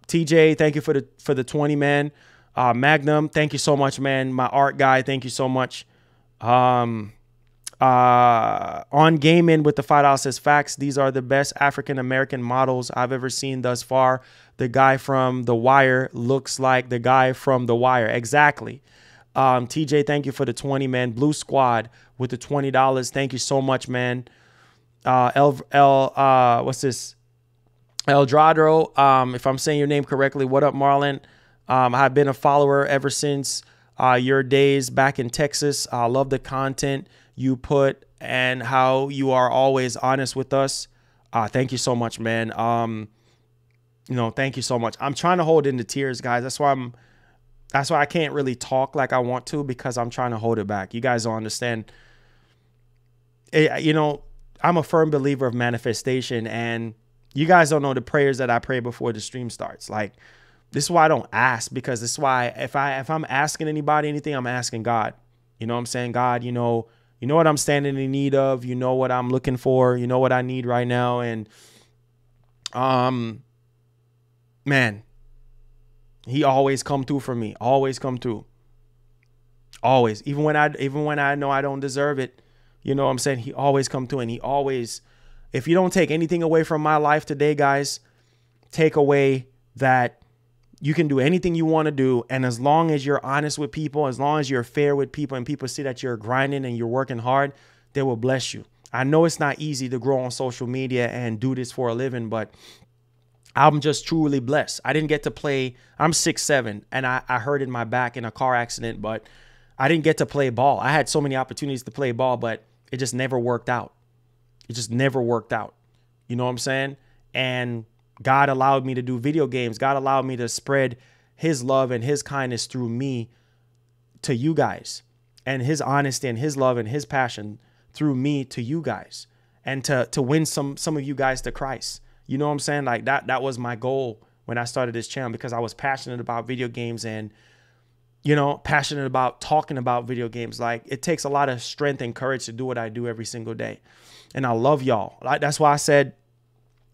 A: TJ, thank you for the 20, man. Magnum, thank you so much, man. My art guy, thank you so much. On Gaming with the $5 says, facts, these are the best African-American models I've ever seen thus far. The guy from The Wire looks like the guy from The Wire. Exactly. TJ, thank you for the 20, man. Blue Squad with the $20. Thank you so much, man. What's this? Eldrado, if I'm saying your name correctly, what up, Marlon? I've been a follower ever since your days back in Texas. I love the content you put and how you are always honest with us. Thank you so much, man. Thank you so much. I'm trying to hold in the tears, guys. That's why I can't really talk like I want to, because I'm trying to hold it back. You guys don't understand. I'm a firm believer of manifestation, and you guys don't know the prayers that I pray before the stream starts. Like, this is why I don't ask, because this is why if I'm asking anybody anything, I'm asking God. You know what I'm saying? God, you know what I'm standing in need of. You know what I'm looking for. You know what I need right now. And, man, he always come through for me. Always come through. Always. Even when I know I don't deserve it. You know what I'm saying? He always come through, and he always, if you don't take anything away from my life today, guys, take away that You can do anything you want to do. And as long as you're honest with people, as long as you're fair with people and people see that you're grinding and you're working hard, they will bless you. I know it's not easy to grow on social media and do this for a living, but I'm just truly blessed. I didn't get to play. I'm 6'7", and I hurt in my back in a car accident, but I didn't get to play ball. I had so many opportunities to play ball, but it just never worked out. It just never worked out. You know what I'm saying? And God allowed me to do video games. God allowed me to spread his love and his kindness through me to you guys, and his honesty and his love and his passion through me to you guys, and to win some of you guys to Christ. You know what I'm saying? Like that was my goal when I started this channel, because I was passionate about video games and, you know, passionate about talking about video games. Like, it takes a lot of strength and courage to do what I do every single day. And I love y'all. That's why I said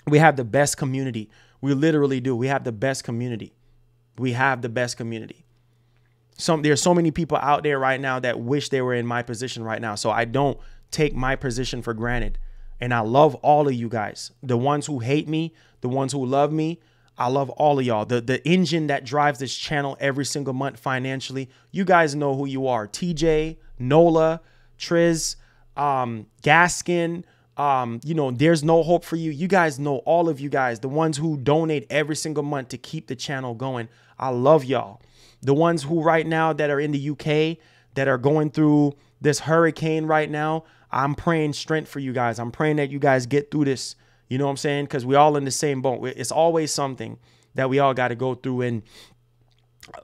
A: we have the best community. We literally do. We have the best community. We have the best community. There's so many people out there right now that wish they were in my position right now. So I don't take my position for granted. And I love all of you guys. The ones who hate me, the ones who love me, I love all of y'all. The engine that drives this channel every single month financially, you guys know who you are. TJ, Nola, Triz, Gaskin, you know, there's no hope for you. You guys know, all of you guys, the ones who donate every single month to keep the channel going. I love y'all. The ones who right now that are in the UK that are going through this hurricane right now, I'm praying strength for you guys. I'm praying that you guys get through this. You know what I'm saying? Because we all in the same boat. It's always something that we all got to go through. And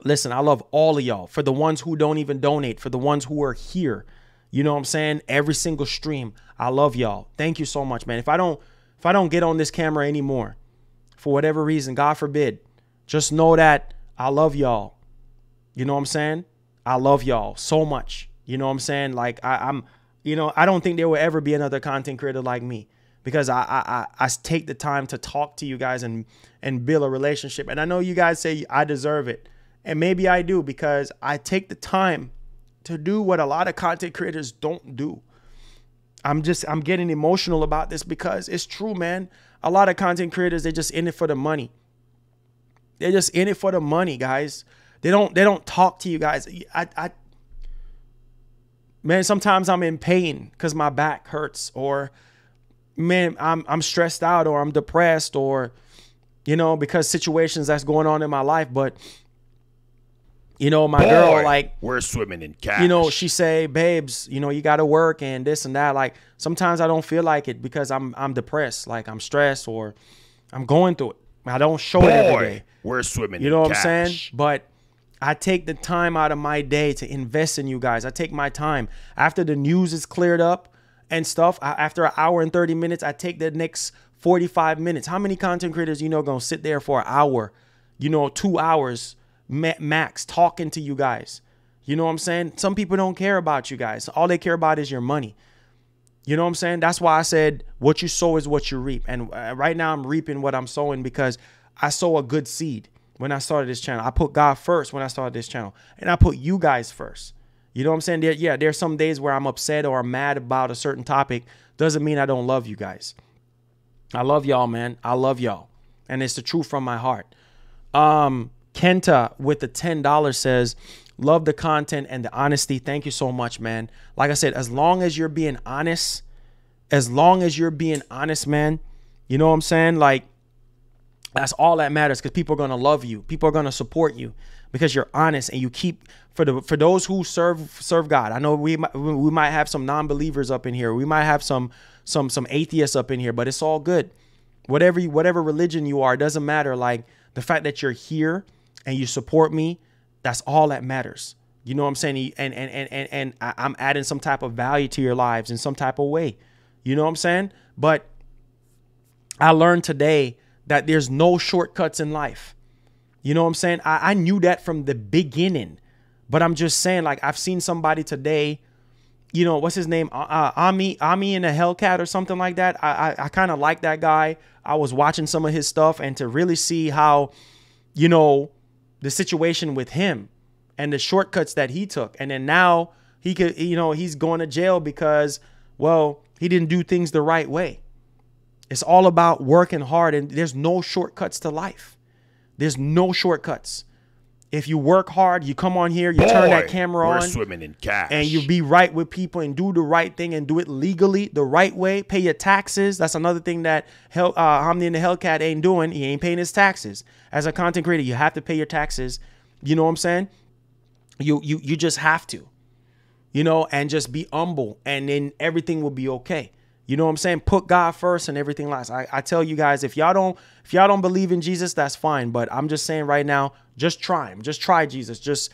A: listen, I love all of y'all. For the ones who don't even donate, for the ones who are here, you know what I'm saying? Every single stream, I love y'all. Thank you so much, man. If I don't get on this camera anymore, for whatever reason, God forbid, just know that I love y'all. You know what I'm saying? I love y'all so much. You know what I'm saying? Like I'm, you know, I don't think there will ever be another content creator like me, because I take the time to talk to you guys and build a relationship. And I know you guys say I deserve it. And maybe I do, because I take the time to do what a lot of content creators don't do. I'm getting emotional about this because it's true, man. A lot of content creators, they're just in it for the money. They're just in it for the money, guys. They don't talk to you guys. Man, sometimes I'm in pain because my back hurts, or man, I'm stressed out, or I'm depressed, or, you know, because situations that's going on in my life. But, you know, my girl, like,
B: we're swimming in cash.
A: You know, she say, babes, you know, you got to work and this and that. Like, sometimes I don't feel like it because I'm depressed, like I'm stressed, or I'm going through it. I don't show it every day.
B: We're swimming in cash.
A: You know what I'm saying? But I take the time out of my day to invest in you guys. I take my time after the news is cleared up and stuff. After an hour and 30 minutes, I take the next 45 minutes. How many content creators, you know, gonna sit there for an hour, you know, 2 hours max talking to you guys? You know what I'm saying? Some people don't care about you guys. All they care about is your money. You know what I'm saying? That's why I said what you sow is what you reap. And right now I'm reaping what I'm sowing, because I sow a good seed. When I started this channel, I put God first when I started this channel, and I put you guys first. You know what I'm saying? There's some days where I'm upset or I'm mad about a certain topic. Doesn't mean I don't love you guys. I love y'all, man. I love y'all. And it's the truth from my heart. Kenta with the $10 says, love the content and the honesty. Thank you so much, man. Like I said, as long as you're being honest, man, you know what I'm saying? Like, that's all that matters, because people are going to love you. People are going to support you because you're honest, and you keep, for those who serve God. I know we might have some non-believers up in here. We might have some atheists up in here, but it's all good. Whatever religion you are, it doesn't matter. Like, the fact that you're here and you support me, that's all that matters. You know what I'm saying? And I'm adding some type of value to your lives in some type of way. You know what I'm saying? But I learned today that there's no shortcuts in life. You know what I'm saying? I knew that from the beginning, but I'm just saying, like, I've seen somebody today, you know, what's his name? Ami in a Hellcat or something like that. I kind of like that guy. I was watching some of his stuff, and to really see how, you know, the situation with him and the shortcuts that he took. And then now he could, you know, he's going to jail because, well, he didn't do things the right way. It's all about working hard, and there's no shortcuts to life. There's no shortcuts. If you work hard, you come on here, you turn that camera on.
B: We're swimming in cash.
A: And you be right with people and do the right thing and do it legally, the right way. Pay your taxes. That's another thing that Hamdi and the Hellcat ain't doing. He ain't paying his taxes. As a content creator, you have to pay your taxes. You know what I'm saying? You just have to, you know, and just be humble, and then everything will be okay. You know what I'm saying? Put God first and everything last. I tell you guys, if y'all don't believe in Jesus, that's fine. But I'm just saying right now, just try him. Just try Jesus. Just,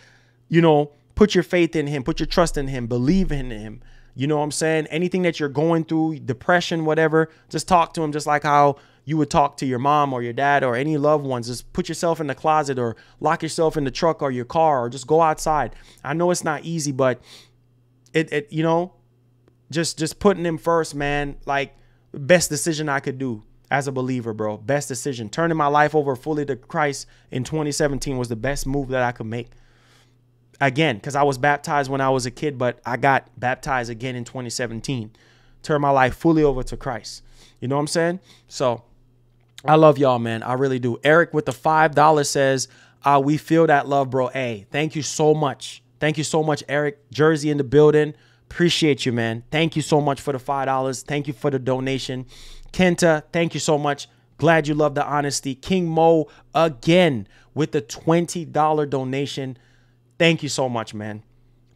A: you know, put your faith in him. Put your trust in him. Believe in him. You know what I'm saying? Anything that you're going through, depression, whatever, just talk to him just like how you would talk to your mom or your dad or any loved ones. Just put yourself in the closet or lock yourself in the truck or your car or just go outside. I know it's not easy, but it you know, just putting him first, man, like best decision I could do as a believer, bro. Best decision. Turning my life over fully to Christ in 2017 was the best move that I could make. Again, because I was baptized when I was a kid, but I got baptized again in 2017. Turn my life fully over to Christ. You know what I'm saying? So I love y'all, man. I really do. Eric with the $5 says, we feel that love, bro. Hey, thank you so much. Thank you so much, Eric. Jersey in the building. Appreciate you, man. Thank you so much for the $5. Thank you for the donation. Kenta, thank you so much. Glad you love the honesty. King Mo again with the $20 donation. Thank you so much, man.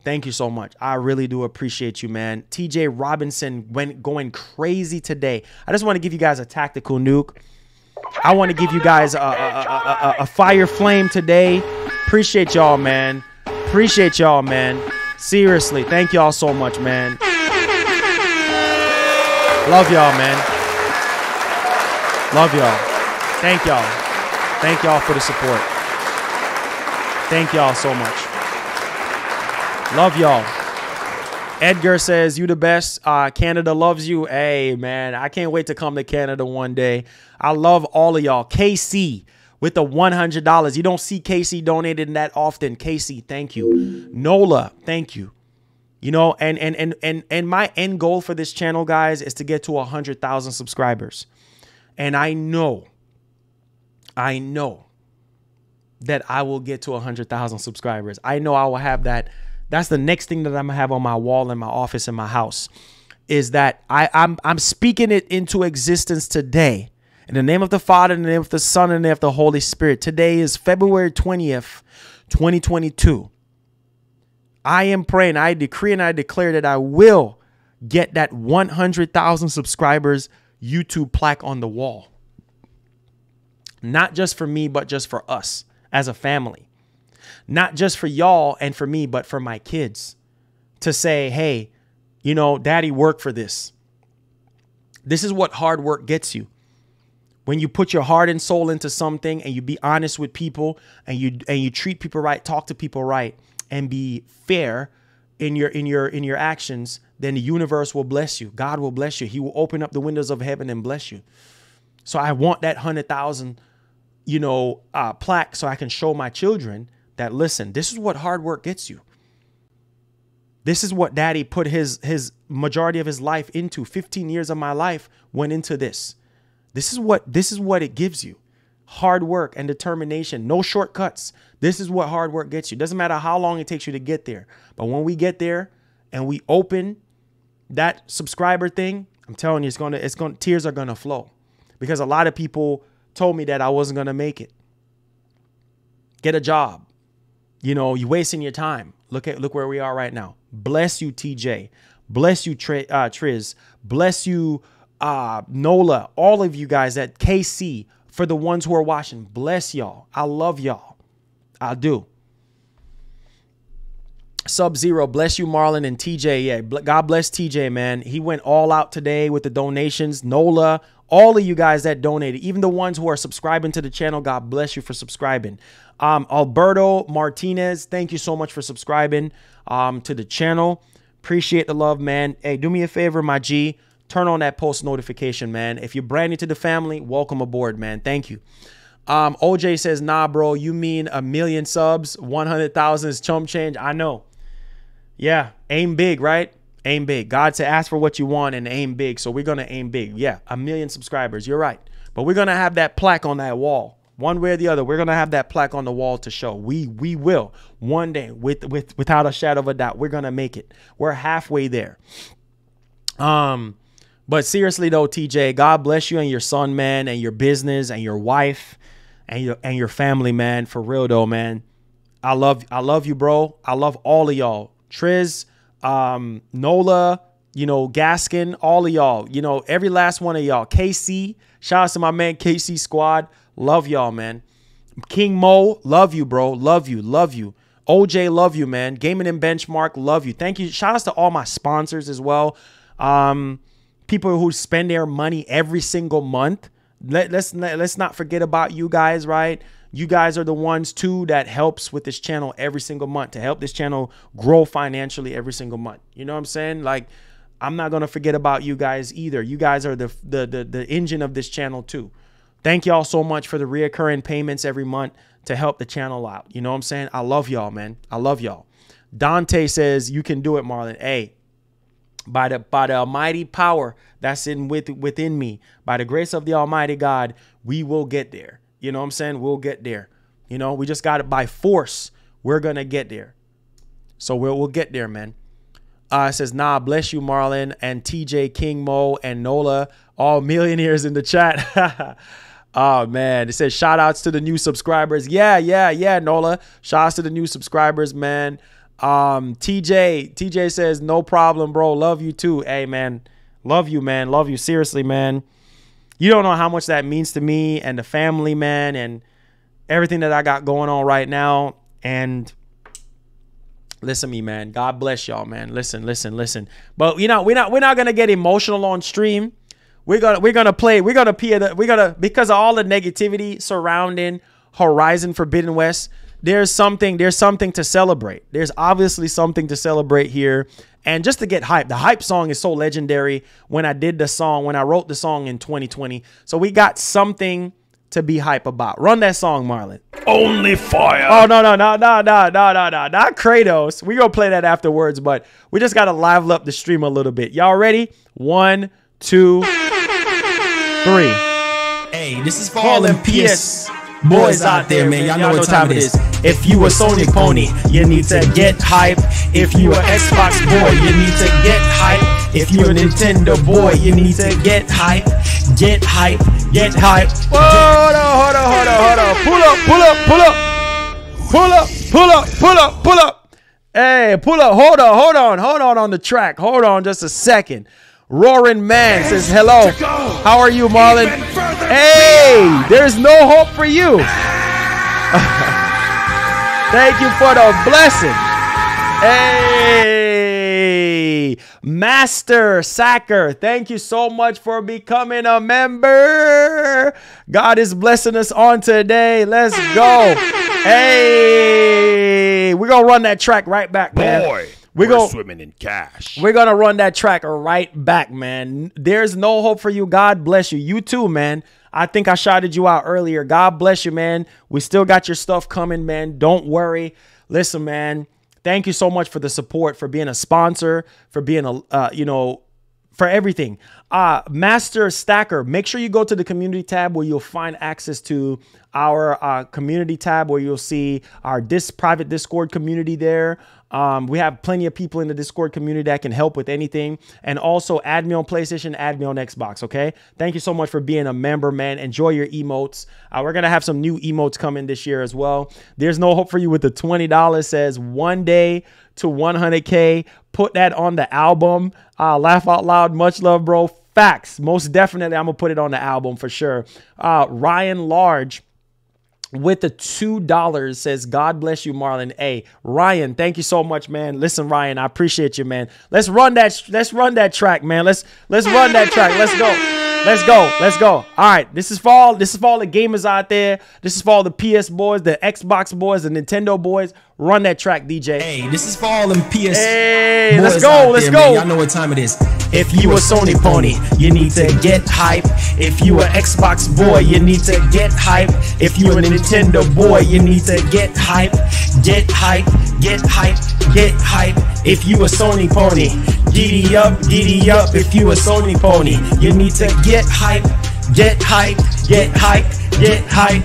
A: Thank you so much. I really do appreciate you, man. TJ Robinson went going crazy today. I just want to give you guys a tactical nuke. I want to give you guys a fire flame today. Appreciate y'all, man. Appreciate y'all, man. Seriously, thank y'all so much, man. Love y'all, man. Love y'all. Thank y'all. Thank y'all for the support. Thank y'all so much. Love y'all. Edgar says, you the best. Canada loves you. Hey, man, I can't wait to come to Canada one day. I love all of y'all. KC with the $100. You don't see Casey donated that often. Casey, thank you. Nola, thank you. You know, and my end goal for this channel, guys, is to get to 100,000 subscribers. And I know that I will get to 100,000 subscribers. I know I will have that. That's the next thing that I'm gonna have on my wall in my office in my house, is that I'm speaking it into existence today. In the name of the Father, in the name of the Son, and the name of the Holy Spirit. Today is February 20th, 2022. I am praying, I decree and I declare that I will get that 100,000 subscribers YouTube plaque on the wall. Not just for me, but just for us as a family. Not just for y'all and for me, but for my kids. To say, hey, you know, daddy worked for this. This is what hard work gets you. When you put your heart and soul into something and you be honest with people and you treat people right, talk to people right, and be fair in your actions, then the universe will bless you. God will bless you. He will open up the windows of heaven and bless you. So I want that 100,000, you know, plaque so I can show my children that, listen, this is what hard work gets you. This is what daddy put his majority of his life into. 15 years of my life went into this. This is what it gives you. Hard work and determination. No shortcuts. This is what hard work gets you. Doesn't matter how long it takes you to get there. But when we get there and we open that subscriber thing, I'm telling you, tears are gonna flow. Because a lot of people told me that I wasn't gonna make it. Get a job. You know, you're wasting your time. Look where we are right now. Bless you, TJ. Bless you, Triz. Bless you, Nola. All of you guys at KC. For the ones who are watching, bless y'all. I love y'all. I do. Sub-Zero, bless you, Marlon and TJ. Yeah, God bless TJ, man. He went all out today with the donations. Nola, all of you guys that donated, even the ones who are subscribing to the channel, God bless you for subscribing. Alberto Martinez, thank you so much for subscribing to the channel. Appreciate the love, man. Hey, do me a favor, my G. Turn on that post notification, man. If you're brand new to the family, welcome aboard, man. Thank you. OJ says, nah, bro, you mean 1 million subs? 100,000 is chump change? I know. Yeah, aim big, right? Aim big. God said, ask for what you want and aim big. So we're going to aim big. Yeah, 1 million subscribers. You're right. But we're going to have that plaque on that wall. One way or the other, we're gonna have that plaque on the wall to show. We will one day, without a shadow of a doubt, we're gonna make it. We're halfway there. But seriously though, TJ, God bless you and your son, man, and your business and your wife and your family, man. For real though, man. I love you, bro. I love all of y'all. Triz, Nola, you know, Gaskin, all of y'all, you know, every last one of y'all. KC, shout out to my man KC Squad. Love y'all, man. King Mo, love you, bro. Love you. Love you. OJ, love you, man. Gaming and Benchmark, love you. Thank you. Shout outs to all my sponsors as well. People who spend their money every single month. Let's not forget about you guys, right? You guys are the ones too that helps with this channel every single month, to help this channel grow financially every single month. You know what I'm saying? Like, I'm not gonna forget about you guys either. You guys are the engine of this channel too. Thank y'all so much for the reoccurring payments every month to help the channel out. You know what I'm saying? I love y'all, man. I love y'all. Dante says you can do it, Marlon. Hey. By the almighty power that's within me, by the grace of the Almighty God, we will get there. You know what I'm saying? We'll get there. You know, we just got it by force. We're going to get there. So we'll get there, man. It says, nah, bless you, Marlon, and TJ, King Mo, and Nola, all millionaires in the chat. Oh, man. It says, shout outs to the new subscribers. Yeah, Nola. Shout outs to the new subscribers, man. TJ says, no problem, bro. Love you too. Hey, man. Love you, man. Love you. Seriously, man. You don't know how much that means to me and the family, man, and everything that I got going on right now. And listen to me, man. God bless y'all, man. Listen. But you know, we're not gonna get emotional on stream. We're gonna because of all the negativity surrounding Horizon Forbidden West. There's something to celebrate. There's obviously something to celebrate here. And just to get hype, the hype song is so legendary when I wrote the song in 2020. So we got something to be hype about. Run that song, Marlon.
B: Only fire.
A: Oh, no. Not Kratos. We're going to play that afterwards, but we just got to liven up the stream a little bit. Y'all ready? 1, 2, 3.
C: Hey, this is for all them PS boys out there, man. Y'all know what time it is.
A: If you a Sony pony, you need to get hype. If you a Xbox boy, you need to get hype. If you a Nintendo boy, you need to get hype. Get hype. Get hype. Hold on. Pull up. Hey, pull up. Hold on the track. Hold on just a second. Roaring Man says hello. How are you, Marlon? Hey, there's no hope for you. Thank you for the blessing. Hey, Master Sacker, thank you so much for becoming a member. God is blessing us on today. Let's go. Hey, we're going to run that track right back, man.
B: Boy. We're swimming in cash.
A: We're going to run that track right back, man. There's no hope for you. God bless you. You too, man. I think I shouted you out earlier. God bless you, man. We still got your stuff coming, man. Don't worry. Listen, man. Thank you so much for the support, for being a sponsor, for being a, for everything. Master Stacker, make sure you go to the community tab where you'll find access to our community tab where you'll see our private Discord community there. We have plenty of people in the Discord community that can help with anything. And also add me on PlayStation, add me on Xbox, okay? Thank you so much for being a member, man. Enjoy your emotes. We're going to have some new emotes coming this year as well. There's no hope for you with the $20. Says 1 day to 100K. Put that on the album. Laugh out loud. Much love, bro. Facts. Most definitely, I'm going to put it on the album for sure. Ryan Large with the $2 says, God bless you, Marlon. Hey, Ryan, thank you so much, man. Listen, Ryan, I appreciate you, man. Let's run that track, man. Let's run that track. Let's go. All right. This is for all the gamers out there. This is for all the PS boys, the Xbox boys, the Nintendo boys. Run that track, DJ.
C: Hey, this is for all them PS
A: Hey,
C: boys
A: let's go.
C: out
A: Let's
C: there,
A: go.
C: man. Y'all know what time it is.
A: If you a Sony pony, you need to get hype. If you a Xbox boy, you need to get hype. If you a Nintendo boy, you need to get hype. Get hype, get hype, get hype. If you a Sony pony, giddy up, giddy up. If you a Sony pony, you need to get hype, get hype, get hype, get hype.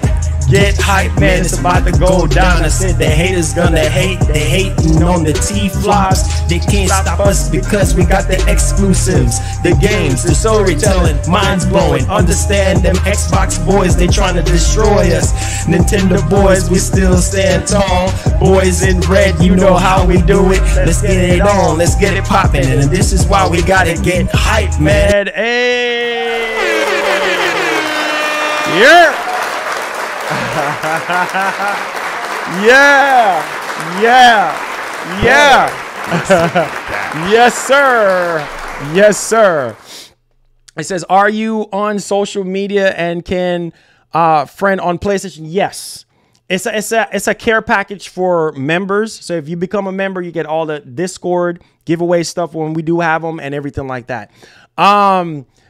C: Get hype, man, it's about to go down. I said the haters gonna hate, they hating on the T-flops. They can't stop us because we got the exclusives, the games, the storytelling, minds blowing. Understand them Xbox boys, they trying to destroy us. Nintendo boys, we still stand tall. Boys in red, you know how we do it. Let's get it on, let's get it popping. And this is why we gotta get hype, man.
A: Hey. Yeah. Yeah. Yes, sir. Yes, sir. It says, are you on social media and can friend on PlayStation? Yes. It's a care package for members. So if you become a member, you get all the Discord giveaway stuff when we do have them and everything like that.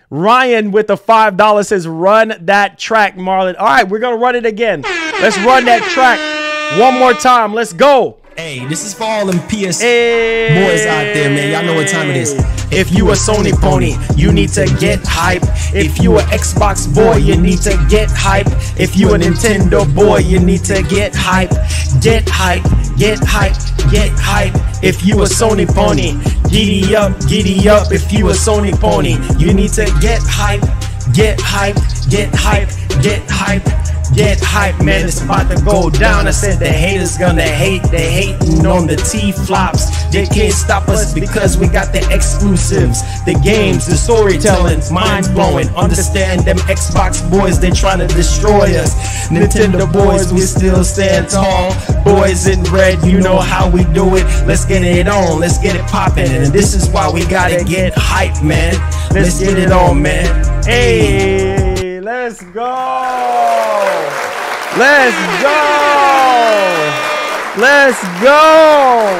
A: Ryan with the $5 says, run that track, Marlon. All right, we're going to run it again. Let's run that track one more time. Let's go.
C: Hey, this is for all them PS boys out there, man. Y'all know what time it is.
A: If you a Sony pony, you need to get hype. If you a Xbox boy, you need to get hype. If you a Nintendo boy, you need to get hype. Get hype, get hype, get hype. If you a Sony pony, giddy up, giddy up. If you a Sony pony, you need to get hype, get hype, get hype, get hype. Get hype, man, it's about to go down. I said the haters gonna hate, they hating on the T-flops. They can't stop us because we got the exclusives, the games, the storytelling, mind blowing. Understand them Xbox boys, they trying to destroy us. Nintendo boys, we still stand tall. Boys in red, you know how we do it. Let's get it on, let's get it popping. And this is why we gotta get hype, man. Let's get it on, man. Hey, let's go. Let's go. Let's go.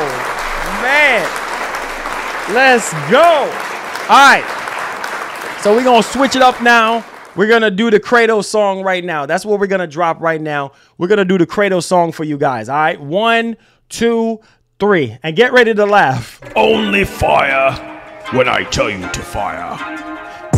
A: Man. Let's go. All right. So we're going to switch it up now. We're going to do the Kratos song right now. That's what we're going to drop right now. We're going to do the Kratos song for you guys. All right. 1, 2, 3. And get ready to laugh.
B: Only fire when I tell you to fire.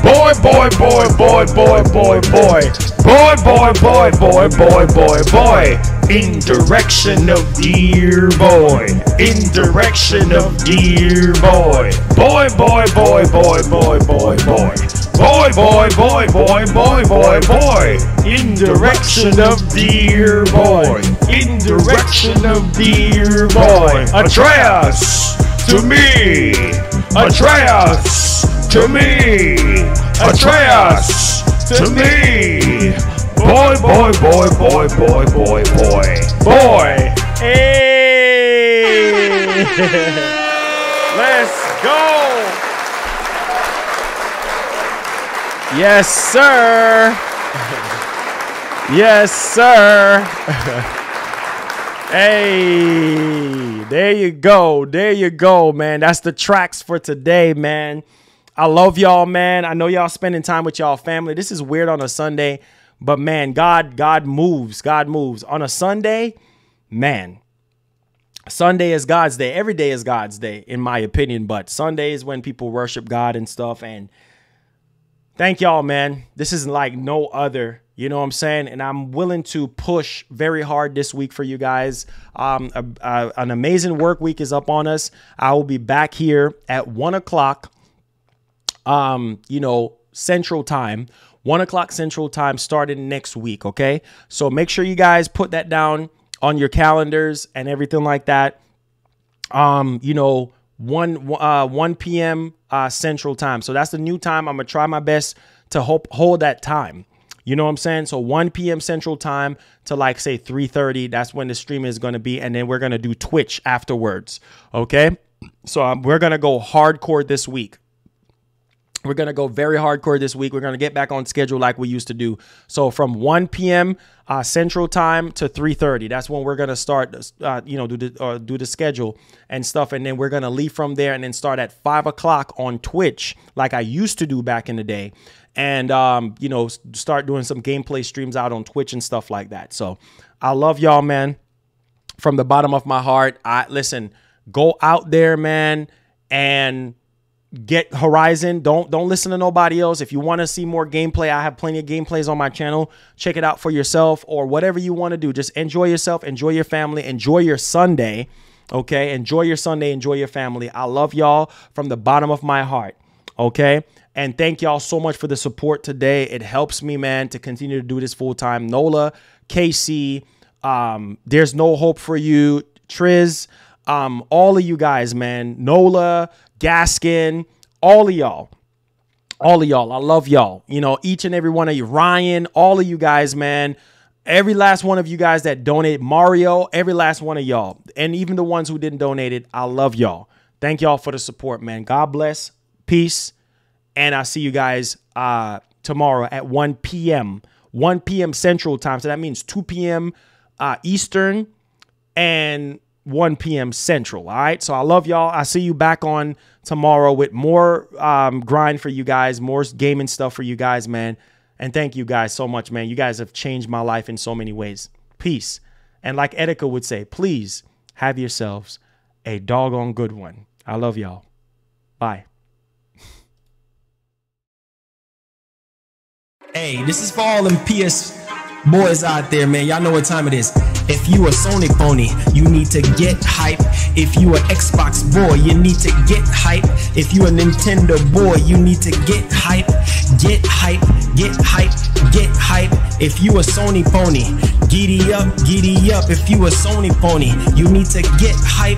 B: Boy, boy, boy, boy, boy, boy, boy. Boy, boy, boy, boy, boy, boy, boy. In direction of dear boy. In direction of dear boy. Boy, boy, boy, boy, boy, boy, boy. Boy, boy, boy, boy, boy, boy, boy. In direction of dear boy. In direction of dear boy. Atreus to me. Atreus to me. Atreus to me. Boy, boy, boy, boy, boy, boy, boy. Boy.
A: Hey. Let's go. Yes, sir. Yes, sir. Hey, there you go. There you go, man. That's the tracks for today, man. I love y'all, man. I know y'all spending time with y'all family. This is weird on a Sunday, but man, God moves. God moves. On a Sunday, man, Sunday is God's day. Every day is God's day, in my opinion, but Sunday is when people worship God and stuff. And thank y'all, man. This is like no other, you know what I'm saying? And I'm willing to push very hard this week for you guys. An amazing work week is up on us. I will be back here at 1 o'clock. You know, Central Time, 1 o'clock Central Time starting next week. OK, so make sure you guys put that down on your calendars and everything like that. You know, 1 p.m. Central Time. So that's the new time. I'm going to try my best to hold that time. You know what I'm saying? So 1 p.m. Central Time to like say 3:30. That's when the stream is going to be. And then we're going to do Twitch afterwards. OK, so we're going to go hardcore this week. We're going to go very hardcore this week. We're going to get back on schedule like we used to do. So from 1 p.m. Central Time to 3:30. That's when we're going to start, you know, do the schedule and stuff. And then we're going to leave from there and then start at 5 o'clock on Twitch like I used to do back in the day. And, you know, start doing some gameplay streams out on Twitch and stuff like that. So I love y'all, man. From the bottom of my heart. Listen, go out there, man, and get Horizon. Don't listen to nobody else. If you want to see more gameplay, I have plenty of gameplays on my channel. Check it out for yourself, or whatever you want to do. Just enjoy yourself, enjoy your family, enjoy your Sunday. Okay, enjoy your Sunday, enjoy your family. I love y'all from the bottom of my heart. Okay, and thank y'all so much for the support today. It helps me, man, to continue to do this full time. Nola, KC, there's no hope for you, Triz, all of you guys, man, Nola, Gaskin, all of y'all. All of y'all. I love y'all. You know, each and every one of you. Ryan, all of you guys, man. Every last one of you guys that donated. Mario, every last one of y'all. And even the ones who didn't donate it. I love y'all. Thank y'all for the support, man. God bless. Peace. And I'll see you guys tomorrow at 1 p.m. 1 p.m. Central Time. So that means 2 p.m. Eastern and 1 p.m. Central. All right. So I love y'all. I'll see you back on tomorrow with more grind for you guys, more gaming stuff for you guys, man. And thank you guys so much, man. You guys have changed my life in so many ways. Peace. And like Etika would say, please have yourselves a doggone good one. I love y'all. Bye.
C: Hey, this is for all them PS boys out there, man. Y'all know what time it is. If you a Sony pony, you need to get hype. If you a Xbox boy, you need to get hype. If you a Nintendo boy, you need to get hype. Get hype, get hype, get hype. If you a Sony pony, giddy up, giddy up. If you a Sony pony, you need to get hype,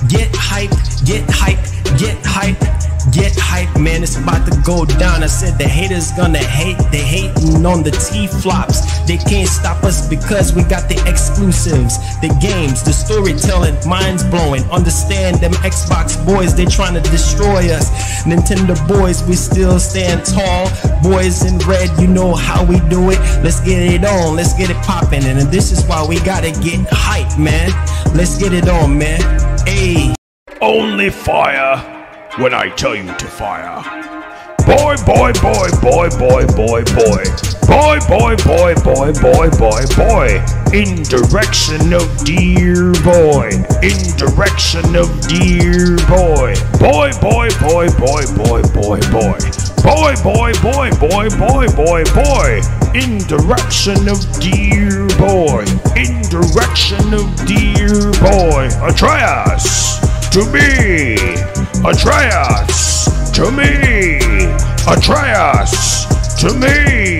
C: get hype, get hype, get hype. Get hype, man, it's about to go down. I said the haters gonna hate. They hating on the T-flops. They can't stop us because we got the exclusives, the games, the storytelling, minds blowing. Understand them Xbox boys, they trying to destroy us. Nintendo boys, we still stand tall. Boys in red, you know how we do it. Let's get it on, let's get it popping. And this is why we gotta get hype, man. Let's get it on, man. Hey.
B: Only fire when I tell you to fire. Boy, boy, boy, boy, boy, boy, boy. Boy, boy, boy, boy, boy, boy, boy. In direction of dear boy. In direction of dear boy. Boy, boy, boy, boy, boy, boy, boy. Boy, boy, boy, boy, boy, boy, boy. In direction of dear boy. In direction of dear boy. Atreus to me. Atreus to me. Atreus to me.